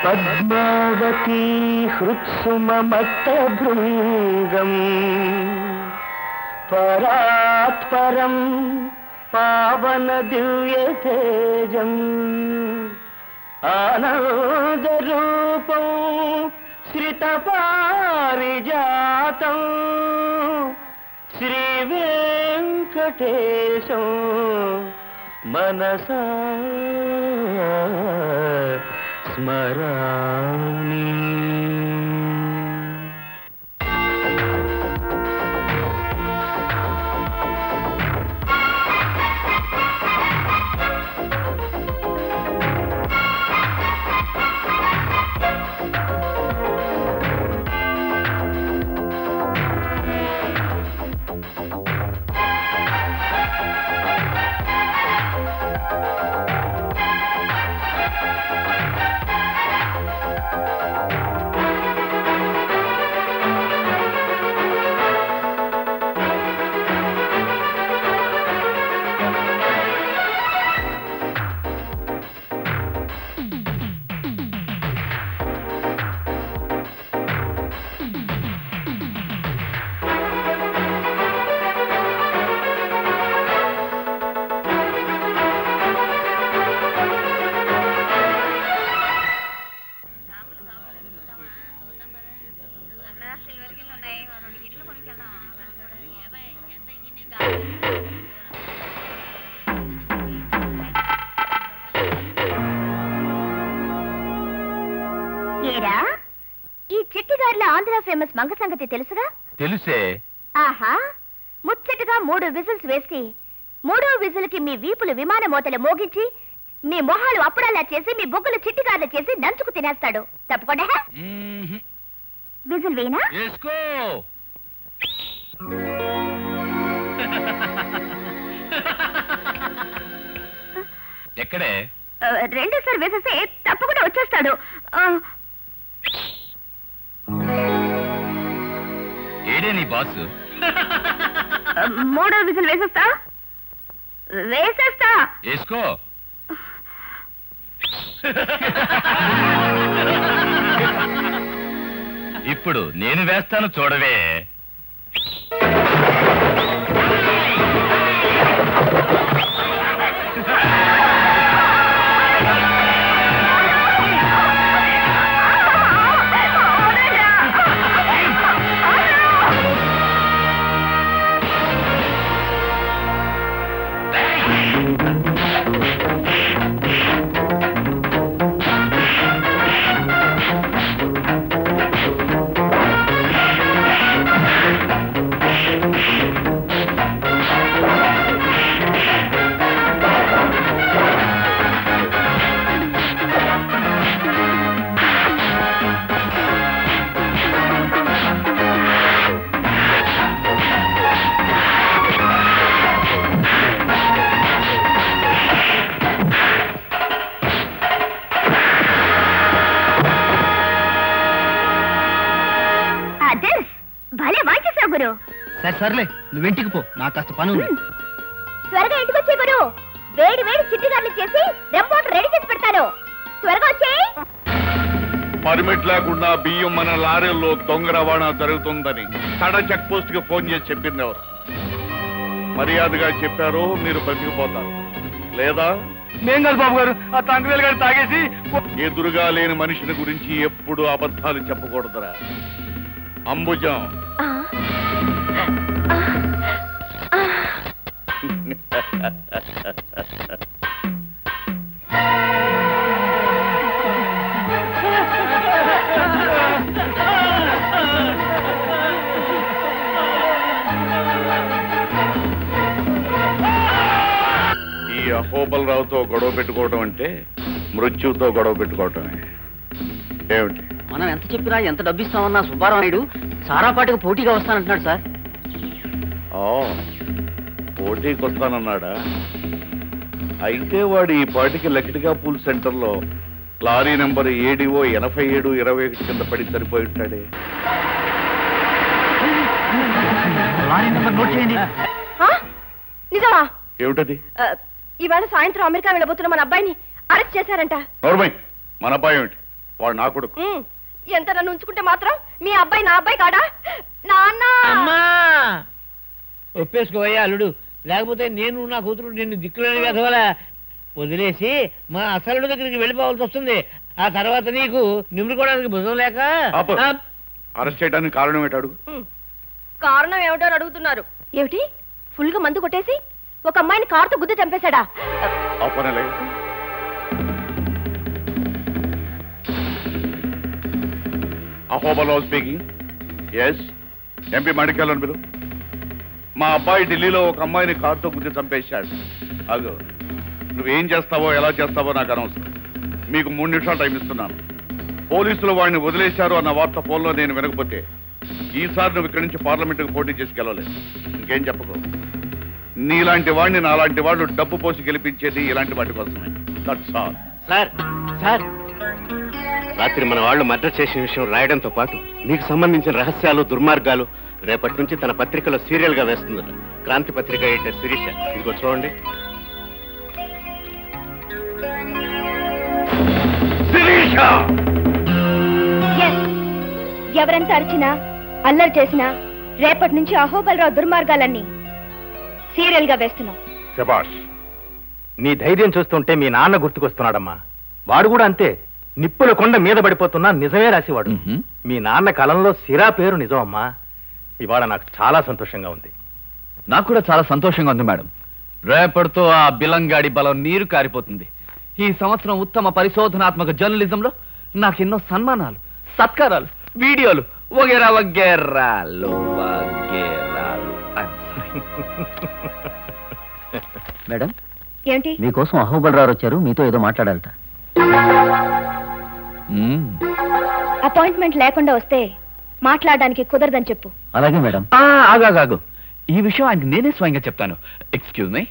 పద్మావతీ హృత్సుమమత్తభృంగం పరాత్పరం పావన దివ్యతేజం ఆనందరూపం శ్రితపారిజాతం శ్రీవేంకటేశం మనసా స్మరామి. ఫేమస్ మంగ సంగతి తెలుసుగా? తెలుసే. ఆహా, ముచ్చటగా 3 విజిల్స్ వేసి 3వ విజిల్కి మీ వీపులు విమాన మోతలు మోగించి మీ మొహాలు అప్పుడల్లా చేసి మీ బొగ్గులు చిట్టిగార్లు చేసి దంచుకు తినేస్తాడు. తప్పకుండా విజిల్ వేయనా? ఎక్కడే? రెండోసారి వేసేస్తే తప్పకుండా వచ్చేస్తాడు. ఏడే నీ బాస్? 3వ విజిల్ వేసేస్తా. వేసుకో. ఇప్పుడు నేను వేస్తాను చూడవే. సర్లే, నువ్వు ఇంటికి పో, నాకు కాస్త పని ఉంది. త్వరగా ఇంటికి వచ్చే గురు. వేడి వేడి చిట్టిగార్లు చేసి రెంపోట్లు రెడీ చేసి పెడతాను. త్వరగా వచ్చే. పర్మిట్ లేకుండా బియ్యం మన లారీల్లో దొంగ రవాణా జరుగుతుందని తడ చెక్ పోస్ట్ కి ఫోన్ చేసి చెప్పింది ఎవరు? మర్యాదగా చెప్పారు, మీరు బతికిపోతారు. లేదా మేం కాదు బాబు గారు, ఆ తంగవేలు గారు తాగేసి. ఎదురుగా లేని మనిషిని గురించి ఎప్పుడు అబద్ధాలు చెప్పకూడదురా. అంబుజం ఈ అహోబలరావుతో గొడవ పెట్టుకోవటం అంటే మృత్యుతో గొడవ పెట్టుకోవటమే. ఏమిటి? మనం ఎంత చెప్పినా ఎంత డబ్బిస్తామన్నా సుబ్బారావు నాయుడు సారాపాటికి పోటీగా వస్తానంటున్నాడు సార్. పోటీకి వస్తానన్నాడా? అయితే వాడు ఈ పాటికి లకిటిగా పూల్ సెంటర్లో లారీ నెంబర్ ఏడిఓ 8721 కింద పడి సరిపోయి ఉంటాడే. నిజమా? ఏమిటది? ఇవాళ సాయంత్రం అమెరికా వెళ్ళబోతున్న మన అబ్బాయిని అరెస్ట్ చేశారంట. నోర్మై, మన అబ్బాయి ఏమిటి? వాడు నా కొడుకు. ఎంత నన్ను ఉంచుకుంటే మాత్రం మీ అబ్బాయి నా అబ్బాయి కాడా? నాన్న అమ్మా ఒప్పేసుకోవయ్యా అల్లుడు, లేకపోతే నేను నా కూతురు నిన్ను దిక్కులేని వెధవలా వదిలేసి మా అసలుడు దగ్గరికి వెళ్ళిపోవాల్సి వస్తుంది. ఆ తర్వాత నీకు నిమ్ముకోవడానికి భుజం లేక. అరెస్ట్ చేయడానికి కారణం ఏంటి అడుగు. కారణం ఏమిటో అని అడుగుతున్నారు. ఏమిటి, ఫుల్ గా మందు కొట్టేసి ఒక అమ్మాయిని కారుతో గుద్ది చంపేశాడా? అప్పనలే అహోబలో స్పీకింగ్. ఎస్, ఎంపీ మడికెళ్ళను మీరు. మా అబ్బాయి ఢిల్లీలో ఒక అమ్మాయిని కారుతో గుద్ది చంపేశాడు. అదో నువ్వేం చేస్తావో ఎలా చేస్తావో నాకు అనవసరం. మీకు 3 నిమిషాలు టైం ఇస్తున్నాను. పోలీసులు వాడిని వదిలేశారు అన్న వార్త ఫోన్లో నేను వినకపోతే ఈసారి నువ్వు ఇక్కడి నుంచి పార్లమెంటుకు పోటీ చేసి గెలవలేదు. ఇంకేం చెప్పకు. నీలాంటి వాడిని నాలాంటి వాళ్ళు డబ్బు పోసి గెలిపించేది ఇలాంటి వాటి కోసమే. That's all. సార్ సార్, రాత్రి మన వాళ్ళు మర్డర్ చేసిన విషయం రాయడంతో పాటు మీకు సంబంధించిన రహస్యాలు దుర్మార్గాలు రేపటి నుంచి తన పత్రికలో సీరియల్ గా వేస్తుందట. క్రాంతి పత్రిక ఎడిటర్ శిరీష. ఇదిగో చూడండి. ఎవరెంత అరిచినా అల్లరి చేసినా రేపటి నుంచి అహోబలరావు దుర్మార్గాలన్నీ సీరియల్ గా వేస్తున్నాం. శభాష్. నీ ధైర్యం చూస్తుంటే మీ నాన్న గుర్తుకొస్తున్నాడమ్మా. వాడు కూడా అంతే, నిప్పుల కొండ మీద పడిపోతున్నా నిజమే రాసేవాడు. మీ నాన్న కలంలో సిరా పేరు నిజమమ్మా. ఇవాళ నాకు చాలా సంతోషంగా ఉంది. నాకు కూడా చాలా సంతోషంగా ఉంది మేడం. రేపటితో ఆ బిలంగాడి బలం నీరు కారిపోతుంది. ఈ సంవత్సరం ఉత్తమ పరిశోధనాత్మక జర్నలిజంలో నాకెన్నో సన్మానాలు, సత్కారాలు, వీడియోలు వగేరా వగేరాలు వగేరాలు. మేడం, ఏంటి? మీకోసం అహోబలరావు వచ్చారు, మీతో ఏదో మాట్లాడాలట. అపాయింట్మెంట్ లేకుండా వస్తే మాట్లాడడానికి కుదరదని చెప్పు. అలాగే మేడం. ఆగాగాగు, ఈ విషయం ఆయనకి నేనే స్వయంగా చెప్తాను. Excuse me.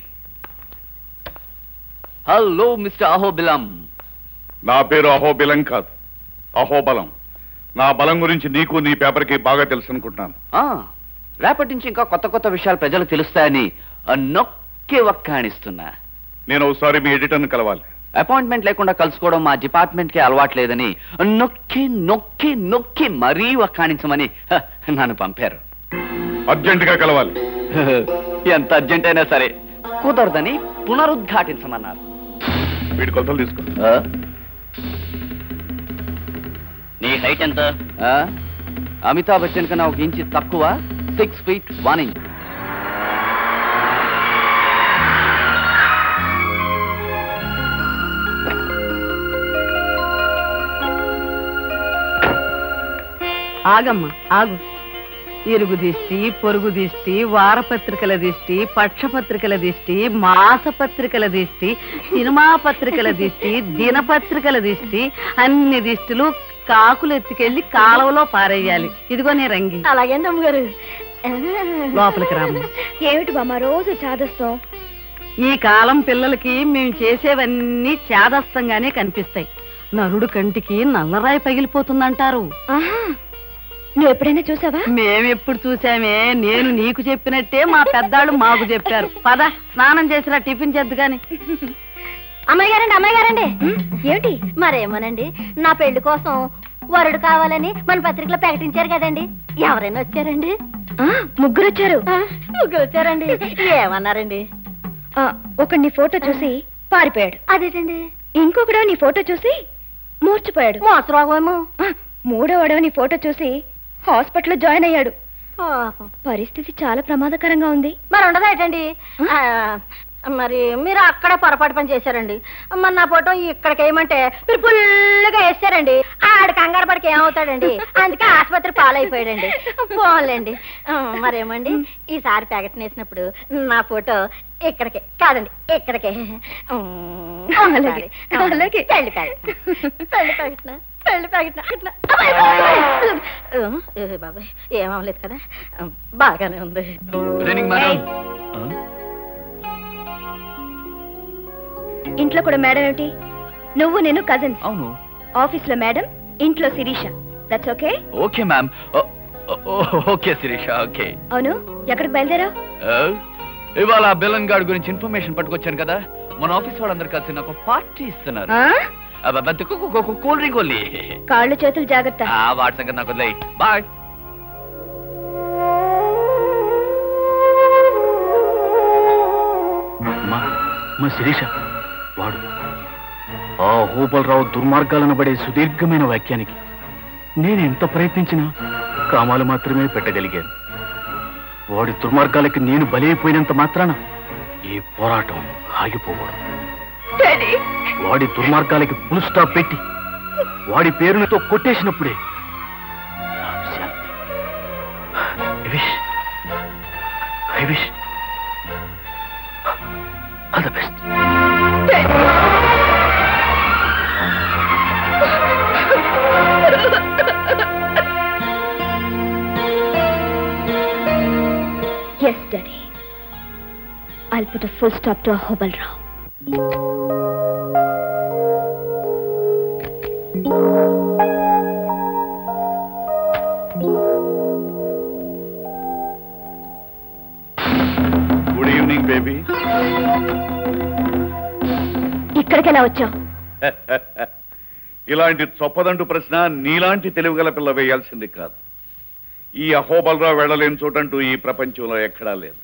Hello mister Ahobilam. నా పేరు అహోబిలం కాదు, అహోబలం. నా బలం గురించి నీకు నీ పేపర్కి బాగా తెలుసు అనుకుంటున్నాను. రేపటి నుంచి ఇంకా కొత్త కొత్త విషయాలు ప్రజలకు తెలుస్తాయని నొక్కి వక్కాణిస్తున్నా. నేను ఒకసారి మీ ఎడిటర్ని కలవాలి. అపాయింట్మెంట్ లేకుండా కలుసుకోవడం మా డిపార్ట్మెంట్కి అలవాట్లేదని నొక్కి నొక్కి నొక్కి మరీ వక్కాణించమని నన్ను పంపారు. అర్జెంటుగా కలవాలి. ఎంత అర్జెంట్ అయినా సరే కుదరదని పునరుద్ఘాటించమన్నారు. వీడి కొలతలు తీసుకో. నీ హైట్ ఎంత? అమితాబ్ బచ్చన్ కన్నా 1 ఇంచు తక్కువ, 6 feet 1 inch. ఆగమ్మా ఆగు. ఇరుగు దిష్టి, పొరుగు దిష్టి, వారపత్రికల దిష్టి, పక్షపత్రికల దిష్టి, మాసపత్రికల దిష్టి, సినిమా పత్రికల దిష్టి, దినపత్రికల దిష్టి, అన్ని దిష్టిలు కాకులు ఎత్తుకెళ్లి కాలువలో పారేయాలి. ఇదిగో నీ రంగి. అలాగే అమ్మగారు. లోపలికి రామ్మ. ఏమిటి బామ్మ రోజు చాదస్తాం? ఈ కాలం పిల్లలకి మేము చేసేవన్నీ చాదస్తంగానే కనిపిస్తాయి. నరుడు కంటికి నల్లరాయి పగిలిపోతుందంటారు. నువ్వు ఎప్పుడైనా చూసావా? మేమెప్పుడు చూసామే. నేను నీకు చెప్పినట్టే మా పెద్దాళ్ళు మాకు చెప్పారు. పద స్నానం చేసినా టిఫిన్ చేద్దు గాని. అమ్మాయి గారండి. ఏమిటి? మరేమోనండి, నా పెళ్లి కోసం వరుడు కావాలని మన పత్రికలో ప్రకటించారు కదండి. ఎవరైనా వచ్చారండి? ముగ్గురు వచ్చారండి. ఏమన్నారండి? ఒకడు నీ ఫోటో చూసి పారిపోయాడు. అదేటండి? ఇంకొకడు నీ ఫోటో చూసి మూర్చిపోయాడు. మోసరోగమేమో. మూడోవాడు నీ ఫోటో చూసి హాస్పిటల్లో జాయిన్ అయ్యాడు. పరిస్థితి చాలా ప్రమాదకరంగా ఉంది. మరి ఉండదేటండి? మరి మీరు అక్కడ పొరపాటు పని చేశారండి. మరి నా ఫోటో ఇక్కడికి వేయమంటే మీరు ఫుల్గా వేస్తారండి. ఆడ కంగారు పడికి ఏమవుతాడండి? అందుకే ఆసుపత్రి పాలైపోయాడండి. పోలేండి. మరేమండి, ఈసారి ప్యాకెట్ వేసినప్పుడు నా ఫోటో ఇక్కడికే కాదండి, ఇక్కడికే. పెళ్లి ప్యాకెట్ అట్లా. బాబాయ్ ఏమవలేదు కదా, బాగానే ఉంది. ఇంట్లో కూడా మేడం ఏమిటి? నువ్వు నేను కజిన్స్. అవును. ఆఫీస్ లో మేడం, ఇంట్లో Sirisha. That's okay? Okay ma'am. Okay Sirisha, okay. అవును, ఎక్కడికి బయలుదేరావు? ఇవాళ బెలన్ గార్డ్ గురించి ఇన్ఫర్మేషన్ పట్టుకొచ్చాను కదా. మన ఆఫీస్ వాళ్ళందరూ కలిసి నాకు పార్టీ ఇస్తున్నారు. Cool drink only. కాళ్ళు చేతులు జాగ్రత్త. వాటి సంగతి నాకు వదిలేయ్. బాయ్. మా శిరీష వాడు ఆ హోబలరావు దుర్మార్గాలను పడే సుదీర్ఘమైన వాక్యానికి నేను ఎంత ప్రయత్నించినా కామాలు మాత్రమే పెట్టగలిగాను. వాడి దుర్మార్గాలకి నేను బలైపోయినంత మాత్రాన ఈ పోరాటం ఆగిపోకూడదు. వాడి దుర్మార్గాలకి ఫుల్ స్టాప్ పెట్టి వాడి పేరులతో కొట్టేసినప్పుడే నాకు శాంతి. I wish all the best. Yes, Daddy. I'll put a full stop to Ahobal Rao. Good evening baby. ఇక్కడికి ఎలా వచ్చావు? ఇలాంటి చొప్పదంటు ప్రశ్న నీలాంటి తెలివిగల పిల్ల వేయాల్సింది కాదు. ఈ అహోబలరావు వెళ్ళలేని చోటంటూ ఈ ప్రపంచంలో ఎక్కడా లేదు.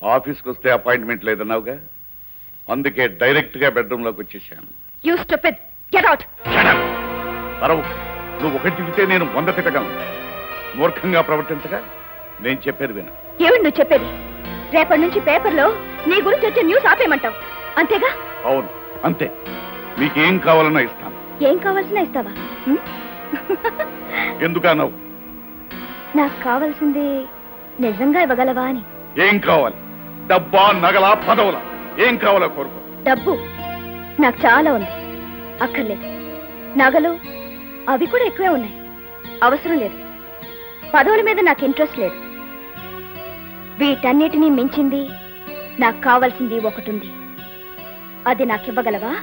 ఆఫీస్కి వస్తే అపాయింట్మెంట్ లేదన్నావుగా, అందుకే డైరెక్ట్ గా బెడ్రూమ్లోకి వచ్చేసాను. You stupid! Get out! పరవు, నువ్వు ఒకటి తిడితే నేను 100 తిట్టగలను. మూర్ఖంగా ప్రవర్తించగా నేను చెప్పేది విను. ఏమిటి నువ్వు చెప్పేది? రేపటి నుంచి పేపర్లో నీ గురించి వచ్చే న్యూస్ ఆపేయమంటావు అంతేగా? అవును, అంతే. మీకేం కావాలన్నా ఇస్తాను. ఏం కావాల్సిన ఇస్తావా? ఎందుకా నవ్వు? నాకు కావాల్సింది నిజంగా ఇవ్వగలవా అని. ఏం కావాలి? డబ్బా, నగలా, పదవులా? ఏం కావాలో కోరుకో. డబ్బు నాకు చాలా ఉంది, అక్కర్లేదు. నగలు అవి కూడా ఎక్కువే ఉన్నాయి, అవసరం లేదు. పదవుల మీద నాకు ఇంట్రెస్ట్ లేదు. వీటన్నిటినీ మించింది నాకు కావాల్సింది ఒకటి ఉంది. అది నాకు ఇవ్వగలవా?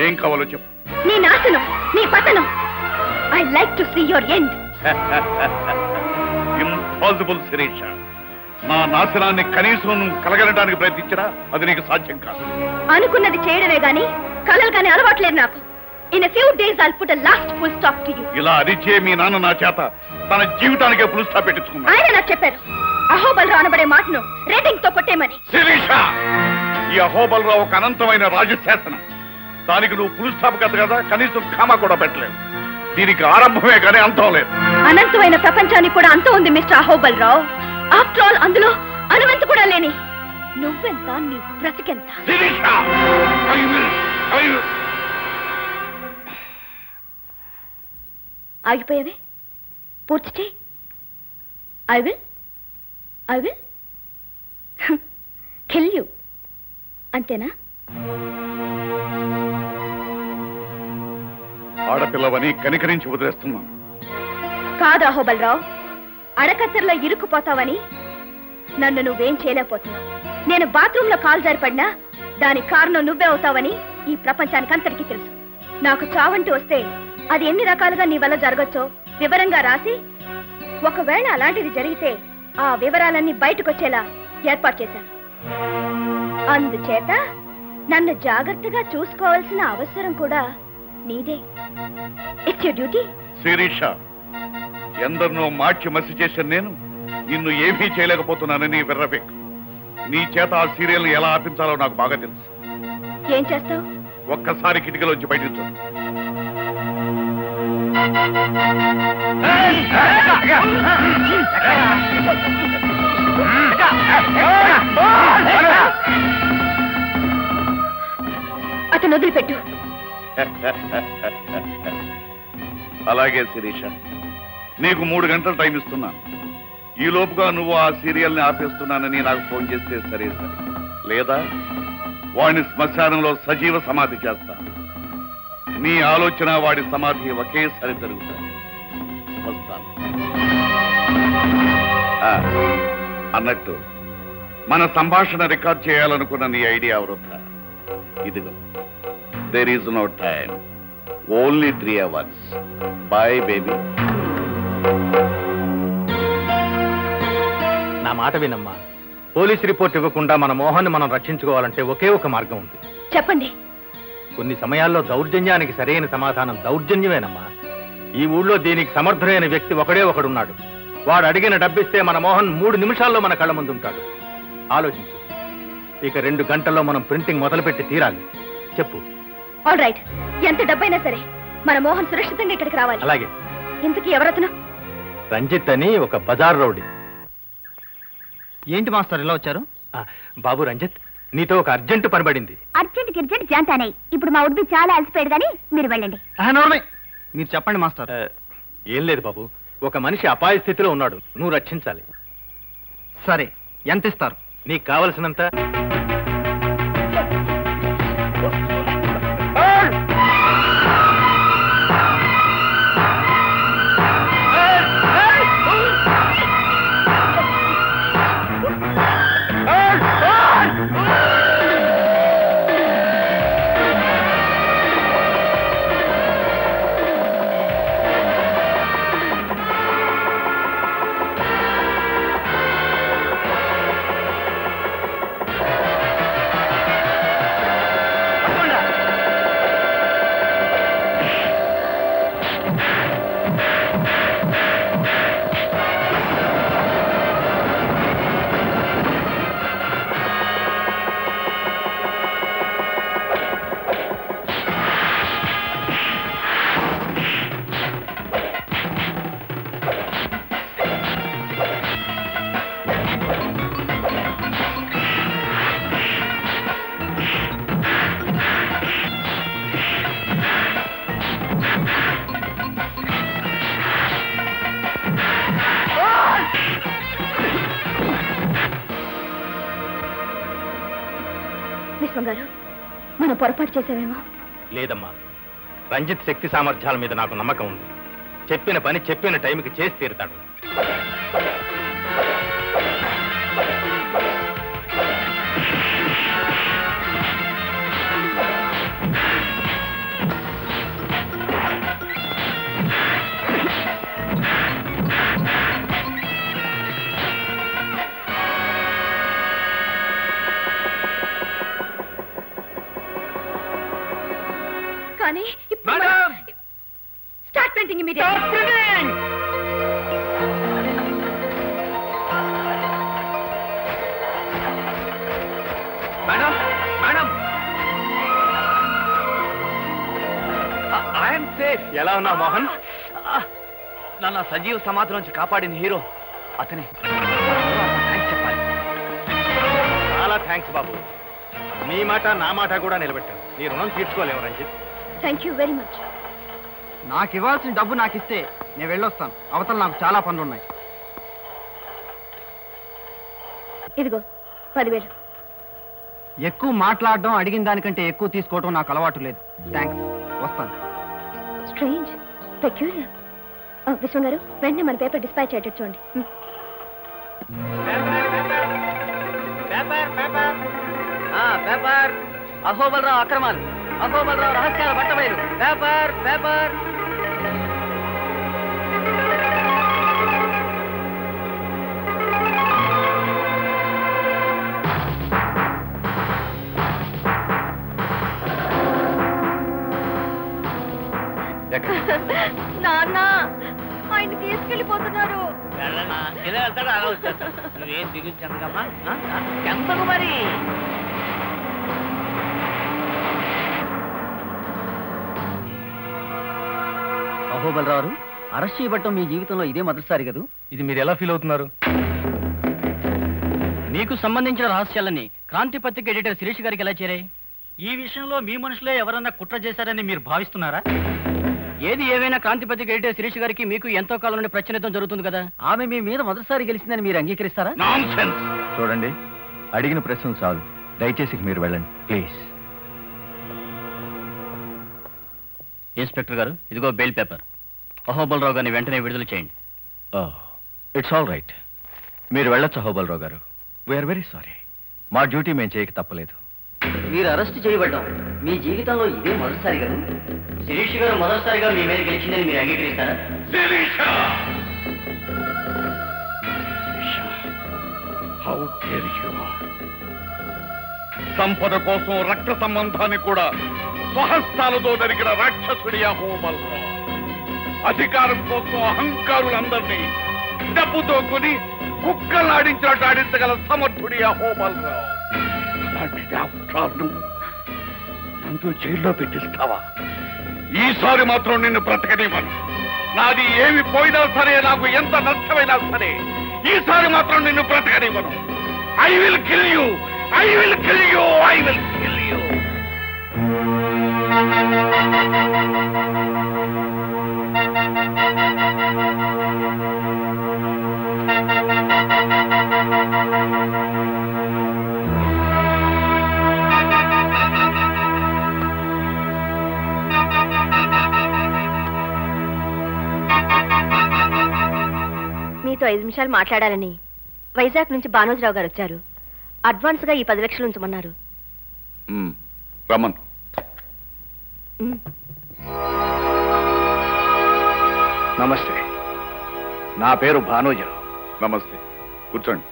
ఏం కావాలో చెప్పు. నీ నాశనం, నీ పతనం. I like to see your end. Impossible Sirisha. నా నాశనాన్ని కనీసం నువ్వు కలగలడానికి ప్రయత్నించినా అది నీకు సాధ్యం కాదు. అనుకున్నది చేయడమే గాని కలలు కానీ అలవాట్లేదు నాకు. In a few days I'll put a last full stop to you. ఇలా అరిచే మీ నాన్న నా చేత తన జీవితానికే ఫుల్ స్టాప్ పెట్టించుకున్నాడు. ఆయన నాకు చెప్పారు అహోబలరావు అనబడే మాటను రేటింగ్ తో కొట్టేమని. శిరీష, ఈ అహోబలరావు ఒక అనంతమైన రాజశాసనం. దానికి నువ్వు ఫుల్ స్టాప్ కదా, కనీసం కామా కూడా పెట్టలేవు. దీనికి ఆరంభమే కానీ అంతం లేదు. అనంతమైన ప్రపంచానికి కూడా అంతం ఉంది మిస్టర్ అహోబలరావు. ఆఫ్టర్ ఆల్ అందులో అనువంత కూడా లేని నువ్వెంత, నీ బ్రతికెంత? శిరీష, ఆగిపోయావే, పూర్తి చేయి. I will kill you. అంతేనా? ఆడపిల్లవని కనికరించి వదిలేస్తున్నాను. కాదు అహోబలరావు, అడకత్తెరలో ఇరుక్కుపోతావని నన్ను నువ్వేం చేయలేకపోతున్నావు. నేను బాత్రూమ్ లో కాలు జారిపడినా దానికి కారణం నువ్వే అవుతావని ఈ ప్రపంచానికి అంతటికీ తెలుసు. నాకు చావంటూ వస్తే అది ఎన్ని రకాలుగా నీ వల్ల జరగచ్చో వివరంగా రాసి, ఒకవేళ అలాంటిది జరిగితే ఆ వివరాలన్నీ బయటకొచ్చేలా ఏర్పాటు చేశాను. అందుచేత నన్ను జాగ్రత్తగా చూసుకోవాల్సిన అవసరం కూడా నీదే. It's your duty. శిరీష, ఎందరినో మార్చి మసి చేశాను నేను. నిన్ను ఏమీ చేయలేకపోతున్నానని విర్రవేకు. నీ చేత ఆ సీరియల్ని ఎలా ఆపించాలో నాకు బాగా తెలుసు. ఏం చేస్తావు? ఒక్కసారి కిటికీలోంచి బయటికి చూడు. అతను వదిలిపెట్టు. అలాగే శిరీష, నీకు 3 గంటలు టైం ఇస్తున్నాను. ఈ లోపుగా నువ్వు ఆ సీరియల్ని ఆపేస్తున్నానని నాకు ఫోన్ చేస్తే సరే సరే, లేదా వాడిని శ్మశానంలో సజీవ సమాధి చేస్తాను. నీ ఆలోచన వాడి సమాధి ఒకేసారి జరుగుతాయి. వస్తాను. అన్నట్టు మన సంభాషణ రికార్డ్ చేయాలనుకున్న నీ ఐడియా వృధా. ఇదిగో, there is no time, only 3 hours. Bye baby. నా మాట వినమ్మా. పోలీస్ రిపోర్ట్ ఇవ్వకుండా మన మోహన్ మనం రక్షించుకోవాలంటే ఒకే ఒక మార్గం ఉంది. చెప్పండి. కొన్ని సమయాల్లో దౌర్జన్యానికి సరైన సమాధానం దౌర్జన్యమేనమ్మా. ఈ ఊళ్ళో దీనికి సమర్థుడైన వ్యక్తి ఒకడే ఒకడున్నాడు. వాడు అడిగిన డబ్బిస్తే మన మోహన్ 3 నిమిషాల్లో మన కళ్ళ ముందు ఉంటాడు. ఆలోచించు. ఇక 2 గంటల్లో మనం ప్రింటింగ్ మొదలుపెట్టి తీరాలి. చెప్పు. ఆల్ రైట్, ఎంత డబ్బైనా సరే మన మోహన్ సురక్షితంగా ఇక్కడికి రావాలి. అలాగే. ఇంతకీ ఎవరతను? రంజిత్ అని ఒక బజార్ రౌడీ. ఏంటి మాస్టర్ ఇలా వచ్చారు? బాబు రంజిత్, నీతో ఒక అర్జెంటు పని పడింది. అర్జెంట్ జాంతానే. ఇప్పుడు మా ఉడిపి చాలా అలసిపోయాడు కానీ మీరు వెళ్ళండి. మీరు చెప్పండి మాస్టర్. ఏం లేదు బాబు, ఒక మనిషి అపాయ స్థితిలో ఉన్నాడు. నువ్వు రక్షించాలి. సరే, ఎంత ఇస్తారు? నీకు కావలసినంత. విశ్వం గారు, మనం పొరపాటు చేసామేమో. లేదమ్మా, రంజిత్ శక్తి సామర్థ్యాల మీద నాకు నమ్మకం ఉంది. చెప్పిన పని చెప్పిన టైంకి చేసి తీరుతాడు. కానీ start printing immediately. Madam, madam, I'm safe. ఎలా ఉన్నావు మోహన్? నన్ను సజీవ సమాధి నుంచి కాపాడిన హీరో అతనే. థాంక్స్ చెప్పాలి. చాలా థ్యాంక్స్ బాబు. నీ మాట నా మాట కూడా నిలబెట్టాను. నీ రుణం తీర్చుకోలేము Ranjith. Thank you very much. నాకు ఇవ్వాల్సిన డబ్బు నాకు ఇస్తే నేను వెళ్ళొస్తాను. అవతల నాకు చాలా పనులు ఉన్నాయి. ఇదిగో 10,000. ఎక్కువ మాట్లాడడం, అడిగిన దానికంటే ఎక్కువ తీసుకోవడం నాకు అలవాటు లేదు. థ్యాంక్స్, వస్తాను. Strange, peculiar. విశ్వం గారు, వెంటనే మన పేపర్ డిస్పాచ్ అయ్యేటట్టు చూడండి. పేపర్ అహోబలరావు అక్రమాలు, అహోబలరావు రహస్యాల బట్టబయలు. Paper paper. నాన్న, ఆయన తీసుకెళ్ళిపోతున్నారు. ఇలా వెళ్తాడు, అలా వచ్చేస్తాడు. నువ్వేం దిగులు చెందకమ్మా. ఎందుకు మరి? అహోబలరావు అరెస్ట్ చేయబట్టం మీ జీవితంలో ఇదే మొదటిసారి కదూ? ఇది మీరు ఎలా ఫీల్ అవుతున్నారు? మీకు సంబంధించిన రహస్యాలన్నీ క్రాంతి పత్రిక ఎడిటర్ శిరీష్ గారికి ఎలా చేరాయి? ఈ విషయంలో మీ మనుషులే ఎవరన్నా కుట్ర చేశారని మీరు భావిస్తున్నారా? ఏది ఏవైనా క్రాంతి పత్రిక ఎడిటర్ శిరీష్ గారికి మీకు ఎంతో కాలం నుండి ప్రశ్నించడం జరుగుతుంది కదా. ఆమె మీ మీద మొదటిసారి గెలిచిందని మీరు అంగీకరిస్తారా? నాన్సెన్స్. చూడండి, అడిగిన ప్రశ్నలు చాలు. దయచేసి మీరు వెళ్ళండి ప్లీజ్. ఇన్స్పెక్టర్ గారు, ఇదిగో బెయిల్ పేపర్. అహోబలరావు గారిని వెంటనే విడుదల చేయండి. It's all right. మీరు వెళ్ళొచ్చు అహోబలరావు గారు. We are very sorry. మా డ్యూటీ మేము చేయక తప్పలేదు. మీరు అరెస్ట్ చేయబడ్డాం మీ జీవితంలో ఇదే మొదటిసారి కదా. శిరీష్ గారు మొదటిసారిగా మీ మీద గెలిచిందని మీరు అంగీకరిస్తారా? సంపద కోసం రక్త సంబంధాన్ని కూడా స్వహస్తాలతో నరికిన రాక్షసుడి అహోబలరావు. అధికారం కోసం అహంకారులందరినీ డబ్బుతో కొని కుక్కలాడించినట్టు ఆడించగల సమర్థుడి అహోబలరావు. అలాంటి డాక్టర్ను నన్ను జైల్లో పెట్టిస్తావా? ఈసారి మాత్రం నిన్ను బ్రతకనివ్వను. నాది ఏమి పోయినా సరే, నాకు ఎంత నష్టమైనా సరే, ఈసారి మాత్రం నిన్ను బ్రతకనివ్వను. I will kill you, I will kill you, I will kill you. మీతో 5 నిమిషాలు మాట్లాడాలని వైజాగ్ నుంచి భానోజరావు గారు వచ్చారు. అడ్వాన్స్ గా ఈ 10 లక్షలు ఉంచమన్నారు. రమన్, నమస్తే, నా పేరు భానోజరావు. నమస్తే, కూర్చోండి.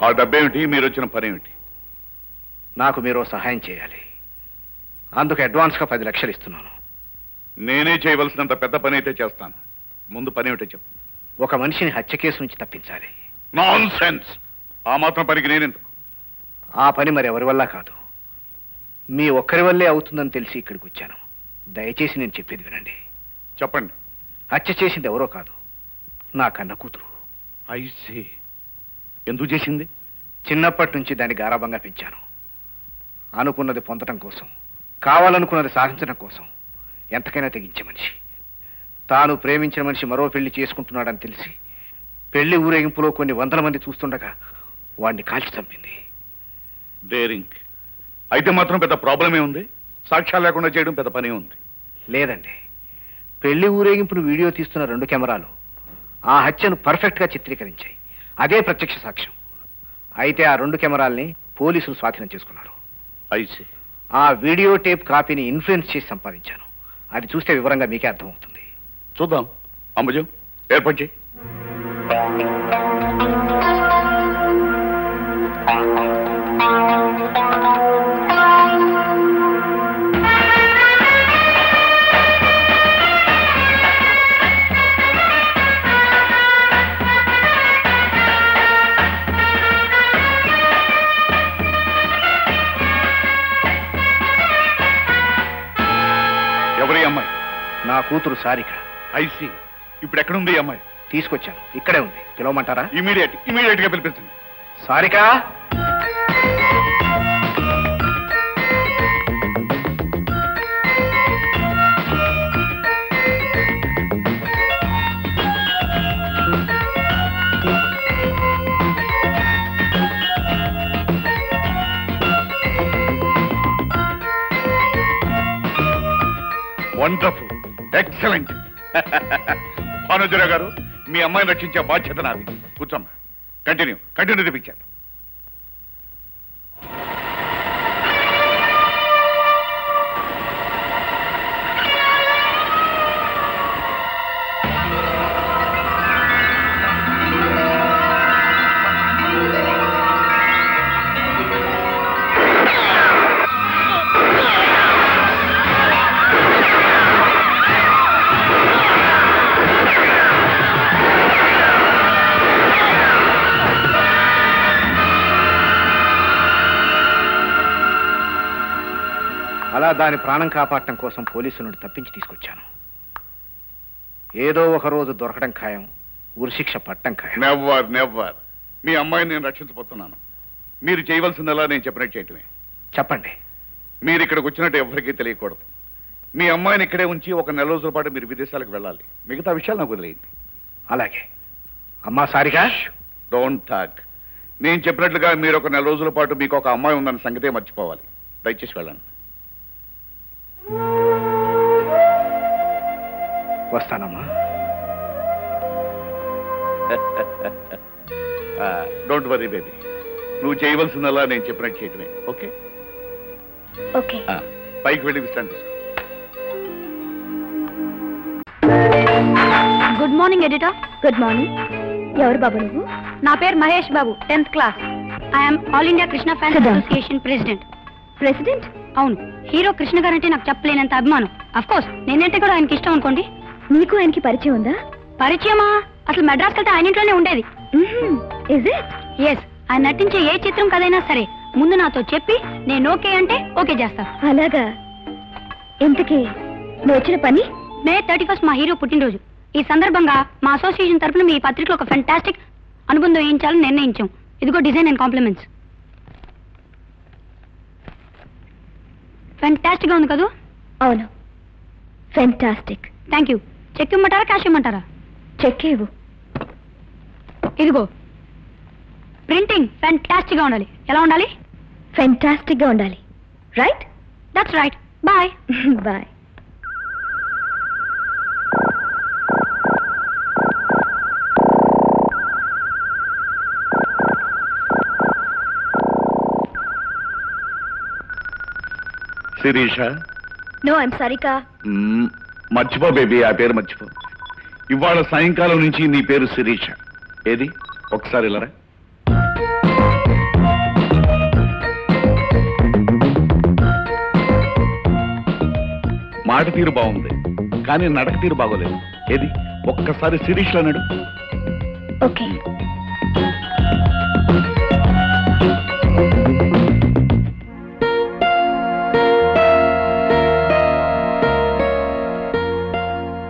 ఆ డబ్బేమిటి? మీరు వచ్చిన పని ఏమిటి? నాకు మీరు సహాయం చేయాలి. అందుకు అడ్వాన్స్గా 10 లక్షలు ఇస్తున్నాను. నేనే చేయవలసినంత పెద్ద పని అయితే చేస్తాను. ముందు పని ఏమిటో చెప్పు. ఒక మనిషిని హత్య కేసు నుంచి తప్పించాలి. Non sense! ఆ మాత్రం పనికి నేనెందుకు? ఆ పని మరి ఎవరి వల్ల కాదు, మీ ఒక్కరి వల్లే అవుతుందని తెలిసి ఇక్కడికి వచ్చాను. దయచేసి నేను చెప్పేది వినండి. చెప్పండి. హత్య చేసింది ఎవరో కాదు, నా కన్న కూతురు. ఐసీ. ఎందుకు చేసింది? చిన్నప్పటి నుంచి దాన్ని గారాబంగా పెంచాను. అనుకున్నది పొందడం కోసం, కావాలనుకున్నది సాధించడం కోసం ఎంతకైనా తెగించే మనిషి. తాను ప్రేమించిన మనిషి మరో పెళ్లి చేసుకుంటున్నాడని తెలిసి పెళ్లి ఊరేగింపులో కొన్ని 100 మంది చూస్తుండగా వాడిని కాల్చి చంపింది. డేరింగ్. అయితే మాత్రం పెద్ద ప్రాబ్లమే ఉంది. సాక్ష్యాలు లేకుండా చేయడం పెద్ద పని ఉంది. లేదండి, పెళ్లి ఊరేగింపును వీడియో తీస్తున్న 2 కెమెరాలు ఆ హత్యను పర్ఫెక్ట్గా చిత్రీకరించాయి. అదే ప్రత్యక్ష సాక్ష్యం. అయితే ఆ 2 కెమెరాల్ని పోలీసులు స్వాధీనం చేసుకున్నారు. ఐసీ. ఆ వీడియో టేప్ కాపీని ఇన్ఫ్లుయెన్స్ చేసి సంపాదించాను. అది చూస్తే వివరంగా మీకే అర్థమవుతుంది. చూద్దాం. అంబుజం, ఏర్పాటు చేయి. ఎవరి అమ్మాయి? నా కూతురు సారిక. ఐసీ. ఇప్పుడు ఎక్కడుంది ఈ అమ్మాయి? తీసుకొచ్చాను, ఇక్కడే ఉంది. పిలవమంటారా? ఇమీడియట్ గా పిలిపించండి. Sarika, wonderful, excellent. భానుజరావు గారు, మీ అమ్మాయిని రక్షించే బాధ్యత నాది. కూర్చోమ్మా. కంటిన్యూ తెప్పించారు. అలా దాని ప్రాణం కాపాడటం కోసం పోలీసులను తప్పించి తీసుకొచ్చాను. ఏదో ఒక రోజు దొరకడం ఖాయం, ఉరిశిక్ష పట్టడం ఖాయం. నెవర్. మీ అమ్మాయిని నేను రక్షించబోతున్నాను. మీరు చేయవలసిందలా నేను చెప్పినట్టు చేయటమే. చెప్పండి. మీరు ఇక్కడికి వచ్చినట్టు ఎవరికీ తెలియకూడదు. మీ అమ్మాయిని ఇక్కడే ఉంచి ఒక 4 రోజుల పాటు మీరు విదేశాలకు వెళ్ళాలి. మిగతా విషయాలు నాకు వదిలేయండి. అలాగే. అమ్మా సారిక, డోంట్ టాక్. నేను చెప్పినట్లుగా మీరు ఒక 4 రోజుల పాటు మీకు ఒక అమ్మాయి ఉందన్న సంగతే మర్చిపోవాలి. దయచేసి వెళ్ళండి. వస్తానమ్మా. Don't worry baby. నువ్వు చేయవలసిందల్లా నేను చెప్పినట్టు చేయటమే. ఓకే? ఓకే. పైకి వెళ్ళి విశ్రాంతి తీసుకో. Good morning editor. Good morning. ఎవరు బాబు నువ్వు? నా పేరు Mahesh Babu, 10th class. I'm all India Krishna fans association president. President? అవును, హీరో కృష్ణ గారంటే నాకు చెప్పలేనంత అభిమానం. అఫ్ కోర్స్ నేనంటే కూడా ఆయనకి ఇష్టం అనుకోండి. నీకు ఆయనకి పరిచయం ఉందా? పరిచయమా? అసలు మెడ్రాస్ వెళ్తే ఆయన ఇంట్లోనే ఉండేది. ఎస్, ఆయన నటించే ఏ చిత్రం కదైనా సరే ముందు నాతో చెప్పి నేను ఓకే అంటే ఓకే చేస్తా. అలాగా? ఇంతకీ నువ్వు వచ్చిన పని? మే 31 మా హీరో పుట్టినరోజు. ఈ సందర్భంగా మా అసోసియేషన్ తరఫున మీ పత్రికలో ఒక ఫెంటాస్టిక్ అనుబంధం వేయించాలని నిర్ణయించాం. ఇదిగో డిజైన్ అండ్ కాంప్లిమెంట్స్. ఫెంటాస్టిక్ గా ఉంది కదా? అవును, ఫెంటాస్టిక్. Thank you. చెక్ ఇమ్మంటారా, క్యాష్ ఇమ్మంటారా? చెక్ ఇవ్వు. ఇదిగో. ప్రింటింగ్ ఫెంటాస్టిక్ గా ఉండాలి. ఎలా ఉండాలి? ఫెంటాస్టిక్ గా ఉండాలి. Right? That's right. Bye. Bye. Sirisha? No, I'm Sarika. మర్చిపో బేబీ, ఆ పేరు మర్చిపో. ఇవాళ సాయంకాలం నుంచి నీ పేరు శిరీష. ఏది ఒకసారి ఇలారా. మాట తీరు బాగుంది, కానీ నడక తీరు బాగోలేదు. ఏది ఒక్కసారి శిరీష్ అన్నాడు. ఓకే.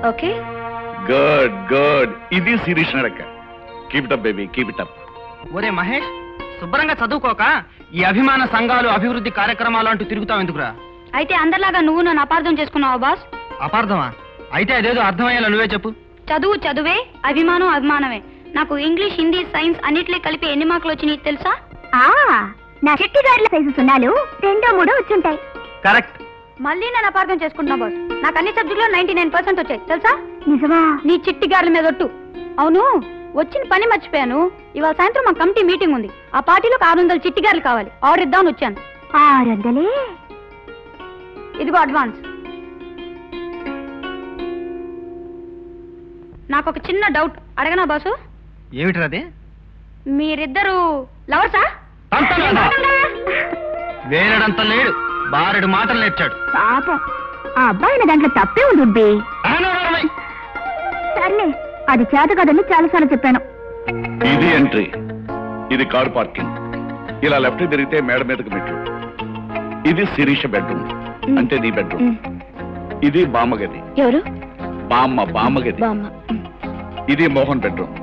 Okay, good good. ఇది శిరీష్ నడక. Keep it up baby, keep it up. ఒరే మహేష్, శుభ్రంగా చదువుకోక ఈ అభిమాన సంఘాలు, అభివృద్ధి కార్యక్రమాలు అంటూ తిరుగుతావు ఎందుకురా? అయితే అందరిలాగా నువ్వు నన్ను అపార్థం చేసుకున్నావా బాస్? అపార్థమా? అయితే అదేదో అర్థమయ్యేలా నువ్వే చెప్పు. చదువు చదువే, అభిమానం అభిమానమే. నాకు ఇంగ్లీష్, హిందీ, సైన్స్ అన్నిట్లో కలిపి ఎన్ని మార్కులు వచ్చినాయి తెలుసా? నా చెట్టి గారిల సైజు సున్నాలు 2, 3 వచ్చుంటాయి. కరెక్ట్. మళ్ళీ నన్ను అపార్థం చేసుకుంటున్నా బాస్. నాకు అన్ని సబ్జెక్టులో 99% వచ్చాయి తెలుసా? నిజమా? నీ చిట్టి గారుల మీద ఒట్టు. అవును, వచ్చిన పని మర్చిపోయాను. ఇవాళ సాయంత్రం మా కమిటీ మీటింగ్ ఉంది. ఆ పార్టీలో 600 చిట్టి గారులు కావాలి. ఆర్డర్ ఇద్దామని వచ్చాను. 600? ఇదిగో అడ్వాన్స్. నాకు ఒక చిన్న డౌట్, అడగనా బాసు? ఏమిటి అది? మీరిద్దరు లవర్సా? వేరేడంత లేడు, బారెడు మాటలు నేర్చాడు. పాపం, ఆ అబ్బాయి దాంట్లో తప్పే ఉంది. సర్లే, అది చేత కదని చాలాసార్లు చెప్పాను. ఇది ఎంట్రీ, ఇది కార్ పార్కింగ్. ఇలా లెఫ్ట్ తిరిగితే మేడ మీదకి మెట్లు. ఇది శిరీష బెడ్రూమ్, అంటే నీ బెడ్రూమ్. ఇది బామ్మగది. ఎవరు? బామ్మగది. ఇది మోహన్ బెడ్రూమ్.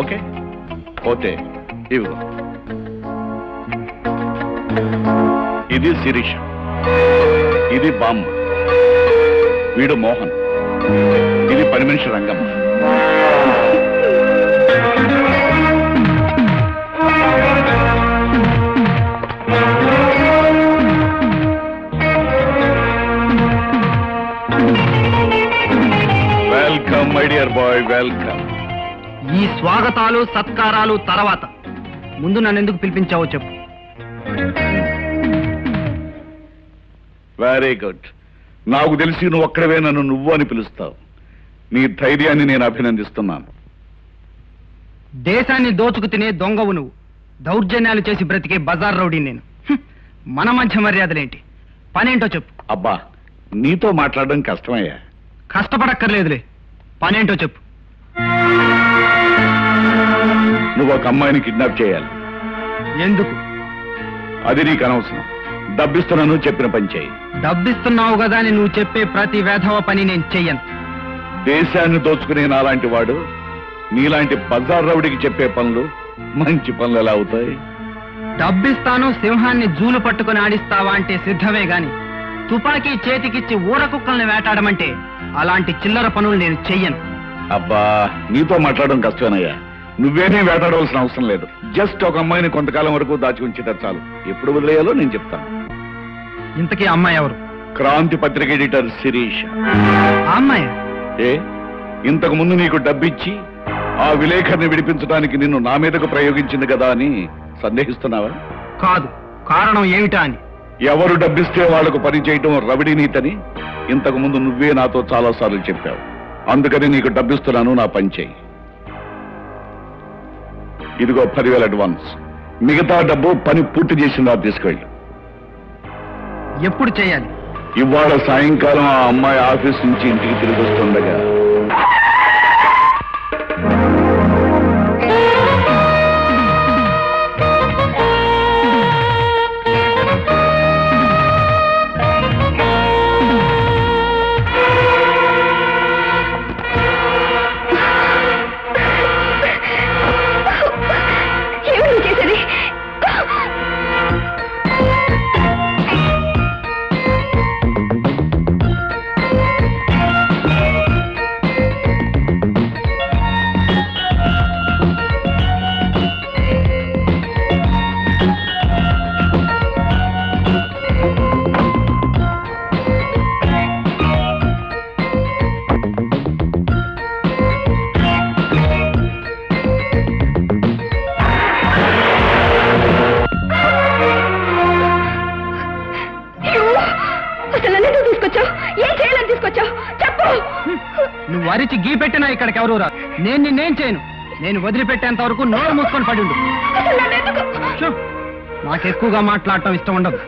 ఓకే, పోతే ఇవి. ఇది శిరీష, ఇది బామ్మ, వీడు మోహన్, ఇది పని మనిషి Rangamma. Welcome my dear bye, welcome. ఈ స్వాగతాలు సత్కారాలు తర్వాత ముందు నన్ను ఎందుకు పిలిపించావో చెప్పు. Very good. నాకు తెలిసి నువ్వు ఒక్కడవే నన్ను నువ్వు అని పిలుస్తావు. నీ ధైర్యాన్ని నేను అభినందిస్తున్నాను. దేశాన్ని దోచుకు తినే దొంగవు నువ్వు. దౌర్జన్యాలు చేసి బ్రతికే బజార్ రౌడీ నేను. మన మధ్య మర్యాదలేంటి? పనేంటో చెప్పు. అబ్బా, నీతో మాట్లాడడం కష్టమయ్యా. కష్టపడక్కర్లేదులే, పనేంటో చెప్పు. నువ్వు ఒక అమ్మాయిని కిడ్నాప్ చేయాలి. ఎందుకు? అది నీకు అనవసరం. డబ్బిస్తున్నాను, చెప్పిన పని చేయి. డబ్బిస్తున్నావు కదా అని నువ్వు చెప్పే ప్రతి వేధవ పని నేను చెయ్యను. దేశాన్ని దోచుకునే నాలాంటి వాడు నీలాంటి బజార్ రౌడికి చెప్పే పనులు మంచి పనులు ఎలా అవుతాయి? డబ్బిస్తాను, సింహాన్ని జూలు పట్టుకుని ఆడిస్తావా అంటే సిద్ధమే గాని తుపాకీ చేతికిచ్చి ఊరకుక్కల్ని వేటాడమంటే అలాంటి చిల్లర పనులు నేను చెయ్యను. అబ్బా, నీతో మాట్లాడడం కష్టమేనయ్యా. నువ్వేమీ వేటాడవలసిన అవసరం లేదు. జస్ట్ ఒక అమ్మాయిని కొంతకాలం వరకు దాచి ఉంచితే చాలు. ఎప్పుడు వదిలేయాలో నేను చెప్తాను. ఇంతకీ అమ్మాయి ఎవరు? క్రాంతి పత్రిక ఎడిటర్ శిరీష. ఆ అమ్మాయి? ఏ, ఇంతకు ముందు నీకు డబ్బిచ్చి ఆ విలేకరిని విడిపించడానికి నిన్ను నా మీదకు ప్రయోగించింది కదా అని సందేహిస్తున్నావా? కాదు. కారణం ఏమిటా అని. ఎవరు డబ్బిస్తే వాళ్లకు పని చేయటం రవిడి నీతని ఇంతకు ముందు నువ్వే నాతో చాలా సార్లు చెప్పావు. అందుకని నీకు డబ్బిస్తున్నాను, నా పని చేయి. ఇదిగో 10,000 అడ్వాన్స్. మిగతా డబ్బు పని పూర్తి చేసిందా తీసుకెళ్ళు. ఎప్పుడు చేయాలి? ఇవాళ సాయంకాలం ఆ అమ్మాయి ఆఫీస్ నుంచి ఇంటికి తిరిగి వస్తుండగా. నువ్వు వరిచి గీ పెట్టినా ఇక్కడికి ఎవరు రా. నేను నిన్నేం చేయను. నేను వదిలిపెట్టేంత వరకు నోరు మూసుకొని పడి ఉండు. నాకు ఎక్కువగా మాట్లాడటం ఇష్టం ఉండదు.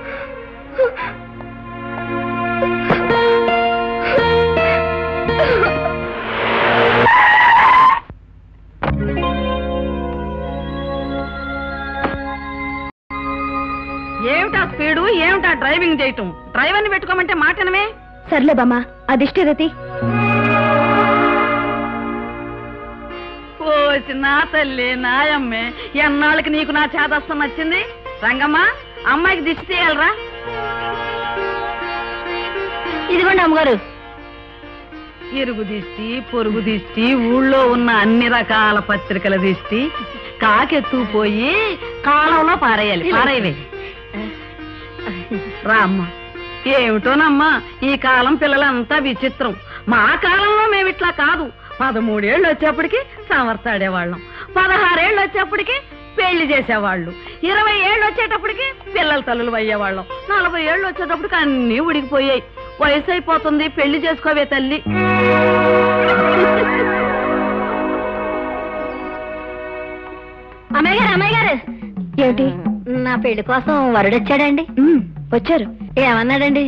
ఏమిటా స్పీడు, ఏమిటా డ్రైవింగ్ చేయటం? డ్రైవర్ని పెట్టుకోమంటే మాటనమే. సర్లే బామ్మ, అదిష్టే రతి. ఓసి నా తల్లి నాయమ్మే, ఎన్నాళ్ళకి నీకు నా చేదస్తం వచ్చింది. రంగమ్మ, అమ్మాయికి దిష్టి తీయాలరా. ఇదిగోండి అమ్మగారు. ఇరుగు దిష్టి, పొరుగు దిష్టి, ఊళ్ళో ఉన్న అన్ని రకాల పత్రికల దిష్టి కాకెత్తుకుపోయి కాలంలో పారేయాలి. పారేయవే రా అమ్మ. ఏమిటోనమ్మా, ఈ కాలం పిల్లలంతా విచిత్రం. మా కాలంలో మేమిట్లా కాదు. 13 ఏళ్ళు వచ్చేప్పటికి సమర్థాడేవాళ్ళం, 16 ఏళ్ళు వచ్చేప్పటికి పెళ్లి చేసేవాళ్ళు, 20 ఏళ్ళు వచ్చేటప్పటికి పిల్లల తల్లులు అయ్యేవాళ్ళం, 40 ఏళ్ళు వచ్చేటప్పటికి అన్నీ ఉడికిపోయాయి. వయసు అయిపోతుంది, పెళ్లి చేసుకోవే తల్లి. అమ్మాయి గారు, అమ్మాయి గారు, ఏమిటి? నా పెళ్లి కోసం వరుడొచ్చాడండి. వచ్చారు. ఏమన్నాడండి?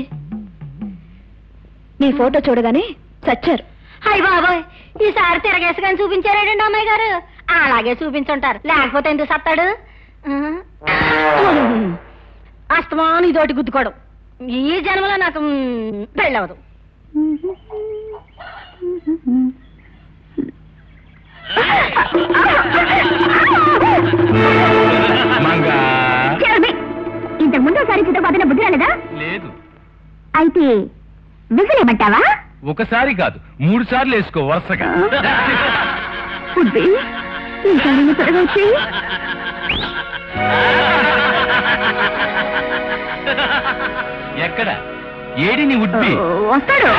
నీ ఫోటో చూడగానే చచ్చారు. అయ్య బాబోయ్, ఈసారి తిరగేసుకొని చూపించారాడండి అమ్మాయి గారు. అలాగే చూపించుంటారు, లేకపోతే ఎందుకు సత్తాడు? అస్తమాను ఇదోటి గుద్దుకోవడం. ఈ జన్మలో నాకు పెళ్ళవదు. ఇంతకు ముందు ఒకసారి చిత్రపాతన బుద్ధి రాలేదా? లేదు. అయితే విసిరేమంటావా? ఒకసారి కాదు, 3 సార్లు వేసుకో వరుసగా. ఎక్కడ ఏడి నీ ఉడ్బి? వస్తాడు.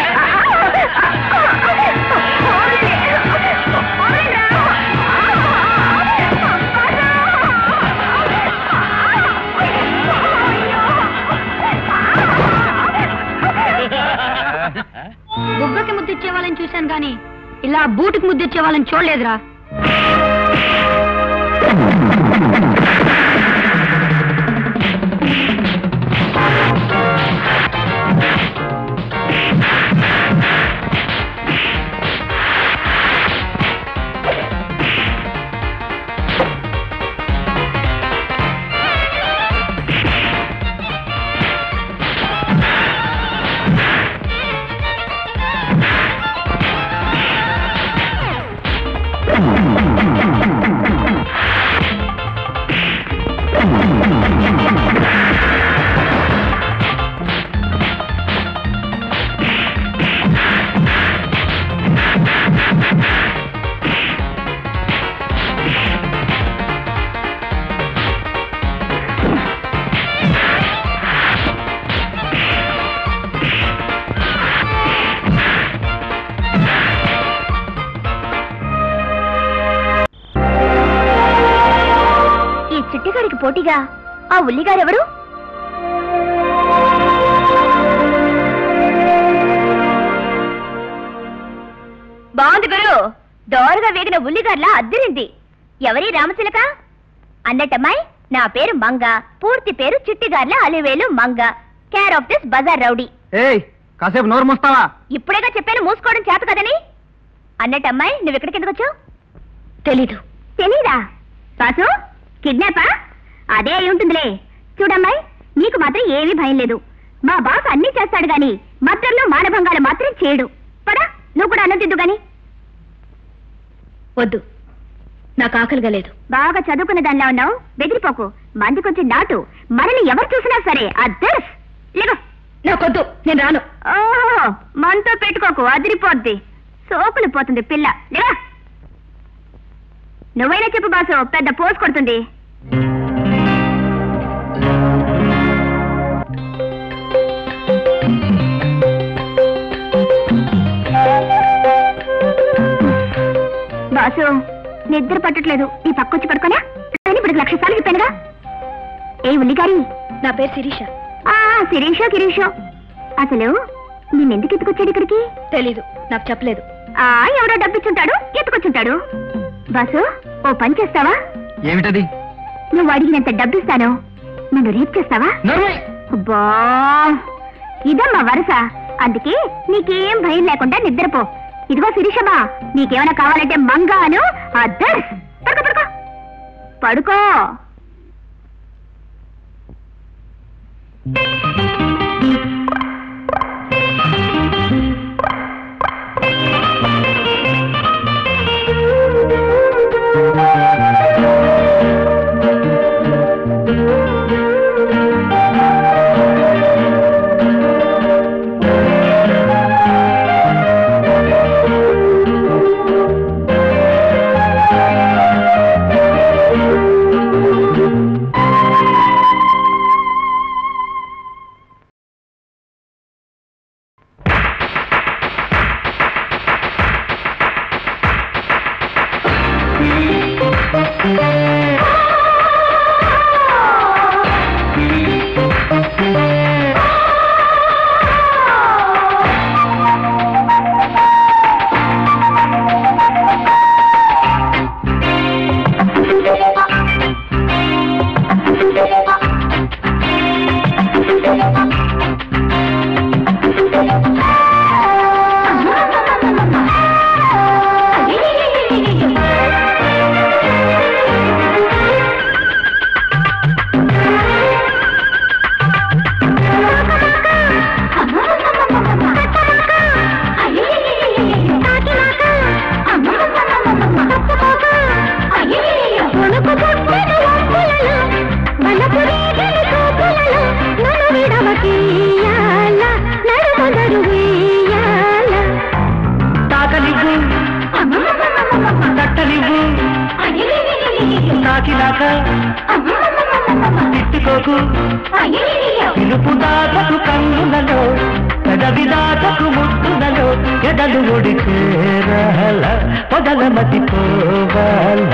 బుగ్గకి ముద్దిచ్చే వాళ్ళని చూశాను గాని ఇలా బూటుకి ముద్దిచ్చే వాళ్ళని చూడలేదురా. చిట్టిగారికి పోటీగా ఆ ఉల్లిగారెవరు? బాగుంది గురు. దోరగా వేగిన ఉల్లిగార్లా అద్దిరింది. ఎవరి రామచిలక? అన్నట్టమ్మాయి, నా పేరు మంగ, పూర్తి పేరు Chittigarla Alivelu Manga. Care of this bazaar rowdy. ఏయ్ కాసేపు నోరు మూస్తావా? ఇప్పుడేగా చెప్పాను మూసుకోవడం చేత కదని. అన్నట్టు అమ్మాయి నువ్వు ఎక్కడికి ఎందుకు వచ్చావు? తెలీదు. తెలీదా? బాసు కిడ్నాపా? అదే అయి ఉంటుందిలే. చూడమ్మాయి, నీకు మాత్రం ఏమీ భయం లేదు. మా బాస్ అన్నీ చేస్తాడు గాని మద్దర్లు మానభంగాలు మాత్రం చేయడు. పదా నువ్వు కూడా అన్నం తిద్దు గాని. వద్దు, నాకు ఆకలిగా లేదు. బాగా చదువుకున్న దానిలో ఉన్నావు, బెదిరిపోకు. మంది కొంచెం నాటు. మనల్ని ఎవరు చూసినా సరే అద్దర్స్ లేవు. నాకొద్దు, నేను రాను. ఓహో, మనతో పెట్టుకోకు, అదిరిపోద్ది. సోకులు పోతుంది పిల్ల. లేవా? నువ్వైనా చెప్పు బాసు, పెద్ద పోస్ కొడుతుంది. బాసు నిద్ర పట్టట్లేదు. ఈ పక్కొచ్చి పడుకోనా? కానీ ఇప్పుడు 1,00,000 సార్లు చెప్పానుగా. ఏ ఉల్లి గారి, నా పేరు శిరీష. శిరీషో గిరీషో. అసలు నిన్నెందుకు ఎత్తుకొచ్చాడు ఇక్కడికి? తెలీదు, నాకు చెప్పలేదు. ఎవరో డబ్బిచ్చుంటాడు, ఎత్తుకొచ్చుంటాడు. బాసు ఓ పని చేస్తావా? ఏమిటది? నువ్వు అడిగినంత డబ్బిస్తాను, నన్ను రేప్ చేస్తావా? అబ్బా, ఇదమ్మా వరుస. అందుకే నీకేం భయం లేకుండా నిద్రపో. ఇదిగో శిరీషమ్మా, నీకేమైనా కావాలంటే మంగాను అద్దర్స్. పడుకో పడుకో పడుకో. తిట్టుకోకు పిలుపు దాటకు కన్నులలో పెదవి దాటకు ముద్దులలో ఎదలు ఒడి చేరాల పొదల మతిపోవాల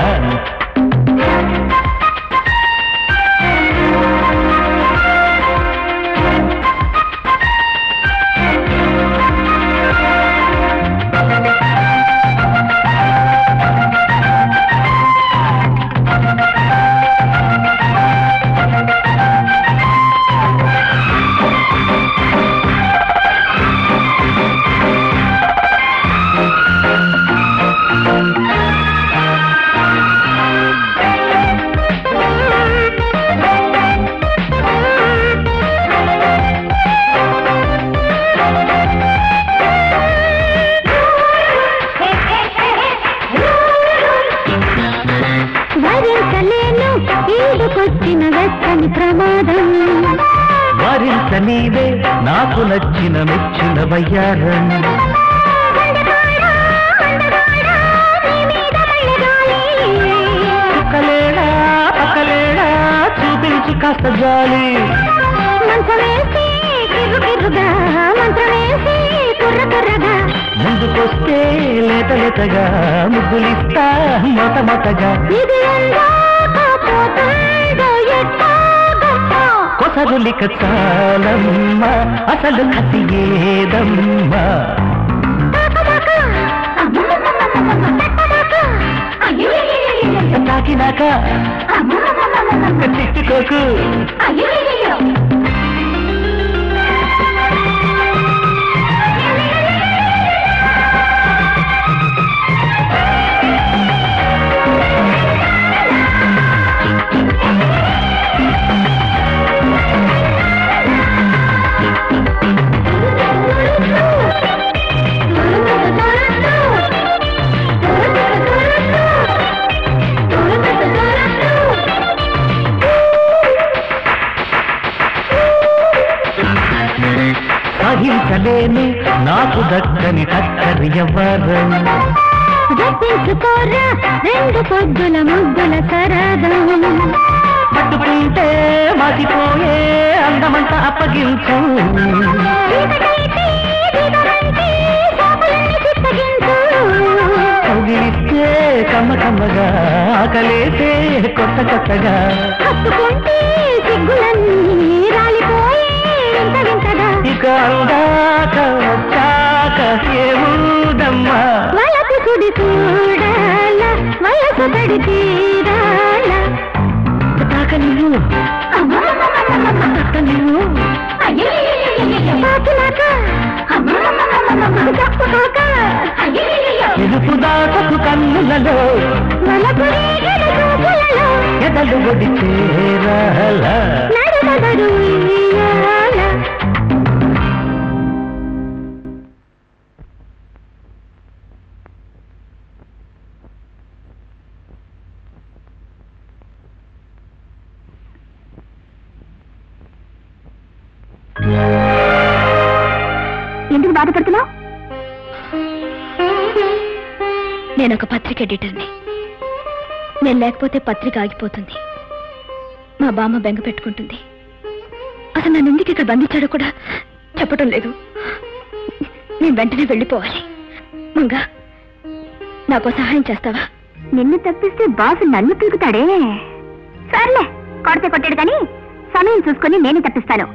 వరించనీవే నాకు నచ్చిన మెచ్చిన వయ్యారం పక్కలేడా పక్కలేడా చూపించు కాస్త జాలి ముందుకొస్తే లేత లేతగా ముగ్గులిస్తా మొత మొతగా కొసరులిక చాలమ్మ అసలు కసి ఏదమ్మా తాకినాక తిట్టుకోకు దక్కని టక్కరి ఎవ్వరం జపించుకోరా రెండు పొద్దుల ముద్దుల సరదం పట్టుకుంటే మతిపోయే అందమంతా అప్పగించు కౌగిలిస్తే కమ్మ కమ్మగా ఆకలేసే కొత్త కొత్తగా హత్తుకుంటే సిగ్గులన్నీ రాలిపోయే వింత వింతగా ఇక అందాక వచ్చాక ఏముందమ్మా వలపు సుడి చూడాల వయసు తడి తీరాల తాక నీవు తట్ట నీవు ఎదుపు దాటకు కన్నులలో ఎదలు ఒడి చేరాల ఎందుకు బాధపడుతున్నావు? నేను ఒక పత్రిక ఎడిటర్ని. నేను లేకపోతే పత్రిక ఆగిపోతుంది. మా బామ్మ బెంగ పెట్టుకుంటుంది. అసలు నన్ను ఎందుకు ఇక్కడ బంధించాడో కూడా చెప్పడం లేదు. నేను వెంటనే వెళ్ళిపోవాలి. మంగా, నాకు సహాయం చేస్తావా? నిన్ను తప్పిస్తే బాసు నన్ను పీకుతాడే. సర్లే, కొడితే కొట్టాడు కానీ సమయం చూసుకొని నేను తప్పిస్తాను.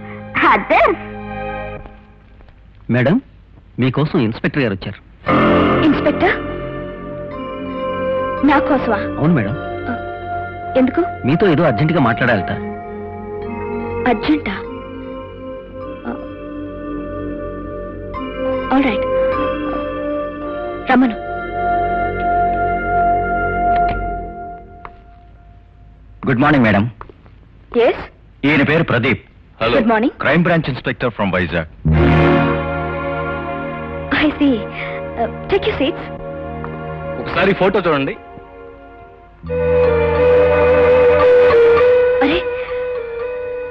మేడం, మీకోసం ఇన్స్పెక్టర్ గారు వచ్చారు. ఇన్స్పెక్టర్? నా కోసమా? అవును మేడం. ఎందుకు? మీతో ఏదో అర్జెంటుగా మాట్లాడాలట. అర్జెంటా? ఆల్ రైట్, రమ్మను. Good morning madam. ఎస్, ఈయన పేరు Pradeep. Hello. Good morning. Crime branch inspector from Vizag. I see. Take your seats. ఒకసారి ఫోటో చూడండి. అరే,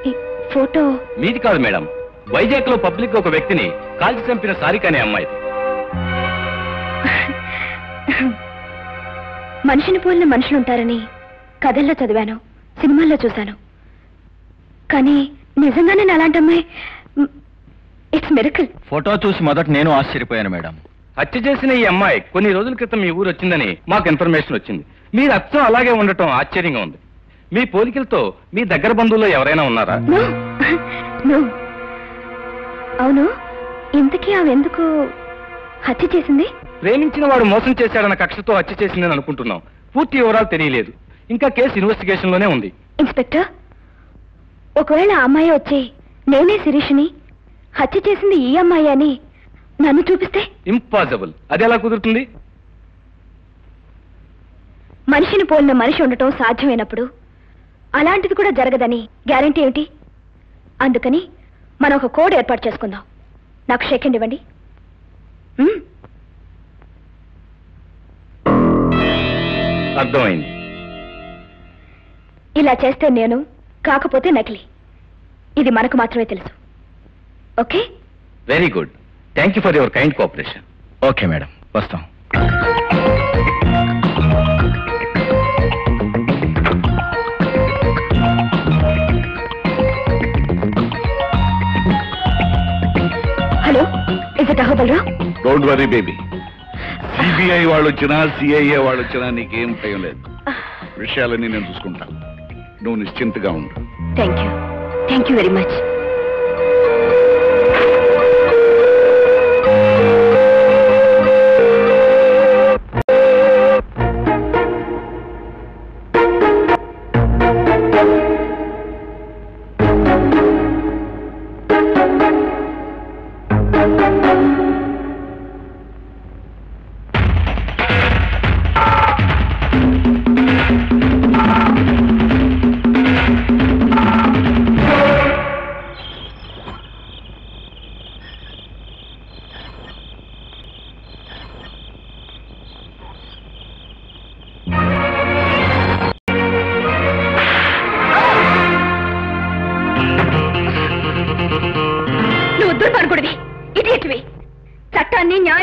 ఈ ఫోటో మీది కాదు మేడం. వైజాగ్ లో పబ్లిక్ ఒక వ్యక్తిని కాల్చి చంపిన సారిక అనే అమ్మాయి. మనిషిని పోలిన మనుషులు ఉంటారని కథల్లో చదివాను, సినిమాల్లో చూశాను. కానీ నిజంగానే అలాంటి అమ్మాయి. It's miracle. ఫోటో చూసి మొదట నేను ఆశ్చర్యపోయాను మేడం. హత్య చేసిన ఈ అమ్మాయి కొన్ని రోజుల క్రితం మీ ఊరు వచ్చిందని మాకు ఇన్ఫర్మేషన్ వచ్చింది. మీరు అచ్చం అలాగే ఉండటం ఆశ్చర్యంగా ఉంది. మీ పోలికలతో మీ దగ్గర బంధువుల్లో ఎవరైనా ఉన్నారా? No. అవును, ఇంతకీ ఆమె ఎందుకు హత్య చేసింది? ప్రేమించిన వాడు మోసం చేశాడన్న కక్షతో హత్య చేసిందని అనుకుంటున్నాం. పూర్తి వివరాలు తెలియలేదు. ఇంకా కేసు ఇన్వెస్టిగేషన్ లోనే ఉంది. ఇన్స్పెక్టర్, ఒకవేళ ఆ అమ్మాయి వచ్చి నేనే శిరీష్ని, హత్య చేసింది ఈ అమ్మాయి అని నన్ను చూపిస్తే? ఇంపాసిబుల్. అది ఎలా కుదురుతుంది? మనిషిని పోలిన మనిషి ఉండటం సాధ్యమైనప్పుడు అలాంటిది కూడా జరగదని గ్యారంటీ ఏమిటి? అందుకని మనం ఒక కోడ్ ఏర్పాటు చేసుకుందాం. నాకు షేక్ ఇవ్వండి. అర్థమైంది. ఇలా చేస్తే నేను, కాకపోతే నకిలీ. ఇది మనకు మాత్రమే తెలుసు. Okay? Very good. Thank you for your kind cooperation. Okay madam, వస్తాం. Hello, is it Ahobalarao? Don't worry baby. CBI వాళ్ళు వచ్చినా సిఐఏ వాళ్ళు వచ్చినా నీకేం భయం లేదు. విషయాలన్నీ నేను చూసుకుంటాను. నువ్వు నిశ్చింతగా ఉండు. Thank you very much.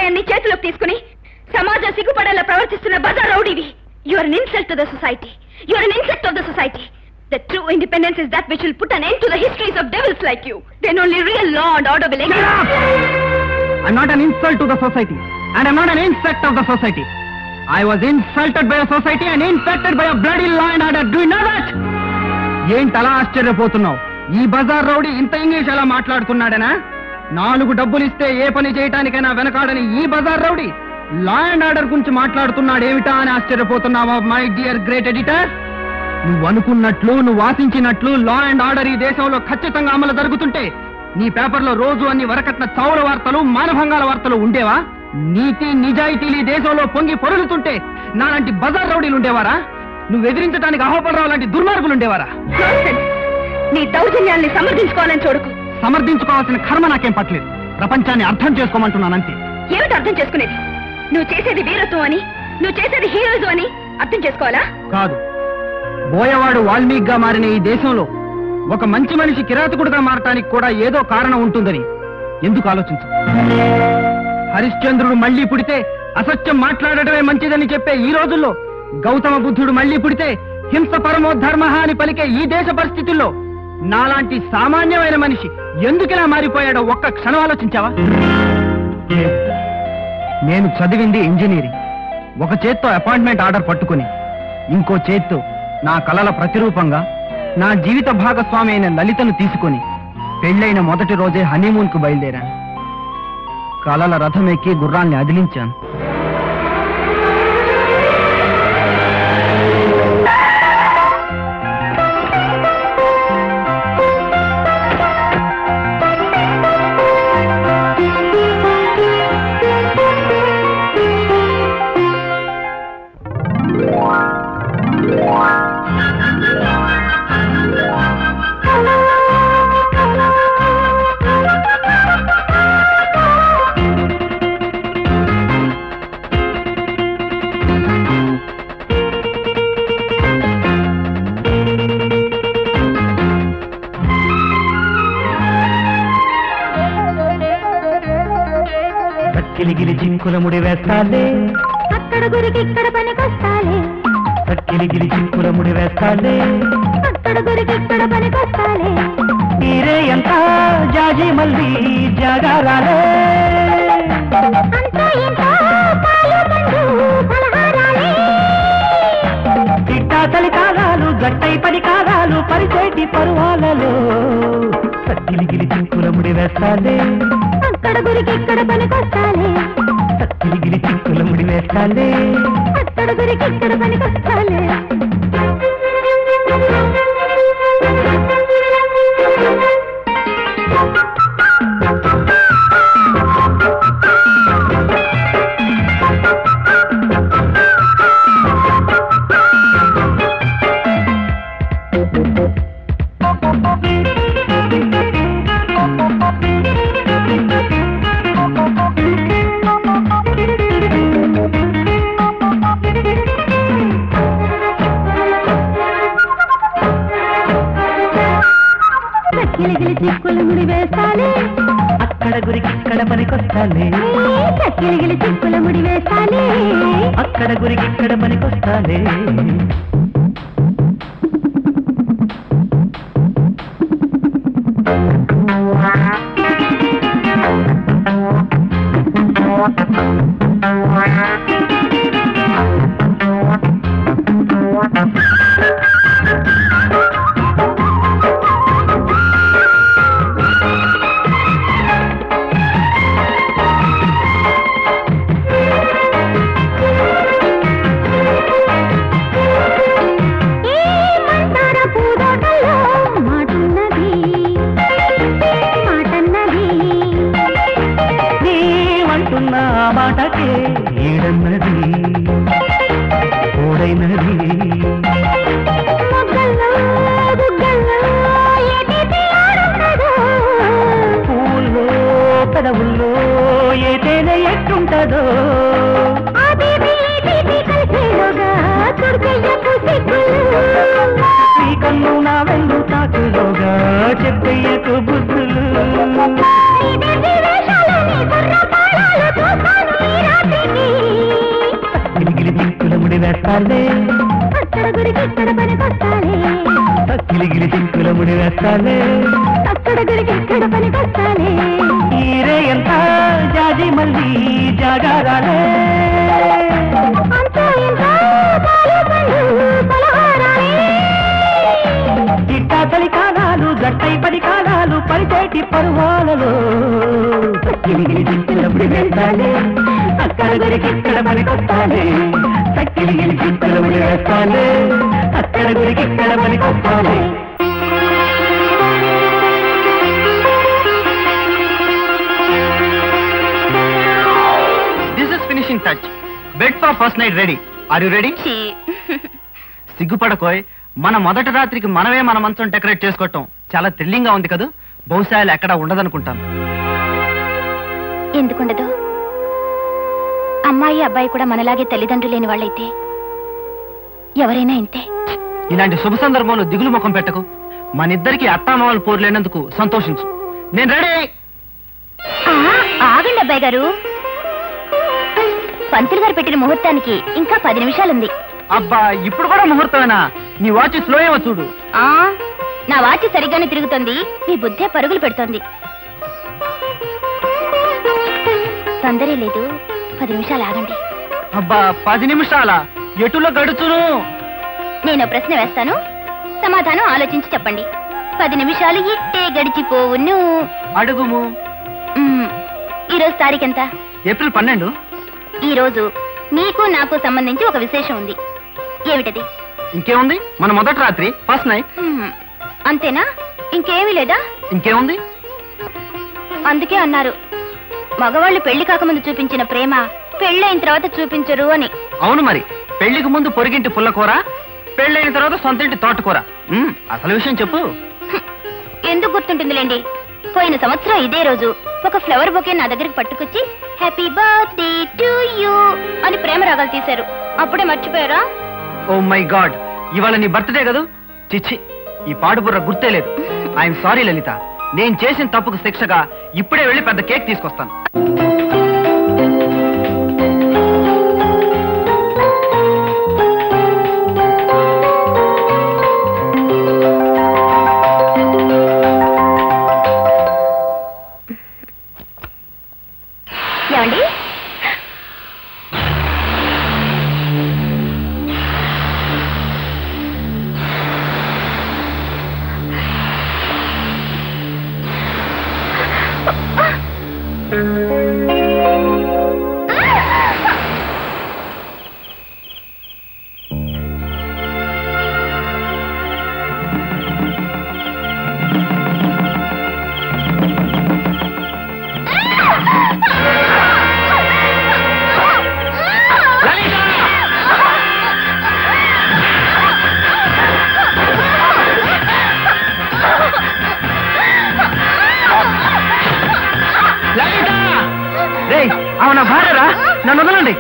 సంప్రదాయాన్ని చేతిలోకి తీసుకుని సమాజం సిగ్గుపడేలా ప్రవర్తిస్తున్న బజార్ రౌడీవి. You are an insult to the society. You are an insect of the society. The true independence is that which will put an end to the histories of devils like you. Then only real law and order will exist. I'm not an insult to the society, and I'm not an insect of the society. I was insulted by a society and infected by a bloody law and order. Do you know that? ఏంటలా ఆశ్చర్యపోతున్నావు? ఈ బజార్ rowdy ఇంత English ఎలా మాట్లాడుతున్నాడనా? 4 డబ్బులు ఇస్తే ఏ పని చేయటానికైనా వెనకాడని ఈ బజార్ రౌడీ లా అండ్ ఆర్డర్ గురించి మాట్లాడుతున్నాడేమిటా అని ఆశ్చర్యపోతున్నావా మై డియర్ గ్రేట్ ఎడిటర్? నువ్వు అనుకున్నట్లు, నువ్వు ఆశించినట్లు లా అండ్ ఆర్డర్ ఈ దేశంలో ఖచ్చితంగా అమలు జరుగుతుంటే నీ పేపర్లో రోజు అన్ని వరకట్న చౌర వార్తలు, మానభంగాల వార్తలు ఉండేవా? నీతి నిజాయితీలు ఈ దేశంలో పొంగి పొరులుతుంటే నాలాంటి బజార్ రౌడీలు ఉండేవారా? నువ్వు ఎదిరించడానికి అహోపలరావు లాంటి దుర్మార్గులు ఉండేవారా? నీ దౌర్జన్యాల్ని సమర్థించుకోవాలని చూడకు. సమర్థించుకోవాల్సిన కర్మ నాకేం పట్టలేదు. ప్రపంచాన్ని అర్థం చేసుకోమంటున్నానంతే. ఏమిటి అర్థం చేసుకునేది? నువ్వు చేసేది వీరత్వం అని, నువ్వు చేసేది హీరోయిజం అని అర్థం చేసుకోవాలా? కాదు. బోయవాడు వాల్మీకిగా మారిన ఈ దేశంలో ఒక మంచి మనిషి కిరాతకుడుగా మారటానికి కూడా ఏదో కారణం ఉంటుందని ఎందుకు ఆలోచించు? హరిశ్చంద్రుడు మళ్లీ పుడితే అసత్యం మాట్లాడటమే మంచిదని చెప్పే ఈ రోజుల్లో గౌతమ బుద్ధుడు మళ్లీ పుడితే హింస పరమో ధర్మ అని పలికే ఈ దేశ పరిస్థితుల్లో నాలాంటి సామాన్యమైన మనిషి ఎందుకిలా మారిపోయాడో ఒక్క క్షణం ఆలోచించావా? నేను చదివింది ఇంజనీరింగ్. ఒక చేత్తో అపాయింట్మెంట్ ఆర్డర్ పట్టుకుని ఇంకో చేత్తో నా కలల ప్రతిరూపంగా నా జీవిత భాగస్వామి అయిన లలితను తీసుకుని పెళ్ళైన మొదటి రోజే హనీమూన్కు బయలుదేరాను. కలల రథం ఎక్కి గుర్రాన్ని అదిలించాను. గిలిగిలి జింకుల ముడి వేస్తాలే, అక్కడ గురికి ఇక్కడ పనికొస్తాలే. గిలిగిలి జింకుల ముడి వేస్తాలే, అక్కడ గురికి ఇక్కడ పనికొస్తాలే. తీరే ఎంత జాజి మల్లి జాగారాలే, అంతా ఇంత పాలు పండు పలహారాలే. తిట్టా తలి కాలాలు గట్టై పని కాలాలు పరిచేటి పరువాలలో గిలిగిలి జింకుల ముడి వేస్తాలే, అక్కడ గురికి ఇక్కడ పనికొస్తాలే. గిలిగిలి జింకుల ముడి వేస్తాలే, అక్కడ గురికి ఇక్కడ పనికొస్తాలే. గిలిగిలి చిక్కుల ముడి వేస్తాలే, అక్కడ గురికి ఇక్కడ పనికొస్తాలే. గిలిగిలి చిక్కుల ముడి వేస్తాలే, అక్కడ గురికి ఇక్కడ పనికొస్తాలే. మాటకే ఏడన్నది ఓడైనది, పూల్లో పెదవుల్లో ఏదైనా ఎట్టుంటదో, ఈ కన్ను నా వెళ్ళు తాకులోగా చెప్పయ్యకు బుద్ధులు. వేస్తాలే అక్కడ గురికి ఇక్కడ పనికొస్తాలే గిలిగిలి చింకుల ముడి వేస్తాలే అక్కడ గురికి ఇక్కడ పనికొస్తాలే ఈరే ఎంత జాజి మళ్ళీ జాగారాలే అంతా ఇంత పాలు పళ్ళు పలహారాలే ఇట్టా చలి కాలాలు గట్టై పది కాలాలు పరిచేటి పరువాలలో గిలిగిలి చింకుల ముడి వేస్తాలే అక్కడ గురికి ఇక్కడ పనికొస్తాలే గిలిగిలి చింకుల ముడి వేస్తాలే అక్కడ గురికి ఇక్కడ పనికొస్తాలే this is finishing touch. Bed for first night ready. Are you ready? సిగ్గుపడకోయ్. మన మొదటి రాత్రికి మనమే మన మంచం డెకరేట్ చేసుకోవటం చాలా థ్రిల్లింగ్ గా ఉంది కదా. బహుశా ఎక్కడ ఉండదనుకుంటాను. ఎందుకుండదు? అమ్మాయి అబ్బాయి కూడా మనలాగే తల్లిదండ్రులు లేని వాళ్ళైతే ఎవరైనా ఇంతే. ఇలాంటి శుభ సందర్భంలో దిగులు ముఖం పెట్టకు. మన ఇద్దరికి అత్తామామలు పోరులేనందుకు సంతోషించు. నేను రెడీ. ఆగండి అబ్బాయి గారు. పంతులు గారు పెట్టిన ముహూర్తానికి ఇంకా 10 నిమిషాలుంది. అబ్బా, ఇప్పుడు కూడా ముహూర్తమేనా? నీ వాచ్ స్లో ఏమో చూడు. నా వాచ్ సరిగ్గానే తిరుగుతోంది, మీ బుద్ధే పరుగులు పెడుతోంది. తొందరే లేదు, 10 నిమిషాలు ఆగండి. అబ్బా, 10 నిమిషాలా? ఎటులో గడుచును? నేను ప్రశ్న వేస్తాను, సమాధానం ఆలోచించి చెప్పండి. 10 నిమిషాలు ఇట్టే గడిచిపోవును. అడుగుము. ఈరోజు తారీఖెంత? ఏప్రిల్ 12. ఈ రోజు నీకు నాకు సంబంధించి ఒక విశేషం ఉంది. ఏమిటది? ఇంకేముంది? మన మొదటి రాత్రి, ఫస్ట్ నైట్. అంతేనా? ఇంకేమీ లేదా? ఇంకేముంది? అందుకే అన్నారు, మగవాళ్ళు పెళ్లి కాకముందు చూపించిన ప్రేమ పెళ్ళైన తర్వాత చూపించరు అని. అవును మరి. పెళ్లికి ముందు పొరిగింటి పుల్లకూర, పెళ్ళైన తర్వాత సొంతింటి తోటకూర. అసలు విషయం చెప్పు. ఎందుకు గుర్తుంటుందిలేండి. పోయిన సంవత్సరం ఇదే రోజు ఒక ఫ్లవర్ బొకే నా దగ్గరికి పట్టుకొచ్చి హ్యాపీ బర్త్డే టు యూ అని ప్రేమ రాగాలు తీశారు. అప్పుడే మర్చిపోయారా? ఓ మై గాడ్, ఇవాళ నీ బర్త్డే కదా. చిచ్చి, ఈ పాడుబుర్ర గుర్తే లేదు. ఐఎమ్ సారీ లలిత. నేను చేసిన తప్పుకు శిక్షగా ఇప్పుడే వెళ్ళి పెద్ద కేక్ తీసుకొస్తాను. ఏమండి? అవునా భార్యరా? నన్ను వదలండి.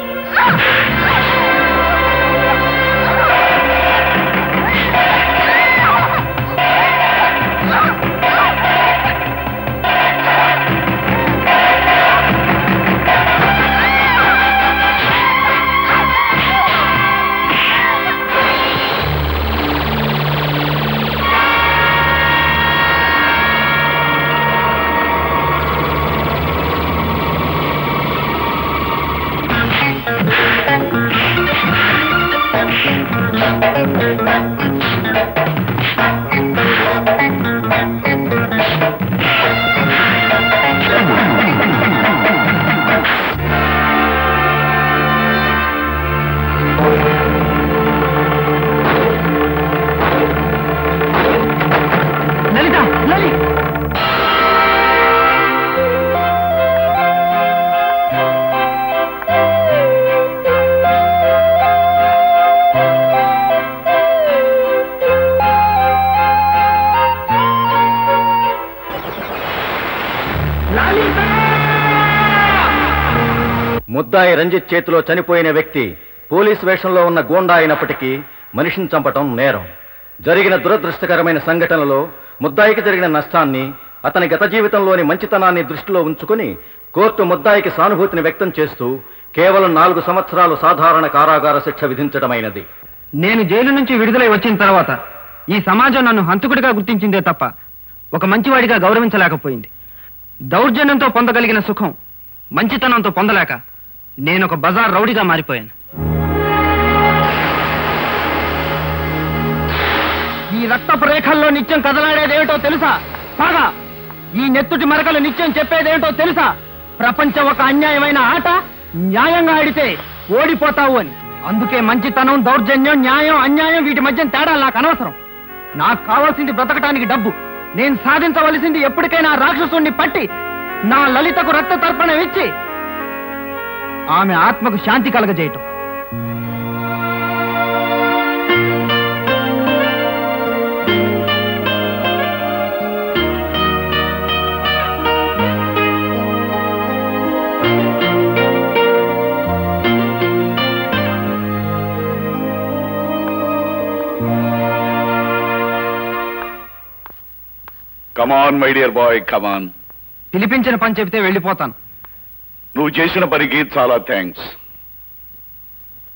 లలిత, లలి. ముద్దాయి రంజిత్ చేతిలో చనిపోయిన వ్యక్తి పోలీస్ వేషంలో ఉన్న గూండా అయినప్పటికీ మనిషిని చంపటం నేరం. జరిగిన దురదృష్టకరమైన సంఘటనలో ముద్దాయికి జరిగిన నష్టాన్ని, అతని గత జీవితంలోని మంచితనాన్ని దృష్టిలో ఉంచుకుని కోర్టు ముద్దాయికి సానుభూతిని వ్యక్తం చేస్తూ కేవలం 4 సంవత్సరాలు సాధారణ కారాగార శిక్ష విధించడమైనది. నేను జైలు నుంచి విడుదలై వచ్చిన తర్వాత ఈ సమాజం నన్ను హంతకుడిగా గుర్తించిందే తప్ప ఒక మంచివాడిగా గౌరవించలేకపోయింది. దౌర్జన్యంతో పొందగలిగిన సుఖం మంచితనంతో పొందలేక నేను ఒక బజార్ రౌడీగా మారిపోయాను. ఈ రక్తపు రేఖల్లో నిత్యం కదలాడేదేమిటో తెలుసా? బాగా ఈ నెత్తుటి మరకలు నిత్యం చెప్పేదేమిటో తెలుసా? ప్రపంచం ఒక అన్యాయమైన ఆట, న్యాయంగా ఆడితే ఓడిపోతావు అని. అందుకే మంచితనం, దౌర్జన్యం, న్యాయం, అన్యాయం వీటి మధ్య తేడా నాకు అనవసరం. నాకు కావాల్సింది బ్రతకటానికి డబ్బు. నేను సాధించవలసింది ఎప్పటికైనా రాక్షసుణ్ణి పట్టి నా లలితకు రక్త తర్పణం ఇచ్చి ఆమె ఆత్మకు శాంతి కలగజేయటం. కమాన్ మై డియర్ బాయ్, కమాన్. పిలిపించిన పని చెబితే వెళ్ళిపోతాను. నువ్వు చేసిన పనికి చాలా థ్యాంక్స్.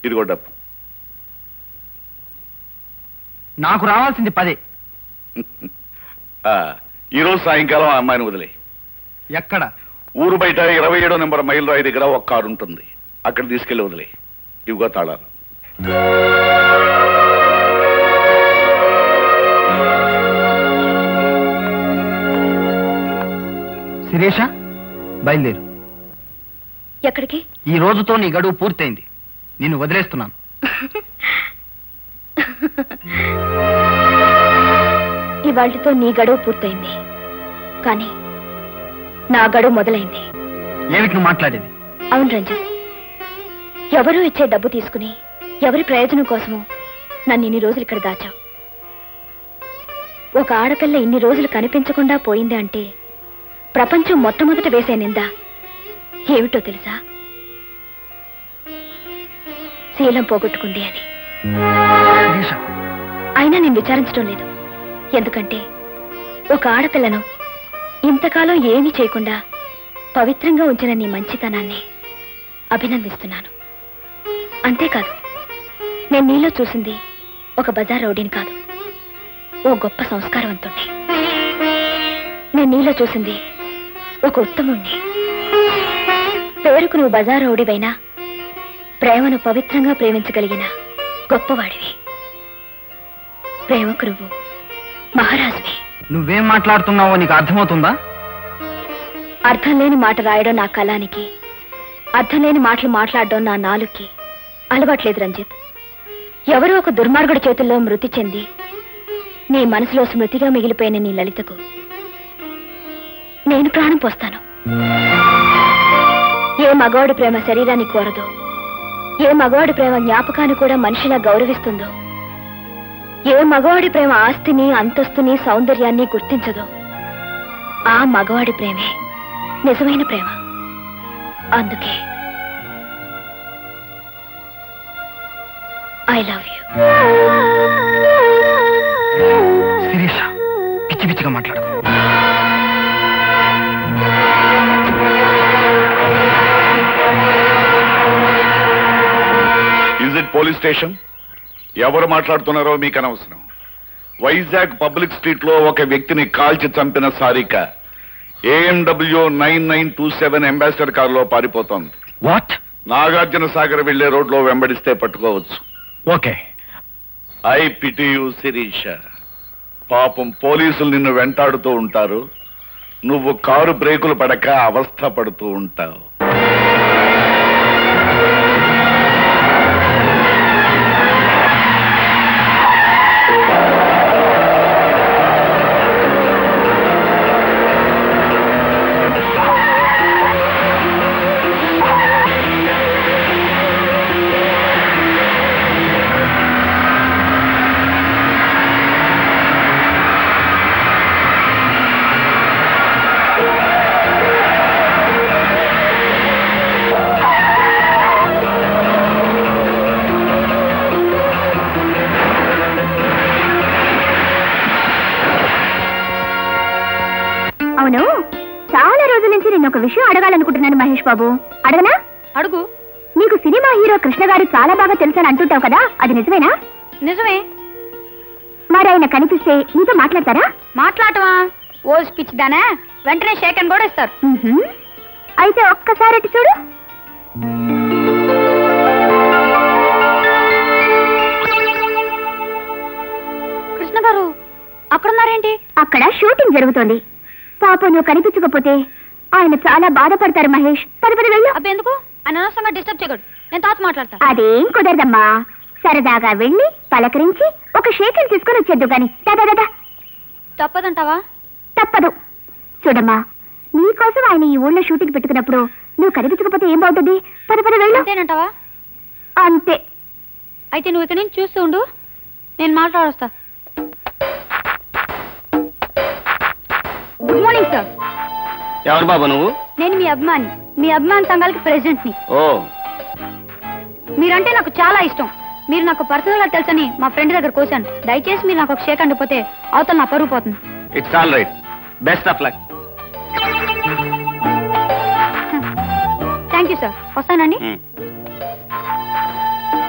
ఇదిగో డబ్బు. నాకు రావాల్సింది 10. ఈరోజు సాయంకాలం ఆ అమ్మాయిని వదిలే. ఎక్కడ? ఊరు బయట 27వ నెంబర్ మైల్ రాయి దగ్గర ఒక కారు ఉంటుంది, అక్కడ తీసుకెళ్లి వదిలే. ఇవిగో తాళాలు. శిరీష, బయలుదేరు. ఎక్కడికి? ఈ రోజుతో నీ గడువు పూర్తయింది. నిన్ను వదిలేస్తున్నాను. ఇవాళ్టితో నీ గడువు పూర్తయింది, కానీ నా గడువు మొదలైంది. ఏమిటి నువ్వు మాట్లాడేది? అవును రంజిత్, ఎవరూ ఇచ్చే డబ్బు తీసుకుని ఎవరి ప్రయోజనం కోసమో నన్ను ఇన్ని రోజులు ఇక్కడ దాచావు. ఒక ఆడపిల్ల ఇన్ని రోజులు కనిపించకుండా పోయింది అంటే ప్రపంచం మొట్టమొదట వేసే నింద ఏమిటో తెలుసా? శీలం పోగొట్టుకుంది అని. అయినా నేను విచారించడం లేదు. ఎందుకంటే ఒక ఆడపిల్లను ఇంతకాలం ఏమీ చేయకుండా పవిత్రంగా ఉంచిన నీ మంచితనాన్ని అభినందిస్తున్నాను. అంతేకాదు, నేను నీలో చూసింది ఒక బజార్ రౌడీని కాదు, ఓ గొప్ప సంస్కారవంతుణ్ణి. నేను నీలో చూసింది ఒక ఉత్తముణ్ణి. పేరుకు నువ్వు బజార్ రౌడీవైనా ప్రేమను పవిత్రంగా ప్రేమించగలిగిన గొప్పవాడివి. ప్రేమకు నువ్వు మహారాజువి. నువ్వేం మాట్లాడుతున్నావో నీకు అర్థమవుతుందా? అర్థం లేని మాట రాయడం నా కళానికి, అర్థం లేని మాటలు మాట్లాడడం నా నాలుగుకి అలవాట్లేదు రంజిత్. ఎవరో ఒక దుర్మార్గుడి చేతుల్లో మృతి చెంది నీ మనసులో స్మృతిగా మిగిలిపోయిన నీ లలితకు నేను ప్రాణం పోస్తాను. ఏ మగవాడి ప్రేమ శరీరాన్ని కోరదో, ఏ మగవాడి ప్రేమ జ్ఞాపకాన్ని కూడా మనిషిలా గౌరవిస్తుందో, ఏ మగవాడి ప్రేమ ఆస్తిని, అంతస్తుని, సౌందర్యాన్ని గుర్తించదో, ఆ మగవాడి ప్రేమే నిజమైన ప్రేమ. అందుకే ఐ లవ్ యూ. శిరీష, పిచ్చి పిచ్చిగా మాట్లాడు. Is it police station? ఎవరు మాట్లాడుతున్నారో మీకు అనవసరం. వైజాగ్ పబ్లిక్ స్ట్రీట్ లో ఒక వ్యక్తిని కాల్చి చంపిన సారిక AMW 9927 అంబాసిడర్ కారులో పారిపోతోంది. వాట్? నాగార్జున సాగర్ వెళ్లే రోడ్లో వెంబడిస్తే పట్టుకోవచ్చు. Okay. I pity you Shirisha. పాపం పోలీసులు నిన్ను వెంటాడుతూ ఉంటారు, నువ్వు కారు బ్రేకులు పడక అవస్థ పడుతూ ఉంటావు. అవును, చాలా రోజుల నుంచి నేను ఒక విషయం అడగాలనుకుంటున్నాను మహేష్ బాబు. అడగనా? అడుగు. నీకు సినిమా హీరో కృష్ణ గారు చాలా బాగా తెలుసని అంటుంటావు కదా, అది నిజమేనా? నిజమే. మరి ఆయన కనిపిస్తే నీతో మాట్లాడతారా? మాట్లాడటమా? ఓ స్పీచ్ దానా, వెంటనే షేక్ అని కూడా ఇస్తారు. అయితే ఒక్కసారి అటు చూడు. కృష్ణ గారు అక్కడున్నారేంటి? అక్కడ షూటింగ్ జరుగుతోంది. పాపం నువ్వు కనిపించకపోతే ఆయన చాలా బాధపడతారు మహేష్. పది వెళ్ళు. అబ్బెందుకు? ఆయన అనవసరంగా డిస్టర్బ్ చేయకూడదు. నేను తాత మాట్లాడతా. అదేం కుదరదమ్మా. సరదాగా వెళ్ళి పలకరించి ఒక షేకిల్ తీసుకుని వచ్చేద్దు గాని. దాదా తప్పదంటావా? తప్పదు. చూడమ్మా, నీకోసం ఆయన ఈ ఊళ్ళో షూటింగ్ పెట్టుకున్నప్పుడు నువ్వు కనిపించకపోతే ఏం బాగుంటుంది? పద వెళ్ళు. అంతేనంటావా? అంతే. అయితే నువ్వు ఇక్కడ నుంచి చూస్తూ ఉండు, నేను మాట్లాడొస్తా. Good morning sir. ఎవరు బాబు నువ్వు? నేను మీ అభిమాని, మీ అభిమాన్ సంఘాలకి ప్రెసిడెంట్ ని. ఓ, మీరంటే నాకు చాలా ఇష్టం. మీరు నాకు పర్సనల్ గా తెలుసని మా ఫ్రెండ్ దగ్గర కోశాను. దయచేసి మీరు నాకు ఒక షేక్ అండిపోతే అవతల నా పరుగు పోతుంది. It's all right. Best of luck. Thank you sir. వస్తానండి.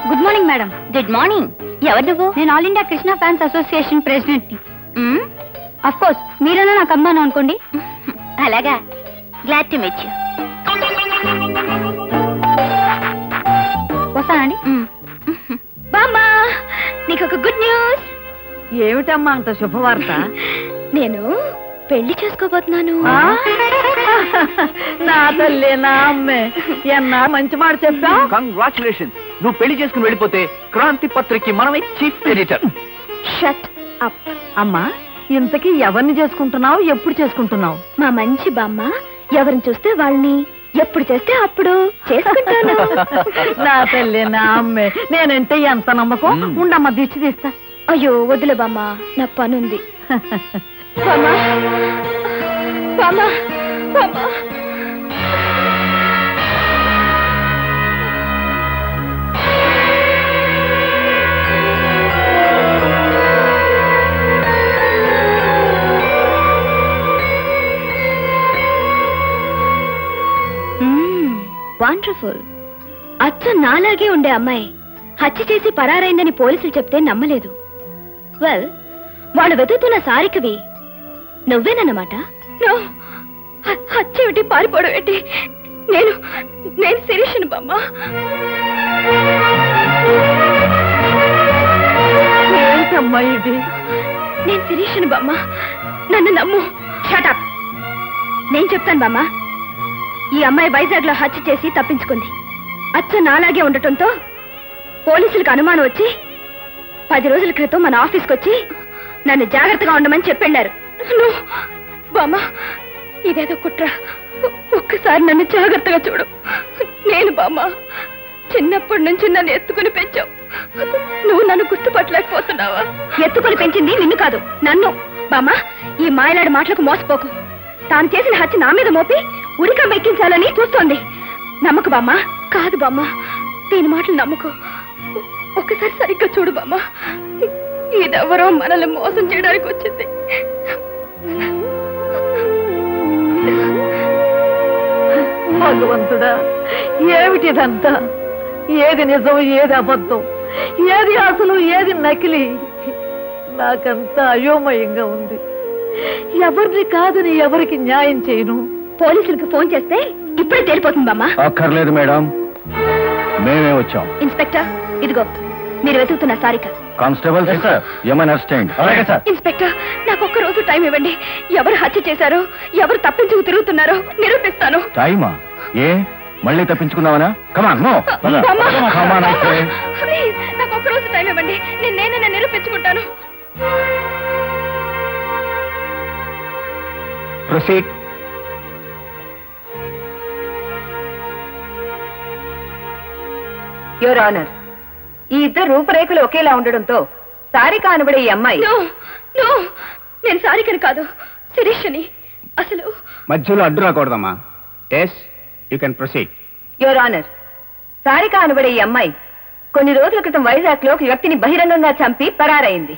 Good morning madam. Good morning. ఎవరు నువ్వు? నేను all India Krishna fans association president ని. అఫ్ కోర్స్ మీరైనా నాకు అమ్మాను అనుకోండి. అలాగా, గ్లాడ్ టు మీట్ యు. వస్తానండి. బామ్మా, నీకు ఒక గుడ్ న్యూస్. ఏమిటమ్మా అంత శుభవార్త? నేను పెళ్లి చేసుకోబోతున్నాను. నా తల్లి, నా అమ్మే, ఎన్నా మంచి మాట చెప్పా. కంగ్రాచులేషన్స్. నువ్వు పెళ్లి చేసుకుని వెళ్ళిపోతే క్రాంతి పత్రికకి మనమే చీఫ్ ఎడిటర్. Shut up. అమ్మా, ఇంతకీ ఎవరిని చేసుకుంటున్నావు, ఎప్పుడు చేసుకుంటున్నావు? మా మంచి బామ్మ ఎవరిని చూస్తే వాళ్ళని, ఎప్పుడు చేస్తే అప్పుడు చేసుకుంటాను. నా తల్లి, నా అమ్మే, నేనంటే ఎంత నమ్మకం. ఉండమ్మా, దిష్టి తీస్తా. అయ్యో వదిలే బామ్మ, నాకు పనుంది. బామ్మ, బామ్మ, బామ్మ. వండర్ఫుల్. అచ్చ నాలాగే ఉండే అమ్మాయి హత్య చేసి పరారైందని పోలీసులు చెప్తే నమ్మలేదు. వెల్, వాళ్ళు వెతుకుతున్న సారికవి నువ్వేనన్నమాట. హత్య ఏమిటి, పారిపోవడం ఏంటి? నేను శిరీషను బామ్మ. ఏంటమ్మా ఇది? నేను శిరీషను బామ్మ, నన్ను నమ్ము. షటప్. నేను చెప్తాను బామ్మ. ఈ అమ్మాయి వైజాగ్ లో హత్య చేసి తప్పించుకుంది. అచ్చ నాలాగే ఉండటంతో పోలీసులకు అనుమానం వచ్చి 10 రోజుల క్రితం మన ఆఫీస్కి వచ్చి నన్ను జాగ్రత్తగా ఉండమని చెప్పెళ్ళారు. బామ్మ, ఇదేదో కుట్ర. ఒక్కసారి నన్ను జాగ్రత్తగా చూడు. నేను బామ్మ, చిన్నప్పటి నుంచి నన్ను ఎత్తుకుని పెంచావు. నువ్వు నన్ను గుర్తుపట్టలేకపోతున్నావా? ఎత్తుకుని పెంచింది నిన్ను కాదు, నన్ను. బామ్మ, ఈ మాయలాడి మాటలకు మోసపోకు. తాను చేసిన హత్య నా మీద మోపి ఉరికం ఎక్కించాలని చూస్తోంది. నమ్మకు బామ్మ. కాదు బామ్మ, దీని మాటలు నమ్మకు. ఒక్కసారి సరిగ్గా చూడు బామ్మ. ఇదెవరో మనల్ని మోసం చేయడానికి వచ్చింది. భగవంతుడా, ఏమిటిదంతా? ఏది నిజం, ఏది అబద్ధం, ఏది అసలు, ఏది నకిలీ? నాకంతా అయోమయంగా ఉంది. ఎవరిని కాదని ఎవరికి న్యాయం చేయను? పోలీసులకు ఫోన్ చేస్తే ఇప్పుడే తేలిపోతుంది బామ్మ. అక్కర్లేదు మేడం, మేమే వచ్చాం. ఇన్స్పెక్టర్, ఇదిగో మీరు వెతుకుతున్న సారిక. కానిస్టేబుల్ ఏమైనా అసిస్టెంట్? ఇన్స్పెక్టర్, నాకు ఒక్క రోజు టైం ఇవ్వండి. ఎవరు హత్య చేశారో, ఎవరు తప్పించుకు తిరుగుతున్నారో నిరూపిస్తాను. టైమా? ఏ మళ్ళీ తప్పించుకున్నావనా? కమాన్, నో. ప్లీజ్, నాకు ఒక్క రోజు టైం ఇవ్వండి. నేనే నిరూపించుకుంటాను. ప్రొసీడ్. యువర్ ఆనర్, ఈ ఇద్దరు రూపురేఖలు ఒకేలా ఉండడంతో సారిక అనబడే ఈ అమ్మాయి. నేను సారికని కాదు, శిరీషని. అసలు మధ్యలో అడ్డు రాకూడదమ్మా. Yes, you can proceed. Your honour, Sarika అనబడే ఈ అమ్మాయి కొన్ని రోజుల క్రితం వైజాగ్ లో ఒక వ్యక్తిని బహిరంగంగా చంపి పరారైంది.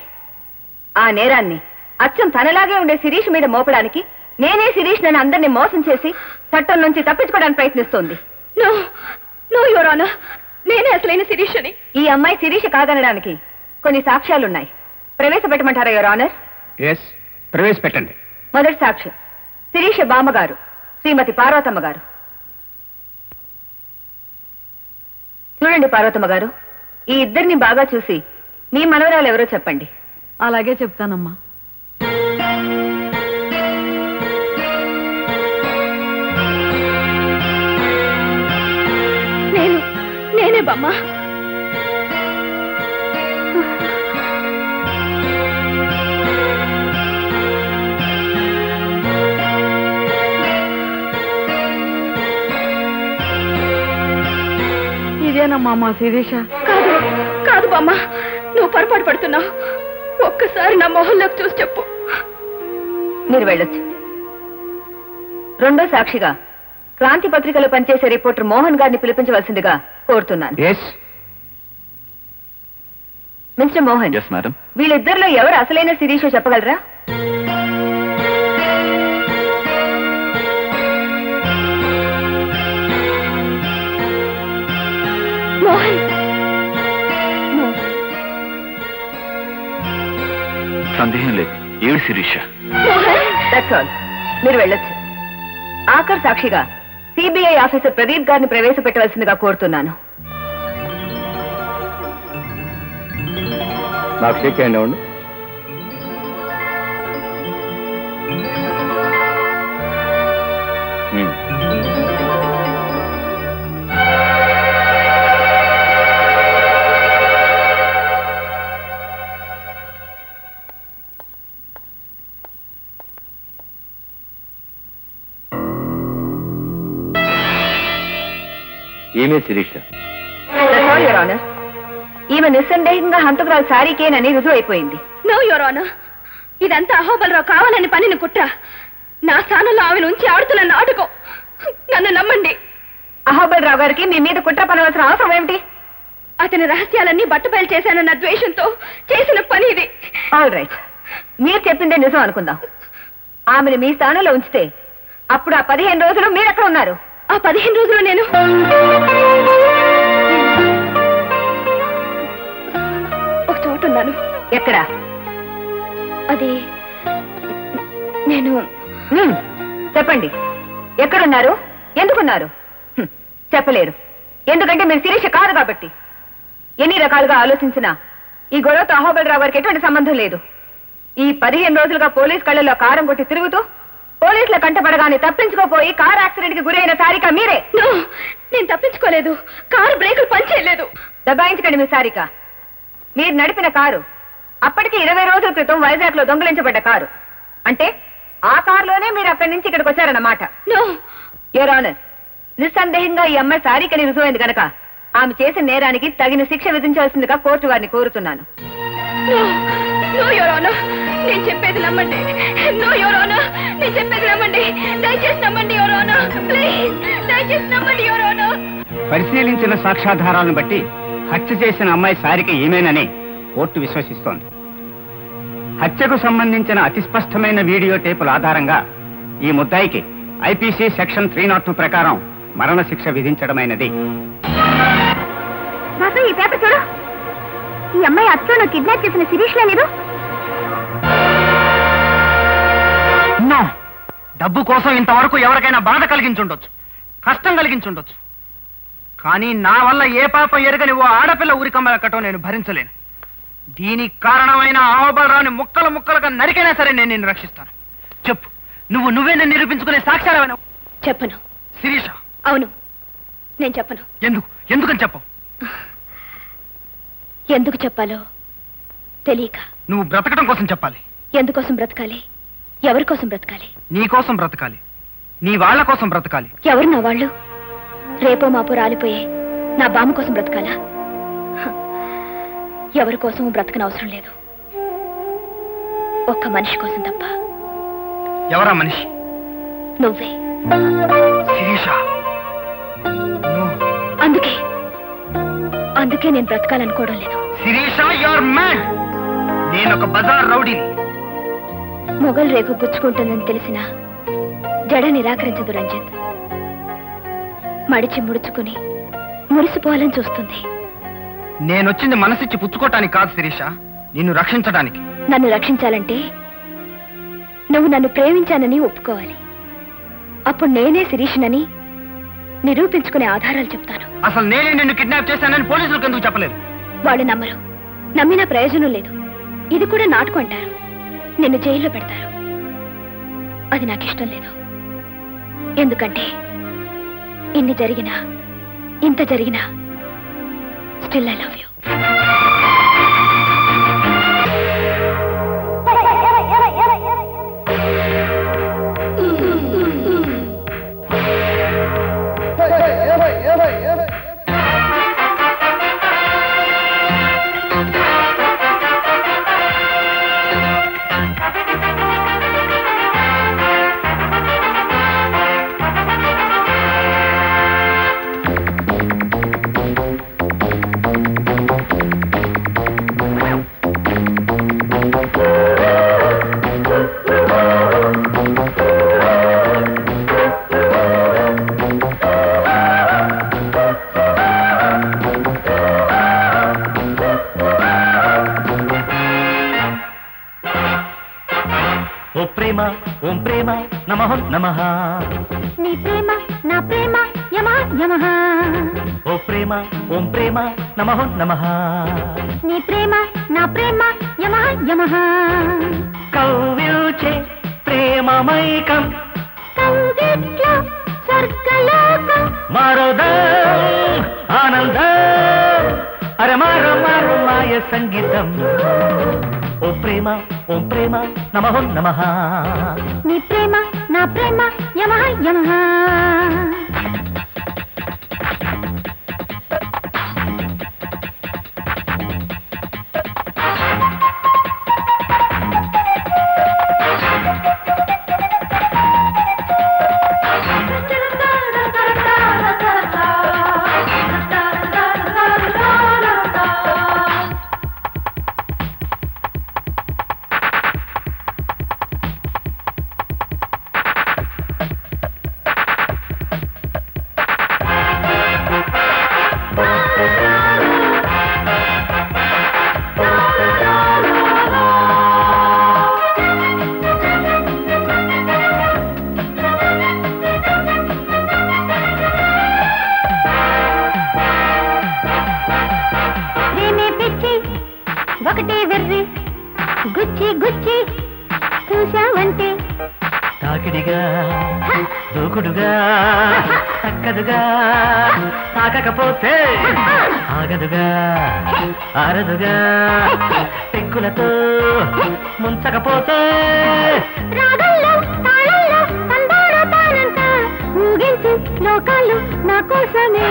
ఆ నేరాన్ని అచ్చం తనలాగే ఉండే శిరీష్ మీద మోపడానికి నేనే శిరీష్ నన్ను అందరినీ మోసం చేసి చట్టం నుంచి తప్పించుకోవడానికి ప్రయత్నిస్తోంది. నో యువర్ ఆనర్, నేనే అసలైన శిరీషని. ఈ అమ్మాయి శిరీష కాదనడానికి కొన్ని సాక్ష్యాలున్నాయి. ప్రవేశపెట్టమంటారా యువర్ ఆనర్? ఎస్, ప్రవేశపెట్టండి. మొదటి సాక్ష్యం శిరీష బామ్మగారు శ్రీమతి పార్వతమ్మ గారు. చూడండి పార్వతమ్మ గారు, ఈ ఇద్దరిని బాగా చూసి మీ మనవరాలు ఎవరో చెప్పండి. అలాగే చెప్తానమ్మా. నేనే బామ్మ. ఇదేనమ్మా మా శిరీష. కాదు కాదు బామ్మ, నువ్వు పొరపాటు పడుతున్నావు. ఒక్కసారి నా మొహంలోకి చూసి చెప్పు. మీరు వెళ్ళొచ్చు. రెండో సాక్షిగా క్రాంతి పత్రికలో పనిచేసే రిపోర్టర్ మోహన్ గారిని పిలిపించవలసిందిగా కోరుతున్నాను. Mister Mohan, yes madam. వీళ్ళిద్దరిలో ఎవరు అసలైన శిరీషో చెప్పగలరా? మోహన్, సందేహం లేదు, ఏడు శిరీష. That's all. మీరు వెళ్ళొచ్చు. ఆఖర్ సాక్షిగా సిబిఐ ఆఫీసర్ ప్రదీప్ గారిని ప్రవేశపెట్టవలసిందిగా కోరుతున్నాను. నాకు షేక్ హ్యాండ్ ఇవ్వండి. ఏమే శిరీష? ఈమె నిస్సందేహంగా హంతకురాలు సారీకేనని రుజువు అయిపోయింది. నో యువర్ ఆనర్, ఇదంతా అహోబలరావు కావాలని పనిని కుట్ర. నా స్థానంలో ఆమె నుంచి ఆడుతున్న నాటకం. నన్ను నమ్మండి. అహోబలరావు గారికి మీ మీద కుట్ర పనవలసిన అవసరం ఏమిటి? అతని రహస్యాలన్నీ బట్టబయలు చేశానన్న ద్వేషంతో చేసిన పని ఇది. ఆల్ రైట్, మీరు చెప్పిందే నిజం అనుకుందాం. ఆమెను మీ స్థానంలో ఉంచితే అప్పుడు ఆ 15 రోజులు మీరెక్కడ ఉన్నారు? ఆ 15 రోజులు నేను ఒక చోటు ఉన్నాను. ఎక్కడ? అది నేను. చెప్పండి, ఎక్కడున్నారు, ఎందుకున్నారు? చెప్పలేరు, ఎందుకంటే మీరు శిరీష కాదు కాబట్టి. ఎన్ని రకాలుగా ఆలోచించినా ఈ గొడవతో అహోబలరావు గారికి ఎటువంటి సంబంధం లేదు. ఈ 15 రోజులుగా పోలీస్ కళ్ళల్లో కారం కొట్టి తిరుగుతూ పోలీసుల కంటపడగానే తప్పించుకోపోయి కారు యాక్సిడెంట్ కి గురైన సారిక మీరే. నేను తప్పించుకోలేదు, కారు బ్రేకులు పనిచేయలేదు. దబాయించకండి మీ సారిక. మీరు నడిపిన కారు అప్పటికి 20 రోజుల క్రితం వైజాగ్ లో దొంగిలించబడ్డ కారు. అంటే ఆ కారులోనే మీరు అక్కడి నుంచి ఇక్కడికి వచ్చారన్నమాట. యువర్ ఆనర్, నిస్సందేహంగా ఈ అమ్మాయి సారికని రుజువైంది కనుక ఆమె చేసిన నేరానికి తగిన శిక్ష విధించవలసిందిగా కోర్టు వారిని కోరుతున్నాను. నేను చెప్పేది నమ్మండి. నో యువర్ ఆనర్, నేను చెప్పేది నమ్మండి. దయచేసి నమ్మండి యువర్ ఆనర్, ప్లీజ్ దయచేసి నమ్మండి యువర్ ఆనర్. పరిశీలించిన సాక్ష్యాధారాలను బట్టి హత్య చేసిన అమ్మాయి సారిక ఈమెనని కోర్టు విశ్వసిస్తోంది. హత్యకు సంబంధించిన అతి స్పష్టమైన వీడియో టేపుల ఆధారంగా ఈ ముద్దాయికి ఐపీసీ సెక్షన్ 302 ప్రకారం మరణశిక్ష విధించడమైనది. ఈ పేపర్ చూడు. ఈ అమ్మాయి అచ్చను కిడ్నాప్ చేసిన శిరీష్ లేదు. డబ్బు కోసం ఇంతవరకు ఎవరికైనా బాధ కలిగించుండొచ్చు, కష్టం కలిగించుండొచ్చు. కానీ నా వల్ల ఏ పాపం ఎరగని ఓ ఆడపిల్ల ఉరికమ్మకటం నేను భరించలేను. దీనికి కారణమైన అహోబలరావుని ముక్కలు ముక్కలుగా నరికైనా సరే నేను నిన్ను రక్షిస్తాను. చెప్పు, నువ్వే నన్ను నిరూపించుకునే సాక్ష్యాలు. చెప్పను. శిరీష? అవును, నేను చెప్పను. ఎందుకని చెప్పు? ఎందుకు చెప్పాలో తెలియక. నువ్వు బ్రతకడం కోసం చెప్పాలి. ఎందుకోసం బ్రతకాలి? ఎవరి కోసం బ్రతకాలి? నీ కోసం బ్రతకాలి, నీ వాళ్ళ కోసం బ్రతకాలి. ఎవరు నా వాళ్ళు? రేపో మాపో రాలిపోయే నా బామ్మ కోసం బ్రతకాలా? ఎవరి కోసం బ్రతకనవసరం లేదు, ఒక్క మనిషి కోసం తప్ప. ఎవరా మనిషి? నువ్వే. శిరీష, అందుకే నేను బ్రతకాలనుకోవడం లేదు. Shirisha, your mad. నేను ఒక బజార్ రౌడీని. మొగల్ రేకు గుచ్చుకుంటుందని తెలిసినా జడ నిరాకరించదు రంజిత్. మడిచి ముడుచుకుని మురిసిపోవాలని చూస్తుంది. నేనొచ్చింది మనసిచ్చి పుచ్చుకోవటానికి కాదు శిరీష, నిన్ను రక్షించడానికి. నన్ను రక్షించాలంటే నువ్వు నన్ను ప్రేమించానని ఒప్పుకోవాలి. అప్పుడు నేనే శిరీషనని నిరూపించుకునే ఆధారాలు చెప్తాను. అసలు నేనే నిన్ను కిడ్నాప్ చేశానని పోలీసులకు ఎందుకు చెప్పలేదు? వాళ్ళు నమ్మరు. నమ్మినా ప్రయోజనం లేదు. ఇది కూడా నాటకం అంటారు. నిన్ను జైల్లో పెడతారు. అది నాకు ఇష్టం లేదు. ఎందుకంటే ఇన్ని జరిగినా ఇంత జరిగినా స్టిల్ ఐ లవ్ యూ. ఓం ప్రేమ నమః నమః. నీ ప్రేమ నా ప్రేమ యమః యమః. ఓ ప్రేమ ఓం ప్రేమ నమః నమః. నీ ప్రేమ నా ప్రేమ యమః యమః. కౌవిల్చే ప్రేమమైకం కౌగిట్లో స్వర్గలోకం మారోదం ఆనందం అరే మారో మారో మాయ సంగీతం. ఓ ప్రేమ ఓం ప్రేమ నమః నమః. నీ ప్రేమ నా ప్రేమ యమః యమః. ఒకటే వెర్రి గుచ్చి గుచ్చి చూశావంటే తాకిడిగా దూకుడుగా తక్కదుగా తాకకపోతే ఆగదుగా ఆరదుగా పెక్కులతో ముంచకపోతే రాగంలో తాళంలో తందారో తానంతా ఊగించు లోకాలు నా కోసమే.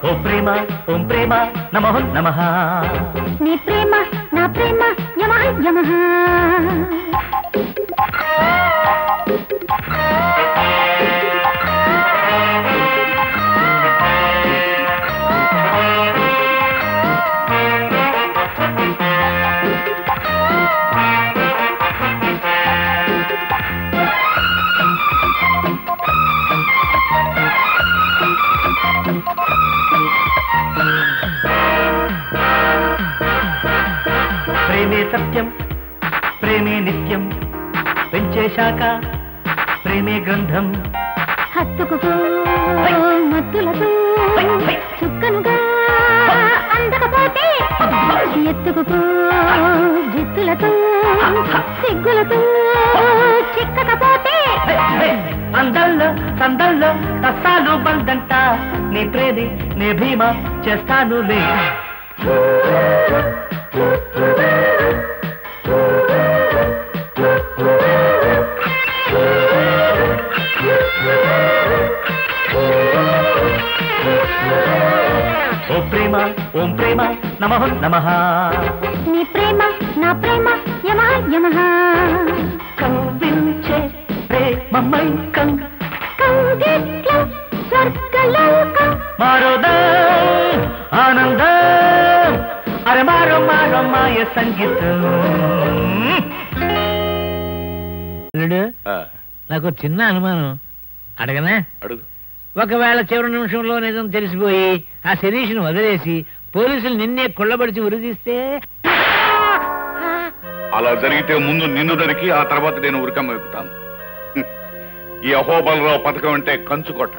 ఓ ప్రేమ ఓం ప్రేమ నమః నమః. నీ ప్రేమ నా ప్రేమ యమః యమః. ప్రేమే సత్యం ప్రేమే నిత్యం పెంచేశాక ప్రేమే గ్రంథం. హత్తుకుపో మత్తులతో చుక్కనుగా అందకపోతే ఎత్తుకుపో జిత్తులతో సిగ్గులతో చిక్కకపోతే అందల్లో సందల్లో కష్టాలు బందంట నీ ప్రేమి నీ భీమా చేస్తానులే. ఓ ప్రేమ ఓం ప్రేమ నమః నమః. నీ ప్రేమ నా ప్రేమ యమః యమః. కవ్వించే ప్రేమమైకం కౌగిట్లో మారోదా ఆనందం అరే మారో మారో మాయ సంగీతం. నాకు చిన్న అనుమానం అడగనా? అడుగు. ఒకవేళ చివరి నిమిషంలో నిజం తెలిసిపోయి ఆ శిరీష్ను వదిలేసి పోలీసులు నిన్నే కుళ్ళబడిచి ఉరిదీస్తే? అలా జరిగితే ముందు నిన్ను దరికి ఆ తర్వాత నేను ఉరికమ్మ ఎక్కుతాను. ఈ అహోబలరావు పథకం అంటే కంచుకోట.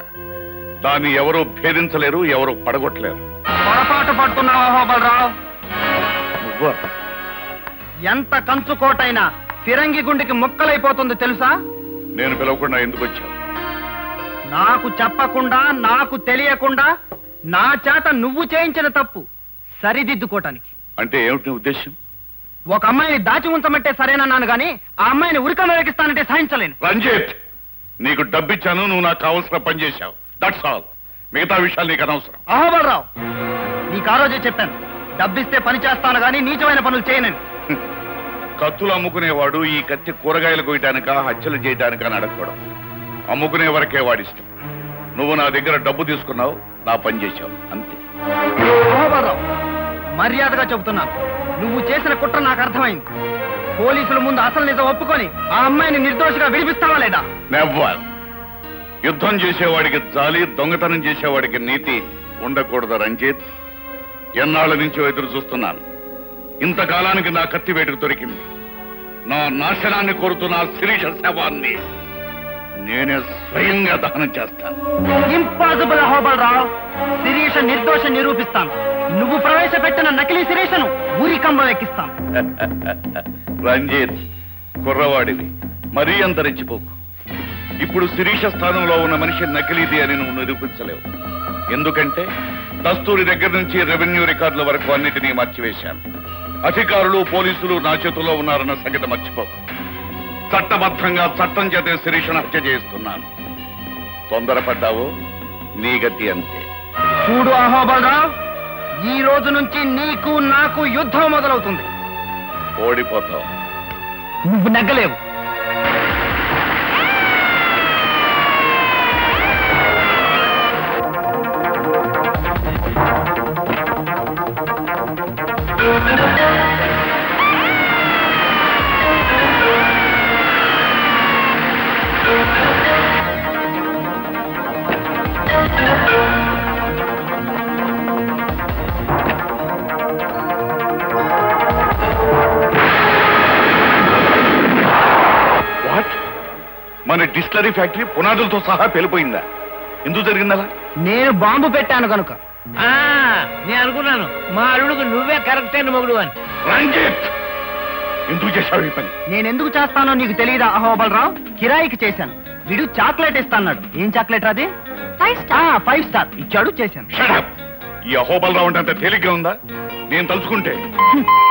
దాన్ని ఎవరూ భేదించలేరు, ఎవరు పడగొట్టలేరు. పొరపాటు పడుతున్నావు అహోబలరావు. నువ్వా? ఎంత కంచుకోటైనా ఫిరంగి గుండెకి ముక్కలైపోతుంది తెలుసా? నేను పిలవకుండా ఎందుకు వచ్చావు? నాకు చెప్పకుండా, నాకు తెలియకుండా నా చేత నువ్వు చేయించిన తప్పు సరిదిద్దుకోటానికి. అంటే ఏమిటి నీ ఉద్దేశం? ఒక అమ్మాయిని దాచి ఉంచమంటే సరేనన్నాను గాని ఆ అమ్మాయిని ఉరికమ్మ వేగిస్తానంటే సహించలేను. రంజిత్, నీకు డబ్బిచ్చాను, నువ్వు నాకు కావలసిన పని చేశావు. That's all. మిగతా విషయాలు నీకు అనవసరం. అహోబలరావు, నీకు ఆ రోజే చెప్పాను, డబ్బిస్తే పని చేస్తాను గాని నీచమైన పనులు చేయనని. కత్తులు అమ్ముకునేవాడు ఈ కత్తి కూరగాయలు కొయ్యటానిక, హత్యలు చేయటానిక అని అడగకూడదు. అమ్ముకునే వరకే వాడిష్టం. నువ్వు నా దగ్గర డబ్బు తీసుకున్నావు, నా పని చేశావు, అంతే. అహోబలరావు, మర్యాదగా చెబుతున్నాను, నువ్వు చేసిన కుట్ర నాకు అర్థమైంది. పోలీసుల ముందు అసలు నిజం ఒప్పుకొని ఆ అమ్మాయిని నిర్దోషిగా విడిపిస్తావా లేదా? నెవ్వర్. యుద్ధం చేసేవాడికి జాలి, దొంగతనం చేసేవాడికి నీతి ఉండకూడదు రంజిత్. ఎన్నాళ్ళ నుంచో ఎదురు చూస్తున్నాను. ఇంతకాలానికి నా కత్తి వేటుకు దొరికింది. నా నాశనాన్ని కోరుతున్న శిరీష శవాన్ని నేనే స్వయంగా దహనం చేస్తాను. ఇంపాసిబుల్ అహోబలరావు. శిరీష నిర్దోష నిరూపిస్తాను. నువ్వు ప్రవేశపెట్టిన నకిలీ శిరీషను ఊరికంబం ఎక్కిస్తాను. రంజిత్, కుర్రవాడివి, మరీ అంత రెచ్చిపోకు. ఇప్పుడు శిరీష స్థానంలో ఉన్న మనిషి నకిలీది అని నువ్వు నిరూపించలేవు. ఎందుకంటే దస్తూరి దగ్గర నుంచి రెవెన్యూ రికార్డుల వరకు అన్నిటినీ మార్చివేశాను. అధికారులు, పోలీసులు నా చేతుల్లో ఉన్నారన్న సంగతి మర్చిపోకు. చట్టబద్ధంగా చట్టం చేతే శిరీషను హత్య చేస్తున్నాను. తొందరపడ్డావు, నీ గతి అంతే. చూడు అహోబలరావు, ఈ రోజు నుంచి నీకు నాకు యుద్ధం మొదలవుతుంది. ఓడిపోతావు. నువ్వు నెగ్గలేవు. మన డిస్టిలరీ ఫ్యాక్టరీ పునాదులతో సహా పేలిపోయిందా? ఎందుకు జరిగిందా? నేను బాంబు పెట్టాను కనుక. నేను అనుకున్నాను మా అల్లుడికి నువ్వే కరెక్ట్ అయిన మొగుడు అని. రంజిత్, ఎందుకు చేశావు ఈ పని? నేనెందుకు చేస్తానో నీకు తెలియదా అహోబలరావు? కిరాయికి చేశాను. వీడు చాక్లెట్ ఇస్తాన్నాడు. ఏం చాక్లెట్ అది? 5 స్టార్ ఇచ్చాడు, చేశాను. ఈ అహోబలరావు అంటే అంత తేలిగ్గా ఉందా? నేను తలుచుకుంటే.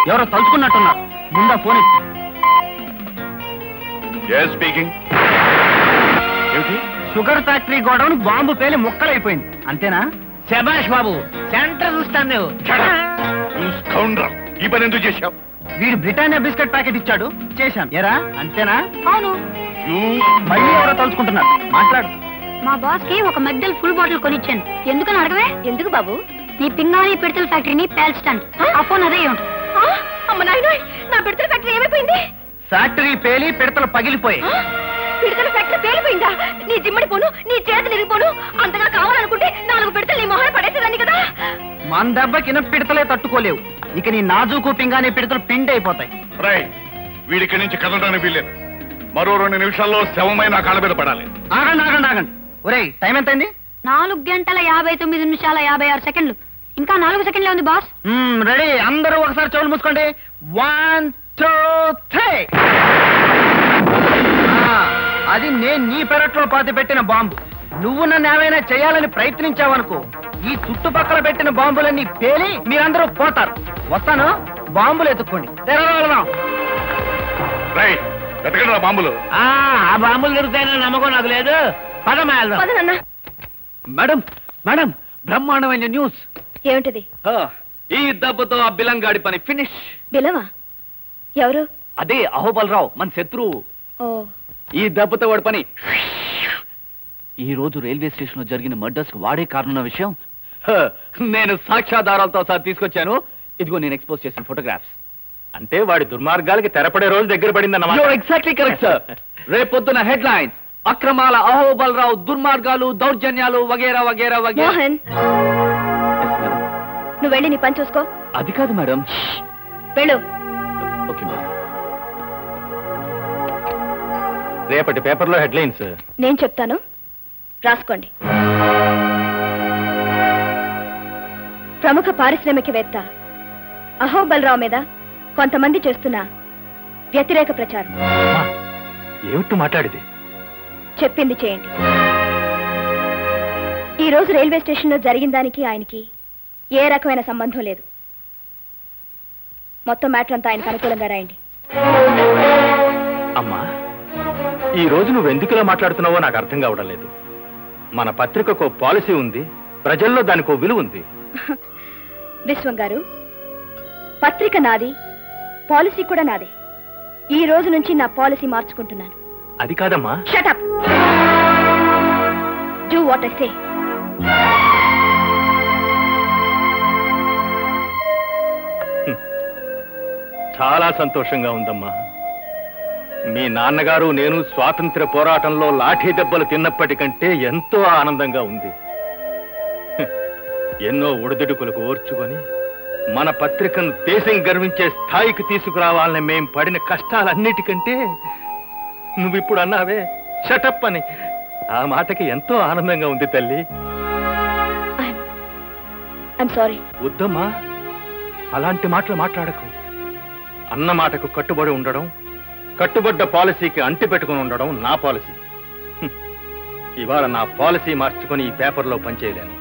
ఎవరో తలుచుకున్నట్టున్నారు. ముందా ఫోన్ ఇచ్చి. స్పీకింగ్. ఏమిటి? షుగర్ ఫ్యాక్టరీ గోడౌన్ బాంబు పేలి ముక్కలైపోయింది, అంతేనా? శభాష్ బాబు, సెంటర్ చూస్తాను నువ్వు. ఈ పని ఎందుకు చేశావు? వీడు బ్రిటానియా బిస్కెట్ ప్యాకెట్ ఇచ్చాడు, చేశాను. ఎరా, అంతేనా? అవును. మళ్ళీ ఎవరో తలుచుకుంటున్నారు. మాట్లాడు. మా బాస్ కి ఒక మెగ్డల్ ఫుల్ బాటిల్ కొనిచ్చాను. ఎందుకని అడగవే? ఎందుకు బాబు? నీ పింగాణి పిడతల ఫ్యాక్టరీని పేల్చడానికి. ఆ ఫోన్ అదే ఉంటుంది. అమ్మ నాయనోయ్, నా పిడతల ఫ్యాక్టరీ ఏమైపోయింది? ఫ్యాక్టరీ పేలి పిడతలు పగిలిపోయి. పిడతల ఫ్యాక్టరీ పేలిపోయిందా? నీ జిమ్మడి పోను, నీ చేతులు ఇరిగిపోను. అంతగా కావాలనుకుంటే 4 పిడతలు నీ మొహన పడేసేదాన్ని కదా. మన దెబ్బకి పిడతలే తట్టుకోలేవు. ఇక నీ నాజూకు పింగానే పిడతలు పిండి అయిపోతాయి. వీడికి నుంచి కదలడానికి వీల్లేదు. మరో 2 నిమిషాల్లో శవమై నా కాళ్ళ మీద పడాలి. ఆగండి ఆగండి ఆగండి. ఒరేయ్, టైం ఎంతైంది? 4 గంటల 59 నిమిషాల 56 సెకండ్లు. ఇంకా 4 సెకండ్లే ఉంది బాస్. రెడీ, అందరూ ఒకసారి చెవులు మూసుకోండి. 1 2 3. అది నేను నీ పెరట్లో పాతి పెట్టిన బాంబు. నువ్వు నన్ను ఏమైనా చేయాలని ప్రయత్నించావనుకో, ఈ చుట్టుపక్కల పెట్టిన బాంబులన్నీ పేలి మీరందరూ పోతారు. వస్తాను, బాంబులు ఎత్తుక్కోండి. తెరవగలదాం. బాంబులు ఆ బాంబులు దొరుకుతాయని నమ్మకం నాకు లేదు. మేడం మేడం, బ్రహ్మాండమైన న్యూస్. ఏమిటిది? ఈ దెబ్బతో ఆ బిలంగాడి పని ఫినిష్. బిలవా? ఎవరు? అదే అహోబలరావు, మన శత్రువు. ఓ, ఈ దెబ్బతో వాడి పని ఈ రోజు రైల్వే స్టేషన్ లో జరిగిన మర్డర్స్ కు వాడే కారణం విషయం నేను సాక్ష్యాధారాలతో సహా తీసుకొచ్చాను. ఇదిగో నేను ఎక్స్పోజ్ చేసిన ఫోటోగ్రాఫ్స్. అంటే వాడి దుర్మార్గాలకి తెరపడే రోజు దగ్గర పడిందన్నమాట. Exactly correct sir. రేపొద్దున హెడ్ లైన్స్ అక్రమాల అహోబలరావు దుర్మార్గాలు దౌర్జన్యాలు వగేరా వగేరా వగేరా. మోహన్, నువ్వు వెళ్ళి నీ పని చూసుకో. అది కాదు మేడం. వెళ్ళు. Okay madam. రేపటి పేపర్లో హెడ్లైన్స్ నేను చెప్తాను, రాసుకోండి. ప్రముఖ పారిశ్రామికవేత్త అహోబలరావు మీద కొంతమంది చేస్తున్న వ్యతిరేక ప్రచారం. ఏమిటి మాట్లాడేది? చెప్పింది చేయండి. ఈ రోజు రైల్వే స్టేషన్లో జరిగిన దానికి ఆయనకి ఏ రకమైన సంబంధం లేదు. మొత్తం మ్యాటర్ అంతా ఆయనకు అనుకూలంగా రాయండి. అమ్మా, ఈ రోజు నువ్వు ఎందుకులా మాట్లాడుతున్నావో నాకు అర్థం కావడం లేదు. మన పత్రికకు పాలసీ ఉంది, ప్రజల్లో దానికి ఓ విలువ ఉంది. విశ్వం గారు, పత్రిక నాది, పాలసీ కూడా నాదే. ఈ రోజు నుంచి నా పాలసీ మార్చుకుంటున్నాను. అది కాదమ్మా. Shut up. Do what I say. చాలా సంతోషంగా ఉందమ్మా. మీ నాన్నగారు నేను స్వాతంత్ర్య పోరాటంలో లాఠీ దెబ్బలు తిన్నప్పటికంటే ఎంతో ఆనందంగా ఉంది. ఎన్నో ఒడిదుడుకులకు ఓర్చుకొని మన పత్రికను దేశం గర్వించే స్థాయికి తీసుకురావాలని మేం పడిన కష్టాలన్నిటికంటే నువ్విప్పుడు అన్నావే షటప్ అని, ఆ మాటకి ఎంతో ఆనందంగా ఉంది తల్లి. సారీ. వద్దమ్మా, అలాంటి మాటలు మాట్లాడకు. అన్న మాటకు కట్టుబడి ఉండడం, కట్టుబడ్డ పాలసీకి అంటి పెట్టుకుని ఉండడం నా పాలసీ. ఇవాళ నా పాలసీ మార్చుకొని ఈ పేపర్లో పనిచేయలేను.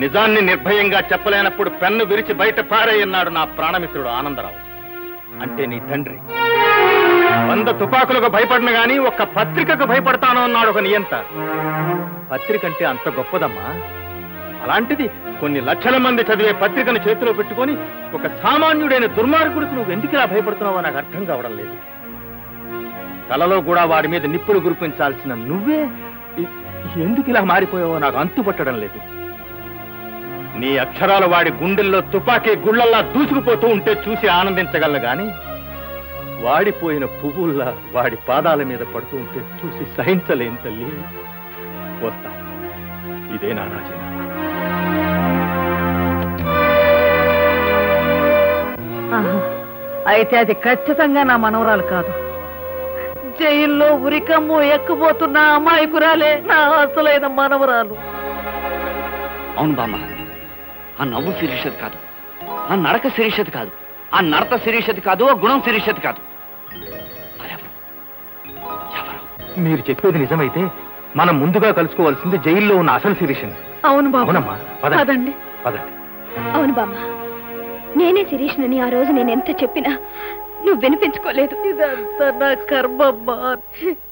నిజాన్ని నిర్భయంగా చెప్పలేనప్పుడు పెన్ను విరిచి బయట పారేయన్నాడు నా ప్రాణమిత్రుడు ఆనందరావు, అంటే నీ తండ్రి. 100 తుపాకులకు భయపడిన గాని ఒక్క పత్రికకు భయపడతాను అన్నాడు ఒక నియంత. పత్రిక అంటే అంత గొప్పదమ్మా. అలాంటిది కొన్ని లక్షల మంది చదివే పత్రికను చేతిలో పెట్టుకొని ఒక సామాన్యుడైన దుర్మార్గుడికి నువ్వు ఎందుకు ఇలా భయపడుతున్నావో నాకు అర్థం కావడం లేదు. కలలో కూడా వాడి మీద నిప్పులు గురిపించాల్సిన నువ్వే ఎందుకు ఇలా మారిపోయావో నాకు అంతుపట్టడం లేదు. నీ అక్షరాలు వాడి గుండెల్లో తుపాకీ గుళ్ళల్లా దూసుకుపోతూ ఉంటే చూసి ఆనందించగలను గాని వాడిపోయిన పువ్వుల్లా వాడి పాదాల మీద పడుతూ ఉంటే చూసి సహించలేను తల్లి. వస్తా. ఇదే నా రాజీనామా. అయితే అది ఖచ్చితంగా నా మనవరాలు కాదు. జైల్లో ఉరికమ్ము ఎక్కబోతున్న అమాయకురాలే నా అసలైన మనవరాలు. అవును బామ్మ, ఆ నవ్వు శిరీషది కాదు, ఆ నడక శిరీషది కాదు, ఆ నడత శిరీషది కాదు, ఆ గుణం శిరీషది కాదు. మీరు చెప్పేది నిజమైతే మనం ముందుగా కలుసుకోవాల్సింది జైల్లో ఉన్న అసలు శిరీషని. అవును బాబు. అవునమ్మా, పదండి. పదండి. అవును బామ్మ, నేనే శిరీష్నని ఆ రోజు నేను ఎంత చెప్పినా నువ్వు వినిపించుకోలేదు. ఇదంతా నా కర్మమ్మా,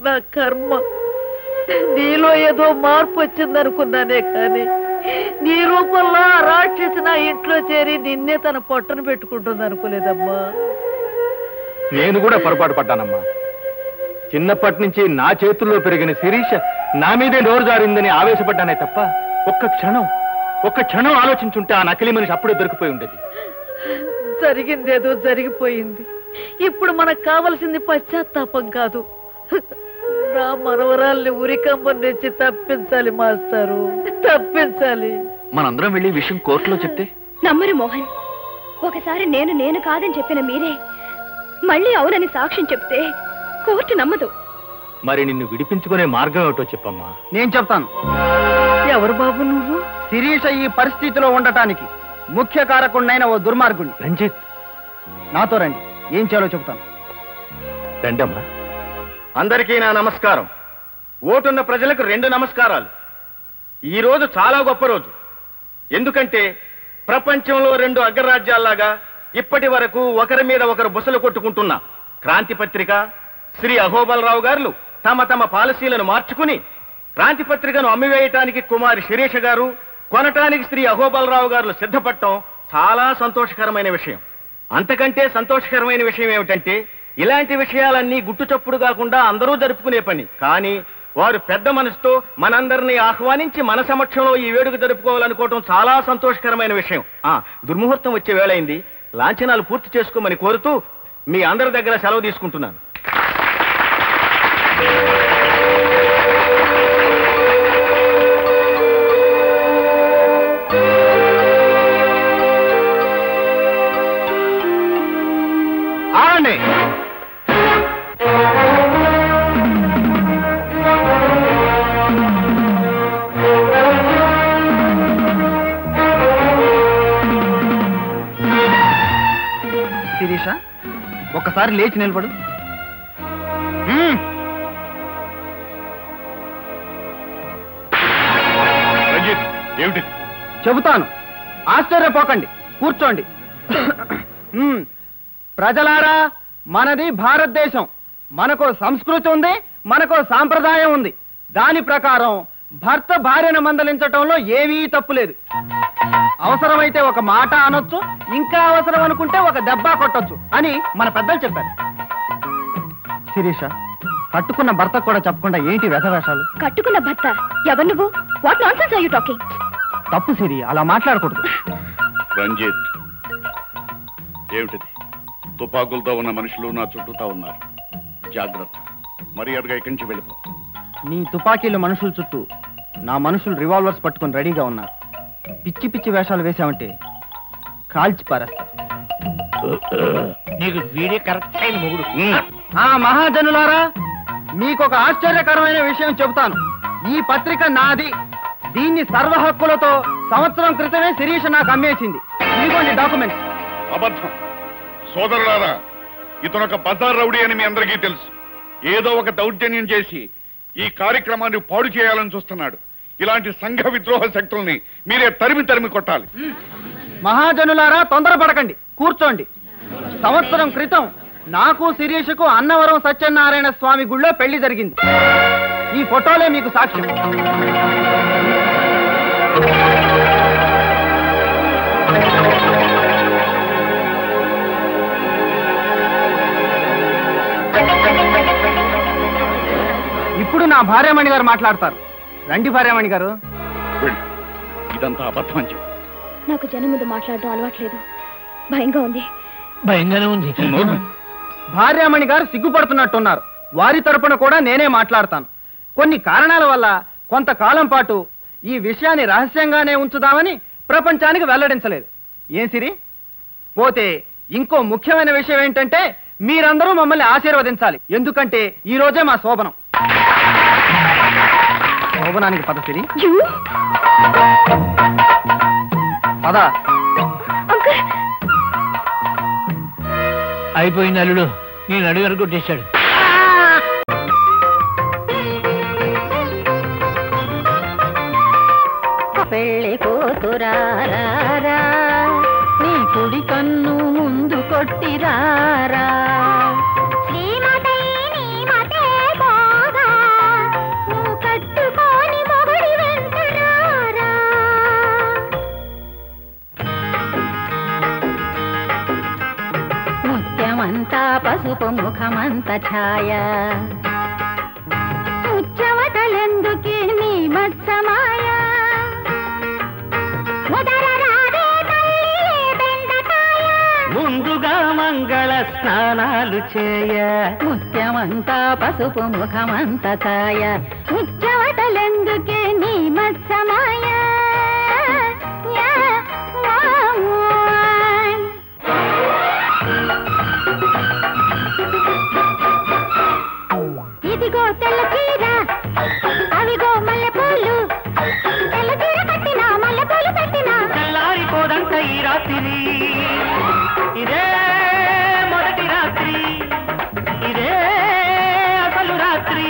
నా కర్మ. నీలో ఏదో మార్పు వచ్చిందనుకున్నానే కానీ నీ రూపంలో ఆ రాక్షసి నా ఇంట్లో చేరి నిన్నే తన పొట్టను పెట్టుకుంటుంది అనుకోలేదమ్మా. నేను కూడా పొరపాటు పడ్డానమ్మా. చిన్నప్పటి నుంచి నా చేతుల్లో పెరిగిన శిరీష నా మీదే నోరు జారిందని ఆవేశపడ్డానే తప్ప ఒక్క క్షణం ఆలోచించుంటే ఆ నకిలీ మనిషి అప్పుడే దొరికిపోయి ఉండేది. జరిగిందేదో జరిగిపోయింది. ఇప్పుడు మనకు కావలసింది పశ్చాత్తాపం కాదు, నా మనవరాల్ని ఉరికంబం తెచ్చి తప్పించాలి మాస్టారు, తప్పించాలి. మనందరం వెళ్ళి విషయం కోర్టులో చెప్తే నమ్మరు మోహన్. ఒకసారి నేను కాదని చెప్పిన మీరే మళ్ళీ అవునని సాక్ష్యం చెప్తే కోర్టు నమ్మదు. మరి నిన్ను విడిపించుకునే మార్గం ఏమిటో చెప్పమ్మా. నేను చెప్తాను. ఎవరు బాబు నువ్వు? శిరీష ఈ పరిస్థితిలో ఉండటానికి ముఖ్య కారకుడినైన ఓ దుర్మార్గుణ్ణి. రంజిత్, నాతో రండి, ఏం చేయాలో చెబుతాను. రండమ్మా. అందరికీ నా నమస్కారం. ఓటున్న ప్రజలకు 2 నమస్కారాలు. ఈ రోజు చాలా గొప్ప రోజు. ఎందుకంటే ప్రపంచంలో 2 అగ్రరాజ్యాల్లాగా ఇప్పటి వరకు ఒకరి మీద ఒకరు బుసలు కొట్టుకుంటున్న క్రాంతి పత్రిక, శ్రీ అహోబలరావు గారు తమ తమ పాలసీలను మార్చుకుని క్రాంతి పత్రికను అమ్మివేయటానికి కుమారి శిరీష గారు, కొనటానికి శ్రీ అహోబలరావు గారు సిద్ధపడటం చాలా సంతోషకరమైన విషయం. అంతకంటే సంతోషకరమైన విషయం ఏమిటంటే ఇలాంటి విషయాలన్నీ గుట్టుచప్పుడు కాకుండా అందరూ జరుపుకునే పని. కానీ వారు పెద్ద మనసుతో మనందరినీ ఆహ్వానించి మన సమక్షంలో ఈ వేడుక జరుపుకోవాలనుకోవటం చాలా సంతోషకరమైన విషయం. దుర్ముహూర్తం వచ్చే వేళైంది. లాంఛనాలు పూర్తి చేసుకోమని కోరుతూ మీ అందరి దగ్గర సెలవు తీసుకుంటున్నాను. ఆగండి. శిరీష, ఒక్కసారి లేచి నిలబడు. రంజిత్, ఏమిటి? చెబుతాను, ఆశ్చర్యపోకండి, కూర్చోండి. ప్రజలారా, మనది భారతదేశం. మనకో సంస్కృతి ఉంది, మనకో సాంప్రదాయం ఉంది. దాని ప్రకారం భర్త భార్యను మందలించటంలో ఏమీ తప్పులేదు. అవసరమైతే ఒక మాట అనొచ్చు, ఇంకా అవసరం అనుకుంటే ఒక దెబ్బ కొట్టొచ్చు అని మన పెద్దలు చెప్పారు. శిరీష, కట్టుకున్న భర్త కూడా చెప్పకుండా ఏంటి వ్యధవేషాలు? కట్టుకున్న భర్త ఎవరు నువ్వు? What nonsense are you talking? తప్పు సిరి, అలా మాట్లాడకూడదు. రంజిత్, ఏమిటిది? తుపాకులతో ఉన్న మనుషులు నా చుట్టూతా ఉన్నారు. జాగ్రత్త, మర్యాదగా ఇక్కడి నుంచి వెళ్ళిపో. నీ తుపాకీలు మనుషుల చుట్టూ, నా మనుషులు రివాల్వర్స్ పట్టుకుని రెడీగా ఉన్నారు. పిచ్చి పిచ్చి వేషాలు వేశామంటే కాల్చి పారేస్తా. నీకు వీడే కరెక్ట్ అయిన మొగుడు. మహాజనులారా, మీకొక ఆశ్చర్యకరమైన విషయం చెబుతాను. ఈ పత్రిక నాది. దీన్ని సర్వ హక్కులతో సంవత్సరం క్రితమే శిరీష నాకు అమ్మేసింది. ఇదిగోండి డాక్యుమెంట్స్. అబద్ధం. సోదరులారా, ఇతనొక బజార్ రౌడీ అని మీ అందరికీ తెలుసు. ఏదో ఒక దౌర్జన్యం చేసి ఈ కార్యక్రమాన్ని పాడు చేయాలని చూస్తున్నాడు. ఇలాంటి సంఘ విద్రోహ శక్తుల్ని మీరే తరిమి తరిమి కొట్టాలి. మహాజనులారా, తొందరపడకండి, కూర్చోండి. సంవత్సరం క్రితం నాకు శిరీషకు అన్నవరం సత్యనారాయణ స్వామి గుళ్ళో పెళ్లి జరిగింది. ఈ ఫోటోలే మీకు సాక్ష్యం. ఇప్పుడు నా భార్యామణి గారు మాట్లాడతారు. రండి భార్యామణి గారు. ఇదంతా అబద్ధం అని చెప్పు. నాకు జనం ముందు మాట్లాడడం అలవాట్లేదు, భయంగా ఉంది. భయంగానే ఉంది. భార్యామణి గారు సిగ్గుపడుతున్నట్టున్నారు. వారి తరపున కూడా నేనే మాట్లాడతాను. కొన్ని కారణాల వల్ల కొంతకాలం పాటు ఈ విషయాన్ని రహస్యంగానే ఉంచుదామని ప్రపంచానికి వెల్లడించలేదు. ఏం సిరి? పోతే ఇంకో ముఖ్యమైన విషయం ఏంటంటే, మీరందరూ మమ్మల్ని ఆశీర్వదించాలి. ఎందుకంటే ఈ రోజే మా శోభనం. శోభనానికి పద సిరి. పద. అయిపోయింది అల్లుడు, నేను అడుగు కొట్టేశాడు. పెళ్ళి కూతురారా, నీ కుడి కన్ను ముందు కొట్టిరారా. ముత్యమంతా పసుపు ముఖమంత ఛాయ, ముచ్చవటలెందుకే నీ మత్సమాయ. ముందుగా మంగళ స్నానాలు చేయ, ముత్యమంతా పసుపు ముఖమంత ఛాయ, ముచ్చవటలెందుకే నీ మత్సమాయ. ఇదిగో తెల్ల చీర, అవిగో మల్లెపూలు, తెల్ల చీర కట్టినా మల్లెపూలు పెట్టినా తెల్లారిపోదంట ఈ రాత్రి. ఇదే మొదటి రాత్రి, ఇదే అసలు రాత్రి.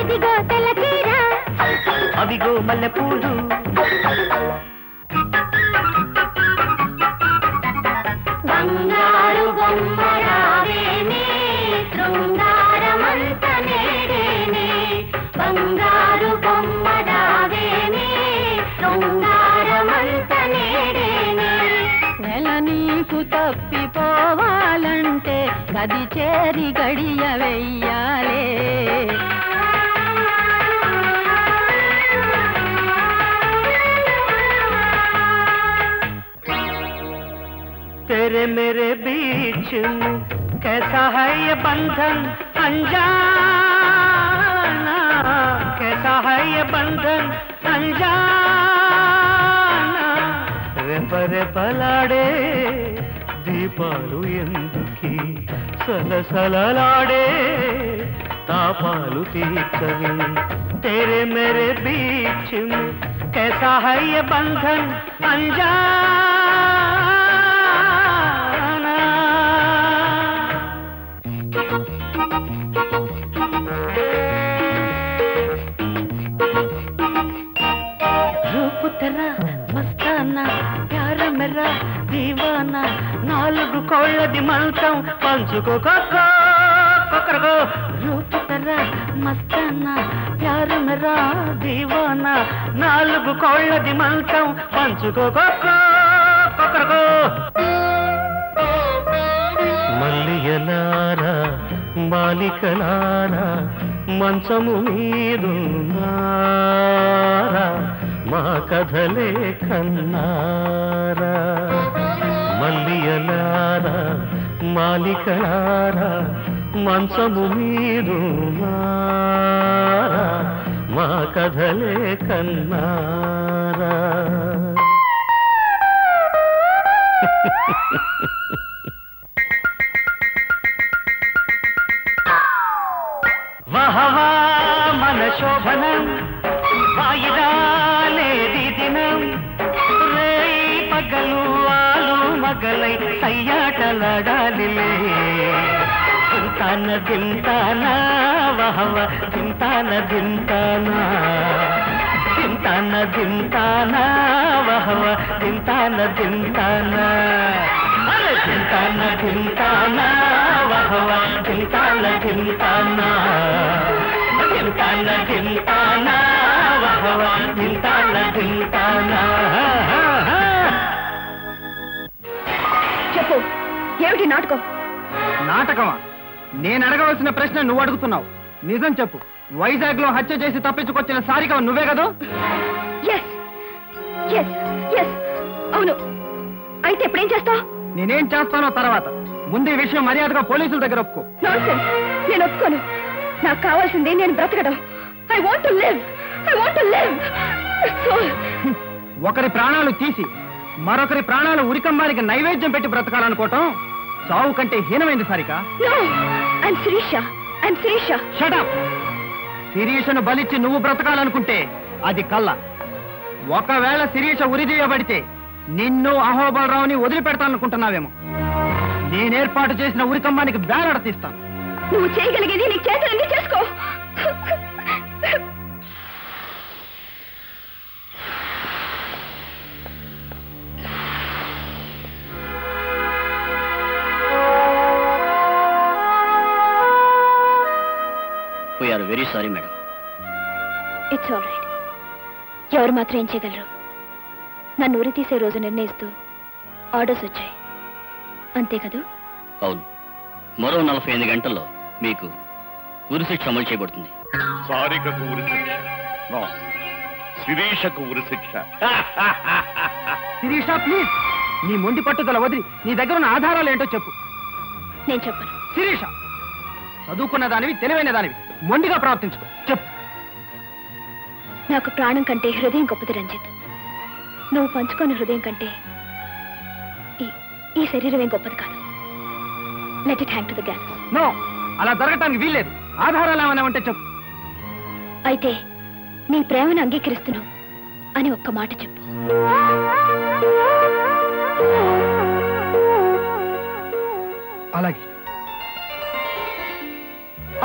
ఇదిగో తెల్ల చీర, అవిగో మల్లెపూలు. బంగారు బొమ్మరావేనే, శృంగారమంత నేడేనే. బంగారు బొమ్మరావేనే, శృంగారమంత నేడేనే. నెల నీకు తప్పిపోవాలంటే గది చేరి గడియ వెయ్యాలే. तेरे मेरे बीच में कैसा है ये बंधन अनजाना, कैसा है ये बंधन अनजाना, रेपरे पलाड़े దీపాలు ఎందుకి సలసలలాడే తాపాలు తీర్చవి तेरे मेरे बीच में कैसा है ये बंधन अनजाना। रूप तेरा मस्ताना प्यार मेरा दीवाना, నాలుగు కోళ్ళది మంచం పంచుకోకరగో రూప తెరా మస్తానా ప్యార్ మేరా దీవానా, నాలుగు కోళ్ళది మంచం పంచుకోకరగో మల్లియలారా బాలికలారా మంచము మీదున్నారా, మా కథలే కన్నారా, మల్లియలారా మాలికలారా మంచము మీదున్నారా, మా కథలే కన్నారా. వహవా మన శోభనం వాయిదాలేది దినం, రేయి పగలు ఆలు మగలై సయ్యాటలాడాలిలే, దింతాన దింతానా వహవ దింతాన దింతానా, దింతాన దింతానా వహవ దింతాన దింతానా, దింతాన దింతానా వహవ దింతాన దింతానా, దింతాన దింతానా వహవ దింతాన దింతానా. చెప్పు, ఏమిటి నాటకం? నాటకమా? నేను అడగవలసిన ప్రశ్న నువ్వు అడుగుతున్నావు. నిజం చెప్పు, వైజాగ్ లో హత్య చేసి తప్పించుకొచ్చిన సారిక నువ్వే కదా? అవును. అయితే ఇప్పుడేం చేస్తావు? నేనేం చేస్తానో తర్వాత. ముందు ఈ విషయం మర్యాదగా పోలీసుల దగ్గర ఒప్పుకో. నాన్సెన్స్. నేను ఒప్పుకోను. నాకు కావాల్సింది నేను బ్రతకడం. I want to live. ఒకరి ప్రాణాలు తీసి మరొకరి ప్రాణాలు ఉరికంబానికి నైవేద్యం పెట్టి బ్రతకాలనుకోవటం చావు కంటే హీనమైంది సారిక. Shut up. శిరీషను బలిచ్చి నువ్వు బ్రతకాలనుకుంటే అది కళ్ళ. ఒకవేళ శిరీష ఉరిదీయబడితే నిన్ను అహోబలరావుని వదిలిపెడతాననుకుంటున్నావేమో. నేనేర్పాటు చేసిన ఉరికంబానికి బ్యానర్ తీస్తాను. నువ్వు చేయగలిగేది నీ చేతులన్నీ చేసుకో. We are very sorry, madam. It's all right. ఎవరు మాత్రం ఏం చేయగలరు? నన్ను ఉరి తీసే రోజు నిర్ణయిస్తూ ఆర్డర్స్ వచ్చాయి, అంతే కదా? అవును. మరో 45 గంటల్లో మీకు ఉరిశిక్ష అమలు చేయబడుతుంది. సారికకు ఉరిశిక్ష? నో, శిరీషకు ఉరిశిక్ష. శిరీష, ప్లీజ్, నీ మొండి పట్టుదల వదిలి నీ దగ్గర ఉన్న ఆధారాలు ఏంటో చెప్పు. నేను చెప్పను. శిరీష, చదువుకున్న దానివి, తెలివైన దానివి, మొండిగా ప్రవర్తించుకో. చెప్పు. నాకు ప్రాణం కంటే హృదయం గొప్పది రంజిత్. నువ్వు పంచుకున్న హృదయం కంటే ఈ శరీరమే గొప్పది కాదు. Let it hang to the galleries. No, అలా జరగటానికి వీల్లేదు. ఆధారాలు ఏమైనా ఉంటే చెప్పు. అయితే నీ ప్రేమను అంగీకరిస్తున్నావు అని ఒక్క మాట చెప్పు. అలాగే.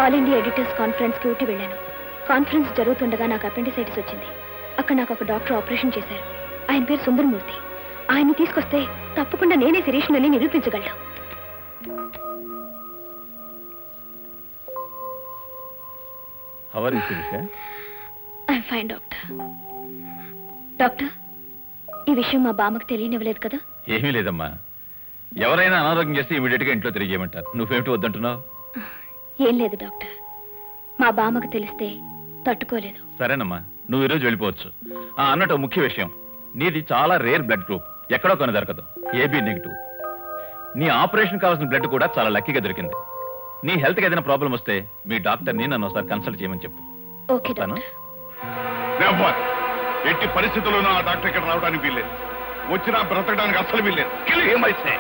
ఆల్ ఇండియా ఎడిటర్స్ కాన్ఫరెన్స్ కి ఊటీ వెళ్ళాను. కాన్ఫరెన్స్ జరుగుతుండగా నాకు అపెండిసైటిస్ వచ్చింది. అక్కడ నాకు ఒక డాక్టర్ ఆపరేషన్ చేశారు. ఆయన పేరు సుందరమూర్తి. ఆయన్ని తీసుకొస్తే తప్పకుండా నేనే శిరీష్ని నిరూపించగలను. I'm fine doctor. డాక్టర్, ఈ విషయం మా బామ్మకు తెలియనివ్వలేదు కదా? ఏమీ లేదమ్మా. ఎవరైనా అనారోగ్యం చేస్తే ఇమీడియట్ గా ఇంట్లో తిరిగేయమంటారు. నువ్వేమిటి వద్దంటున్నావు? ఏం లేదు డాక్టర్, మా బామ్మకు తెలిస్తే తట్టుకోలేదు. సరేనమ్మా, నువ్వు ఈరోజు వెళ్ళిపోవచ్చు. అన్నట్టు ముఖ్య విషయం, నీది చాలా రేర్ బ్లడ్ గ్రూప్, ఎక్కడో కొన్ని దొరకదు. AB negative. నీ ఆపరేషన్ కావాల్సిన బ్లడ్ కూడా చాలా లక్కీగా దొరికింది. నీ హెల్త్కి ఏదైనా ప్రాబ్లం వస్తే మీ డాక్టర్ని నన్ను ఒకసారి కన్సల్ట్ చేయమని చెప్పు. Okay never. ఎట్టి పరిస్థితుల్లోనూ ఆ డాక్టర్ ఇక్కడ రావడానికి వీల్లేదు. వచ్చినా బ్రతకడానికి అస్సలు వీల్లేదు. ఏమైతే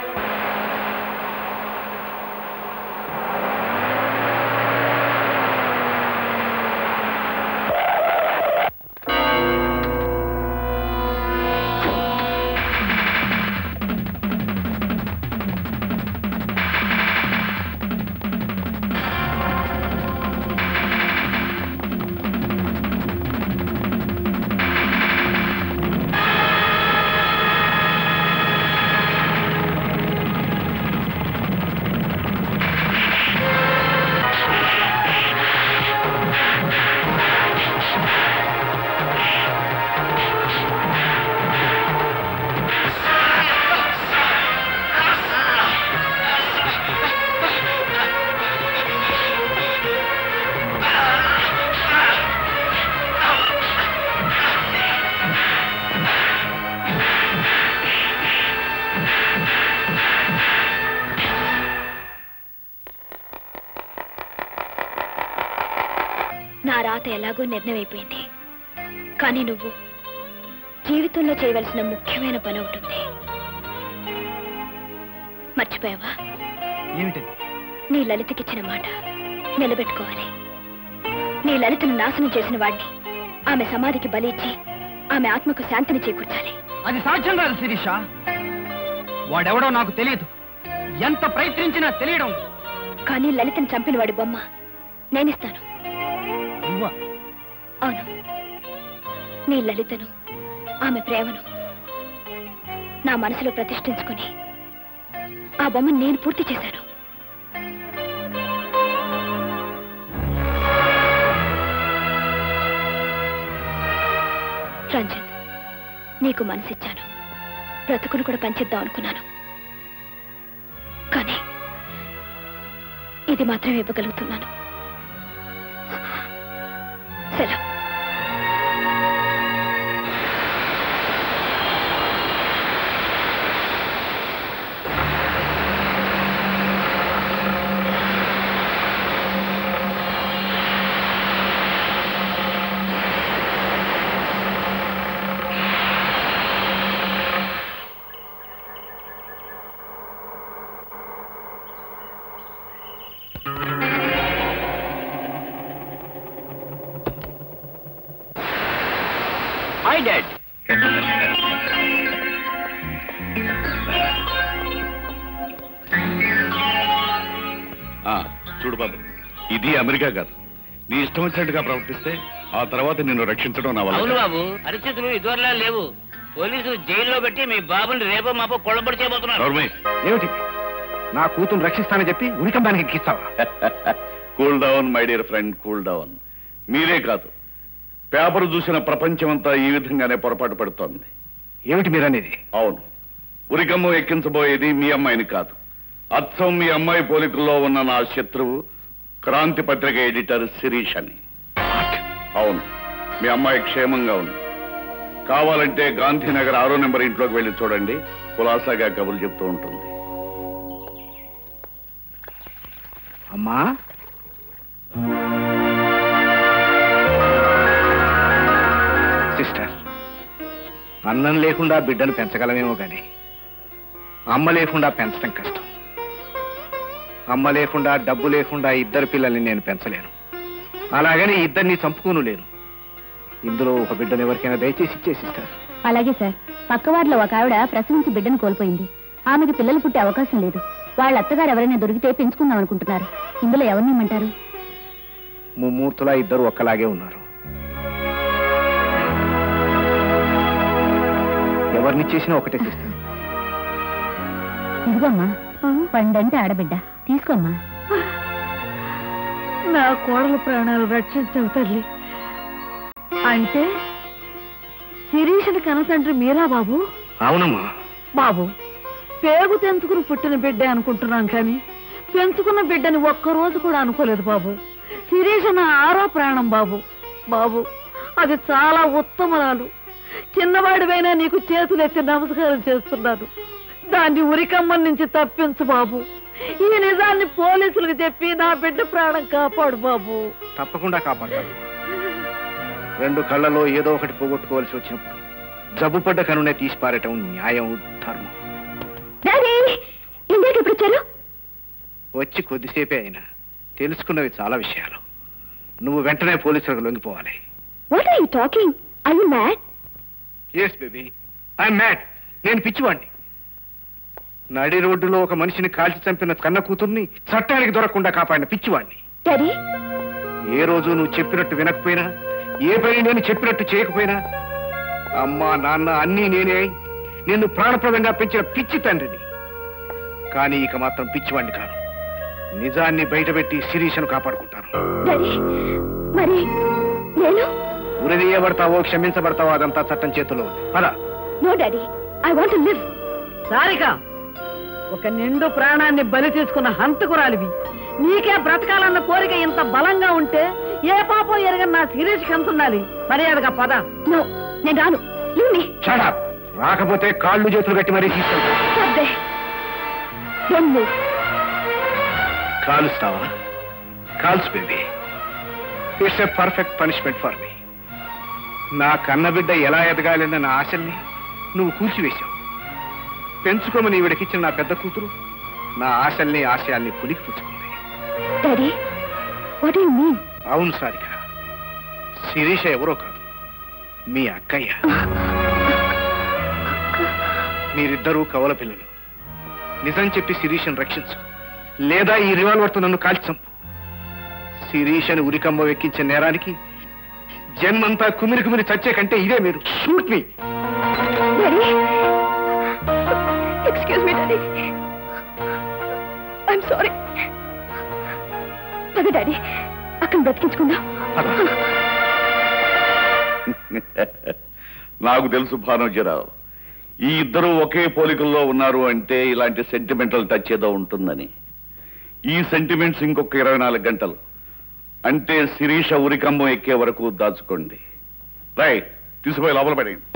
నా రాత ఎలాగో నిర్ణయమైపోయింది. కానీ నువ్వు జీవితంలో చేయవలసిన ముఖ్యమైన పని ఉంటుంది. మర్చిపోయావా? ఏమిటది? నీ లలితకిచ్చిన మాట నిలబెట్టుకోవాలి. నీ లలితను నాశనం చేసిన వాడిని ఆమె సమాధికి బలిచ్చి ఆమె ఆత్మకు శాంతిని చేకూర్చాలి. అది సాధ్యం కాదు శిరీష. వాడెవడో నాకు తెలియదు. ఎంత ప్రయత్నించినా తెలియడం. కానీ లలితను చంపిన వాడి బొమ్మ నేనిస్తాను. అవును, నీ లలితను ఆమె ప్రేమను నా మనసులో ప్రతిష్ఠించుకుని ఆ బొమ్మను నేను పూర్తి చేశాను. రంజిత్, నీకు మనసిచ్చాను. బ్రతుకును కూడా పంచిద్దాం అనుకున్నాను. కానీ ఇది మాత్రమే ఇవ్వగలుగుతున్నాను. సెలవు. Hi dad. చూడు బాబు, ఇది అమెరికా కాదు. నీ ఇష్టం వచ్చినట్టుగా ప్రవర్తిస్తే ఆ తర్వాత నిన్ను రక్షించడం నా వల్ల. అవును బాబు, పరిస్థితులు ఇదివరలా లేవు. పోలీసులు జైల్లో పెట్టి మీ బాబుని రేపో మాపో కొల్లబడి చేయబోతున్నారు. ఏమిటి? నా కూతురు రక్షిస్తానని చెప్పి ఉరికంబానికి ఎక్కిస్తావా? Cool down my dear friend, cool down. మీరే కాదు, పేపర్ చూసిన ప్రపంచమంతా ఈ విధంగానే పొరపాటు పడుతోంది. ఏమిటి మీరనేది? అవును, ఉరికమ్మ ఎక్కించబోయేది మీ అమ్మాయిని కాదు, అచ్చం మీ అమ్మాయి పోలికల్లో ఉన్న నా శత్రువు క్రాంతి పత్రిక ఎడిటర్ శిరీష్ అని. అవును, మీ అమ్మాయి క్షేమంగా ఉంది. కావాలంటే గాంధీనగర్ 6వ నెంబర్ ఇంట్లోకి వెళ్ళి చూడండి. కులాసాగా కబుర్లు చెప్తూ ఉంటుంది. అమ్మా, సిస్టర్, అన్నం లేకుండా బిడ్డను పెంచగలమేమో కానీ అమ్మ లేకుండా పెంచడం కష్టం. అమ్మ లేకుండా, డబ్బు లేకుండా ఇద్దరు పిల్లల్ని నేను పెంచలేను. అలాగని ఇద్దరిని చంపుకోను లేను. ఇందులో ఒక బిడ్డను ఎవరికైనా దయచేసి ఇచ్చేసిస్తారు. అలాగే సార్. పక్కవారిలో ఒక ఆవిడ ప్రసవించి బిడ్డను కోల్పోయింది. ఆమెకు పిల్లలు పుట్టే అవకాశం లేదు. వాళ్ళ అత్తగారు ఎవరైనా దొరికితే పెంచుకుందాం అనుకుంటున్నారు. ఇందులో ఎవరిని ఇమ్మంటారు? ముమ్మూర్తులా ఇద్దరు ఒక్కలాగే ఉన్నారు. ఎవరిని చేసినా ఒకటే సిస్టర్. ఇదిగోమ్మా, పండంటే ఆడబిడ్డ, తీసుకోమ్మా. నా కోడల ప్రాణాలు రక్షించవు తల్లి. అంటే శిరీషుని కనతండ్రి మీరా బాబు? అవునమ్మా. బాబు, పేగు తెంచుకుని పుట్టిన బిడ్డే అనుకుంటున్నాం కానీ పెంచుకున్న బిడ్డని ఒక్కరోజు కూడా అనుకోలేదు బాబు. శిరీష నా 6వ ప్రాణం బాబు. బాబు, అది చాలా ఉత్తమరాలు. చిన్నవాడివైనా నీకు చేతులెత్తి నమస్కారం చేస్తున్నాను. దాన్ని ఉరికమ్మం నుంచి తప్పించు బాబు. ఈ నిజాన్ని పోలీసులకు చెప్పి నా బిడ్డ ప్రాణం కాపాడు బాబు. తప్పకుండా కాపాడతాను. రెండు కళ్ళలో ఏదో ఒకటి పోగొట్టుకోవాల్సి వచ్చినప్పుడు జబ్బుపడ్డ కనునే తీసి పారటం న్యాయం, ధర్మం. వచ్చి కొద్దిసేపే అయినా తెలుసుకున్నవి చాలా విషయాలు. నువ్వు వెంటనే పోలీసులకు లొంగిపోవాలి. Yes baby, I'm mad. నేను పిచ్చివాణ్ణి. నడి రోడ్డులో ఒక మనిషిని కాల్చి చంపిన కన్న కూతుర్ని చట్టానికి దొరకకుండా కాపాడిన పిచ్చివాణ్ణి. ఏ రోజు నువ్వు చెప్పినట్టు వినకపోయినా, ఏ పని నేను చెప్పినట్టు చేయకపోయినా, అమ్మా నాన్న అన్నీ నేనే నిన్ను ప్రాణప్రదంగా పెంచిన పిచ్చి తండ్రిని. కానీ ఇక మాత్రం పిచ్చివాణ్ణి కాను. నిజాన్ని బయటపెట్టి శిరీషను కాపాడుకుంటాను. ఉరిదీయబడతావో క్షమించబడతావో అదంతా చట్టం చేతిలో ఉంది. పద. No daddy, I want to live. Sarika, ఒక నిండు ప్రాణాన్ని బలి తీసుకున్న హంతకురాలివి. నీకే బ్రతకాలన్న కోరిక ఇంత బలంగా ఉంటే ఏ పాపం ఎరగని నా శిరీష్ కంతుండాలి. మర్యాదగా పద. నో, నేను రాను. రాకపోతే కాళ్ళు చేతులు కట్టి మరీ తీసుకెళ్తా. కాలుస్తావా? కాల్స్ baby. It's a perfect punishment for me. నా కన్నబిడ్డ ఎలా ఎదగాలన్న నా ఆశల్ని నువ్వు కూల్చివేశావు. పెంచుకోమని ఈవిడకిచ్చిన నా పెద్ద కూతురు నా ఆశల్ని ఆశయాల్ని పులికి పుచ్చుకుంది. అవును సారిక, శిరీష ఎవరో కాదు, మీ అక్కయ్య. మీరిద్దరూ కవల పిల్లలు. నిజం చెప్పి శిరీషను రక్షించు, లేదా ఈ రివాల్వర్తో నన్ను కాల్చి చంపు. శిరీషను ఉరికమ్మ ఎక్కించే నేరానికి జన్మంతా కుమిరి కుమిరి చచ్చే కంటే ఇదే మీరు. Shoot me. Excuse me daddy, I'm sorry. పద డాడీ, అక్కడ బ్రతికించుకుందాం. నాకు తెలుసు భానుజీరావు, ఈ ఇద్దరు ఒకే పోలికల్లో ఉన్నారు అంటే ఇలాంటి సెంటిమెంటల్ టచ్ ఏదో ఉంటుందని. ఈ సెంటిమెంట్స్ ఇంకొక 24 గంటలు అంటే శిరీష ఉరికంబం ఎక్కే వరకు దాచుకోండి. రైట్, తీసుకుపోయి లోపల పడేయండి.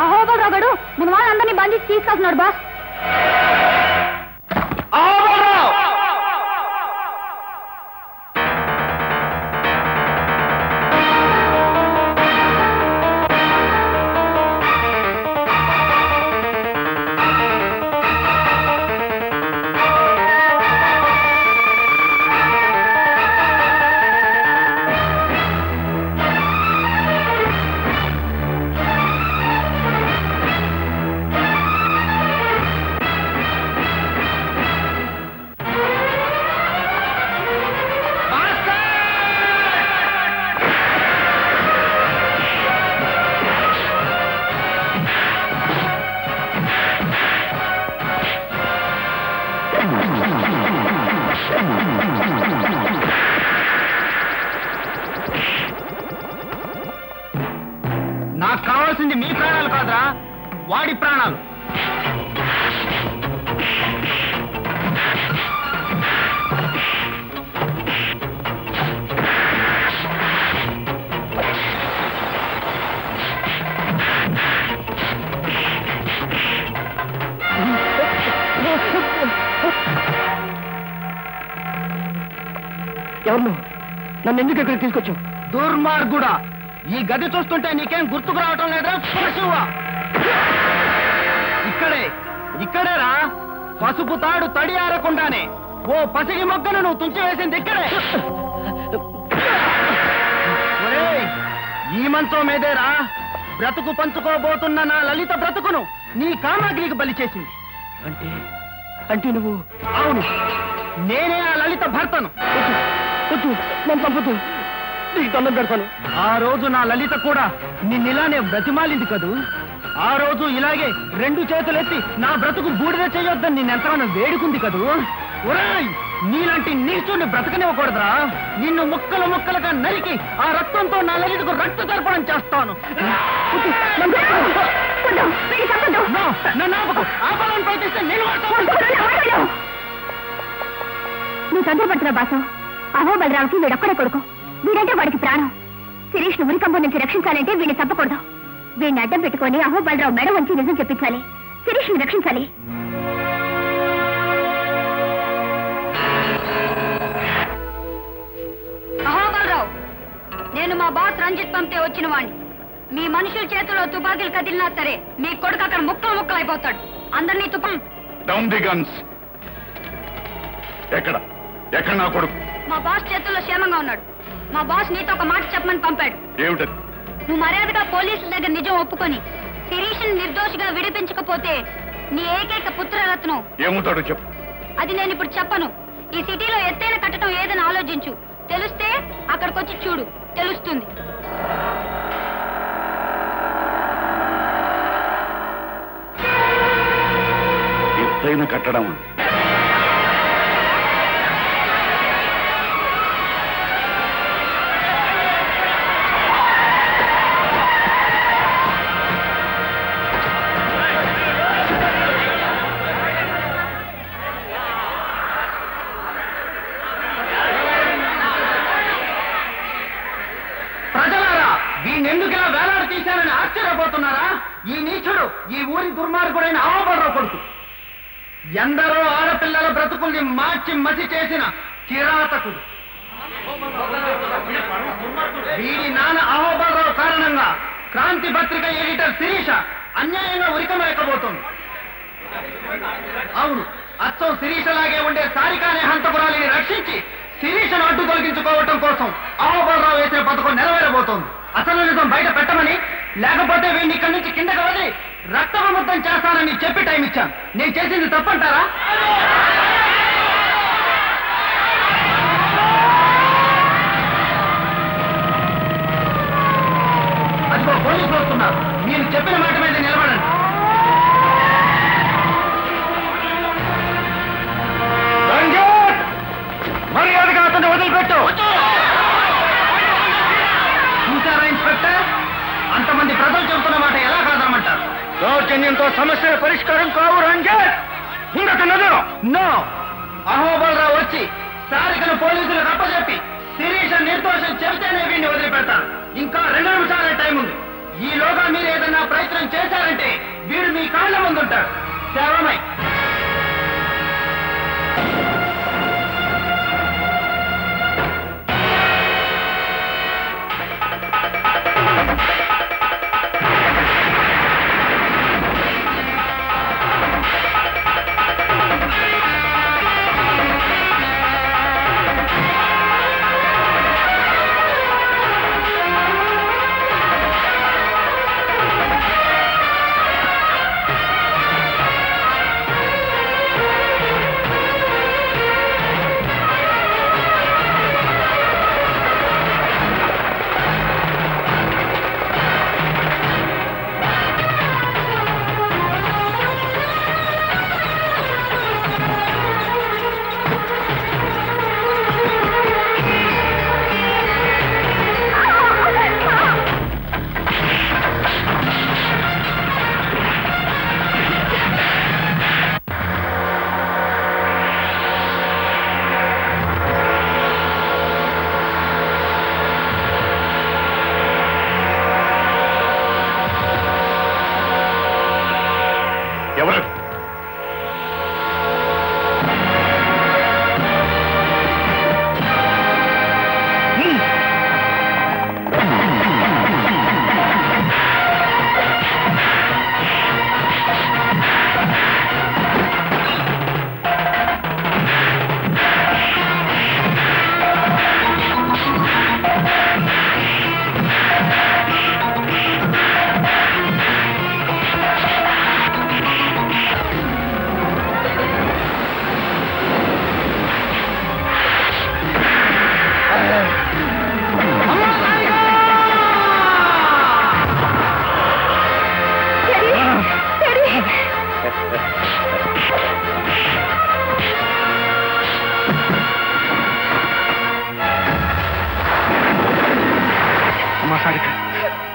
అహోబడు మన వాళ్ళందరినీ బంధించి తీసుకొస్తున్నాడు బాస్. నాకు కావాల్సింది మీ ప్రాణాలు కాదురా, వాడి ప్రాణాలు. ఎవరు? నన్ను ఎందుకు ఇక్కడ తీసుకొచ్చావు? దుర్మార్గుడా, ఈ గది చూస్తుంటే నీకేం గుర్తుకు రావటం లేదా? పశువా, ఇక్కడేరా పసుపు తాడు తడి ఆరకుండానే ఓ పసిగి మొగ్గను నువ్వు తుంచివేసింది ఇక్కడే. ఈ మంచం మీదేరా బ్రతుకు పంచుకోబోతున్న నా లలిత బ్రతుకును నీ కామాగ్రికి బలి చేసింది. అంటే నువ్వు? అవును, నేనే ఆ లలిత భర్తను. నన్ను చంపొద్దు, నీకు దండం పెడతాను. ఆ రోజు నా లలిత కూడా నిన్నిలానే బ్రతిమాలింది కదూ. ఆ రోజు ఇలాగే 2 చేతులెత్తి నా బ్రతుకు బూడిద చేయొద్దని నిన్నెంతగానో వేడుకుంది కదూ. ఒరేయ్, నీలాంటి నీచుని బ్రతకనివ్వకూడదురా. నిన్ను ముక్కలు ముక్కలుగా నరికి ఆ రక్తంతో నా లలితకు రక్త తర్పణం చేస్తాను. చంపొద్దు, వీడిని చంపొద్దు. నన్ను ఆపకు. ఆపాలని ప్రయత్నిస్తే నేను నువ్వు తొందరపడుతున్నావు బాసు. అహో బలరావుకి వీడొక్కడే కొడుకు. వీడంటే వాడికి ప్రాణం. శిరీష్ ను ఉరికంబం నుంచి రక్షించాలంటే వీడిని తప్పకూడదు. వీడిని అడ్డం పెట్టుకుని అహో బలరావు మెడ వంచి నిజం చెప్పించాలి. శిరీష్ ని రక్షించాలి. అహో బలరావు, నేను మా బాస్ రంజిత్ పంపితే వచ్చిన వాణ్ణి. మీ మనుషుల చేతిలో తుపాకీలు కదిలినా సరే మీ కొడుకు అక్కడ ముక్కలు ముక్కలు అయిపోతాడు. అందరినీ డౌన్ ది గన్స్. ఎక్కడ ఎక్కడ నా కొడుకు? మా బాస్ చేతుల్లో క్షేమంగా ఉన్నాడు. మా బాస్ నీతో ఒక మాట చెప్పమని పంపాడు. ఏమిటది? నువ్వు మర్యాదగా పోలీసుల దగ్గర నిజం ఒప్పుకొని శిరీష్ నిర్దోషిగా విడిపించకపోతే నీ ఏకైక పుత్రరత్నం ఏమవుతాడో చెప్పు. అది నేను ఇప్పుడు చెప్పను. ఈ సిటీలో ఎత్తైన కట్టడం ఏదని ఆలోచించు. తెలిస్తే అక్కడికొచ్చి చూడు, తెలుస్తుంది. ఎత్తైన కట్టడం వీణెందుకిలా వేలాడు తీశానని ఆశ్చర్యపోతున్నారా? ఈ నీచుడు ఈ ఊరి దుర్మార్గుడైన అహోబలరావు కొడుకు. ఎందరో ఆడపిల్లల బ్రతుకుల్ని మార్చి మసి చేసిన కిరాతకుడు. వీడి నాన్న అహోబలరావు కారణంగా క్రాంతి పత్రిక ఎడిటర్ శిరీష అన్యాయంగా ఉరికమలేకపోతుంది. అవును, అచ్చం శిరీషలాగే ఉండే సారిక అనే హంతపురాలిని రక్షించి శిరీషను అడ్డు తొలగించుకోవటం కోసం అహోబలరావు వేసిన పథకం నెరవేరబోతోంది. అసలు నిజం బయట పెట్టమని, లేకపోతే వీడిని ఇక్కడి నుంచి కిందకి వదిలి రక్తముద్దం చేస్తానని చెప్పి టైం ఇచ్చాను. నేను చేసింది తప్పంటారా? అదిగో పోలీసులు వస్తున్నారు. మీరు చెప్పిన మాట మీద నిలబడండి. మర్యాదగా అతను వదిలిపెట్టు. చూసారా ఇన్స్పెక్టర్, అంతమంది ప్రజలు చెబుతున్న మాట ఎలా కాదనమంటారు? దౌర్జన్యంతో సమస్యల పరిష్కారం కావు రంజిత్. నో, అహోబలరావు వచ్చి సారికను పోలీసులకు అప్పచెప్పి శిరీష నిర్దోషం చెబితేనే వీడిని వదిలిపెడతారు. ఇంకా 2 నిమిషాల టైం ఉంది. ఈలోగా మీరు ఏదైనా ప్రయత్నం చేశారంటే వీడు మీ కాళ్ళ ముందుంటాడు. శవమై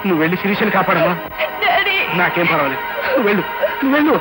నువ్వు వెళ్ళి శిరీషను కాపాడమ్మా. డాడీ నాకేం పర్వాలేదు, నువ్వు వెళ్ళు, నువ్వు వెళ్ళు.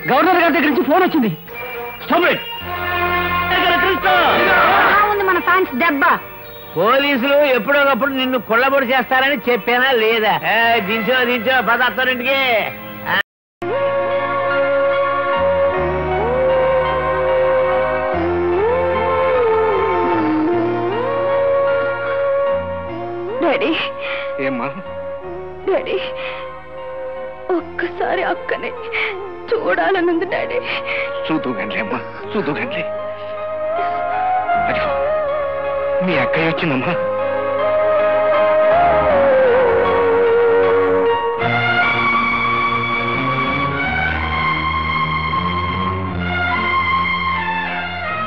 గవర్నర్ గారి దగ్గర నుంచి ఫోన్ వచ్చింది. ఉంది మన ఫ్యాన్స్ దెబ్బ. పోలీసులు ఎప్పుడోకప్పుడు నిన్ను కొల్లబొడి చేస్తారని చెప్పానా లేదా? దించో పదార్థానికి. డాడీ ఏమ్మా? డాడీ ఒక్కసారి అక్కని చూడాలనుంది డాడీ. చూదుగండి అమ్మా, చూదుగండి. అదిగో మీ అక్కయ్య వచ్చిందమ్మా.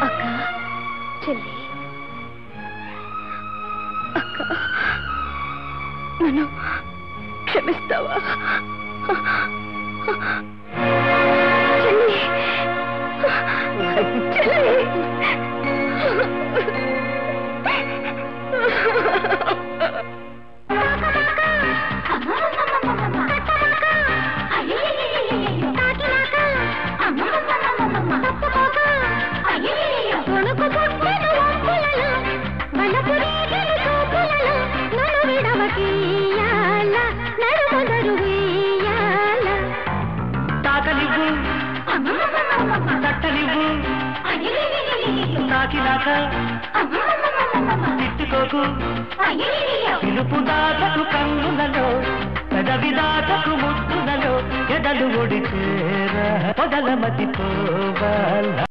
అక్క, చెల్లి, అక్క నన్ను క్షమిస్తావా? తాకనివ్వు, తట్టనివ్వు, తాకినాక తిట్టుకోకు, పిలుపు దాటకు కన్నులలో, పెదవి దాటకు ముద్దులలో, ఎదలు ఒడిచేరా పొదల మతిపోవాల.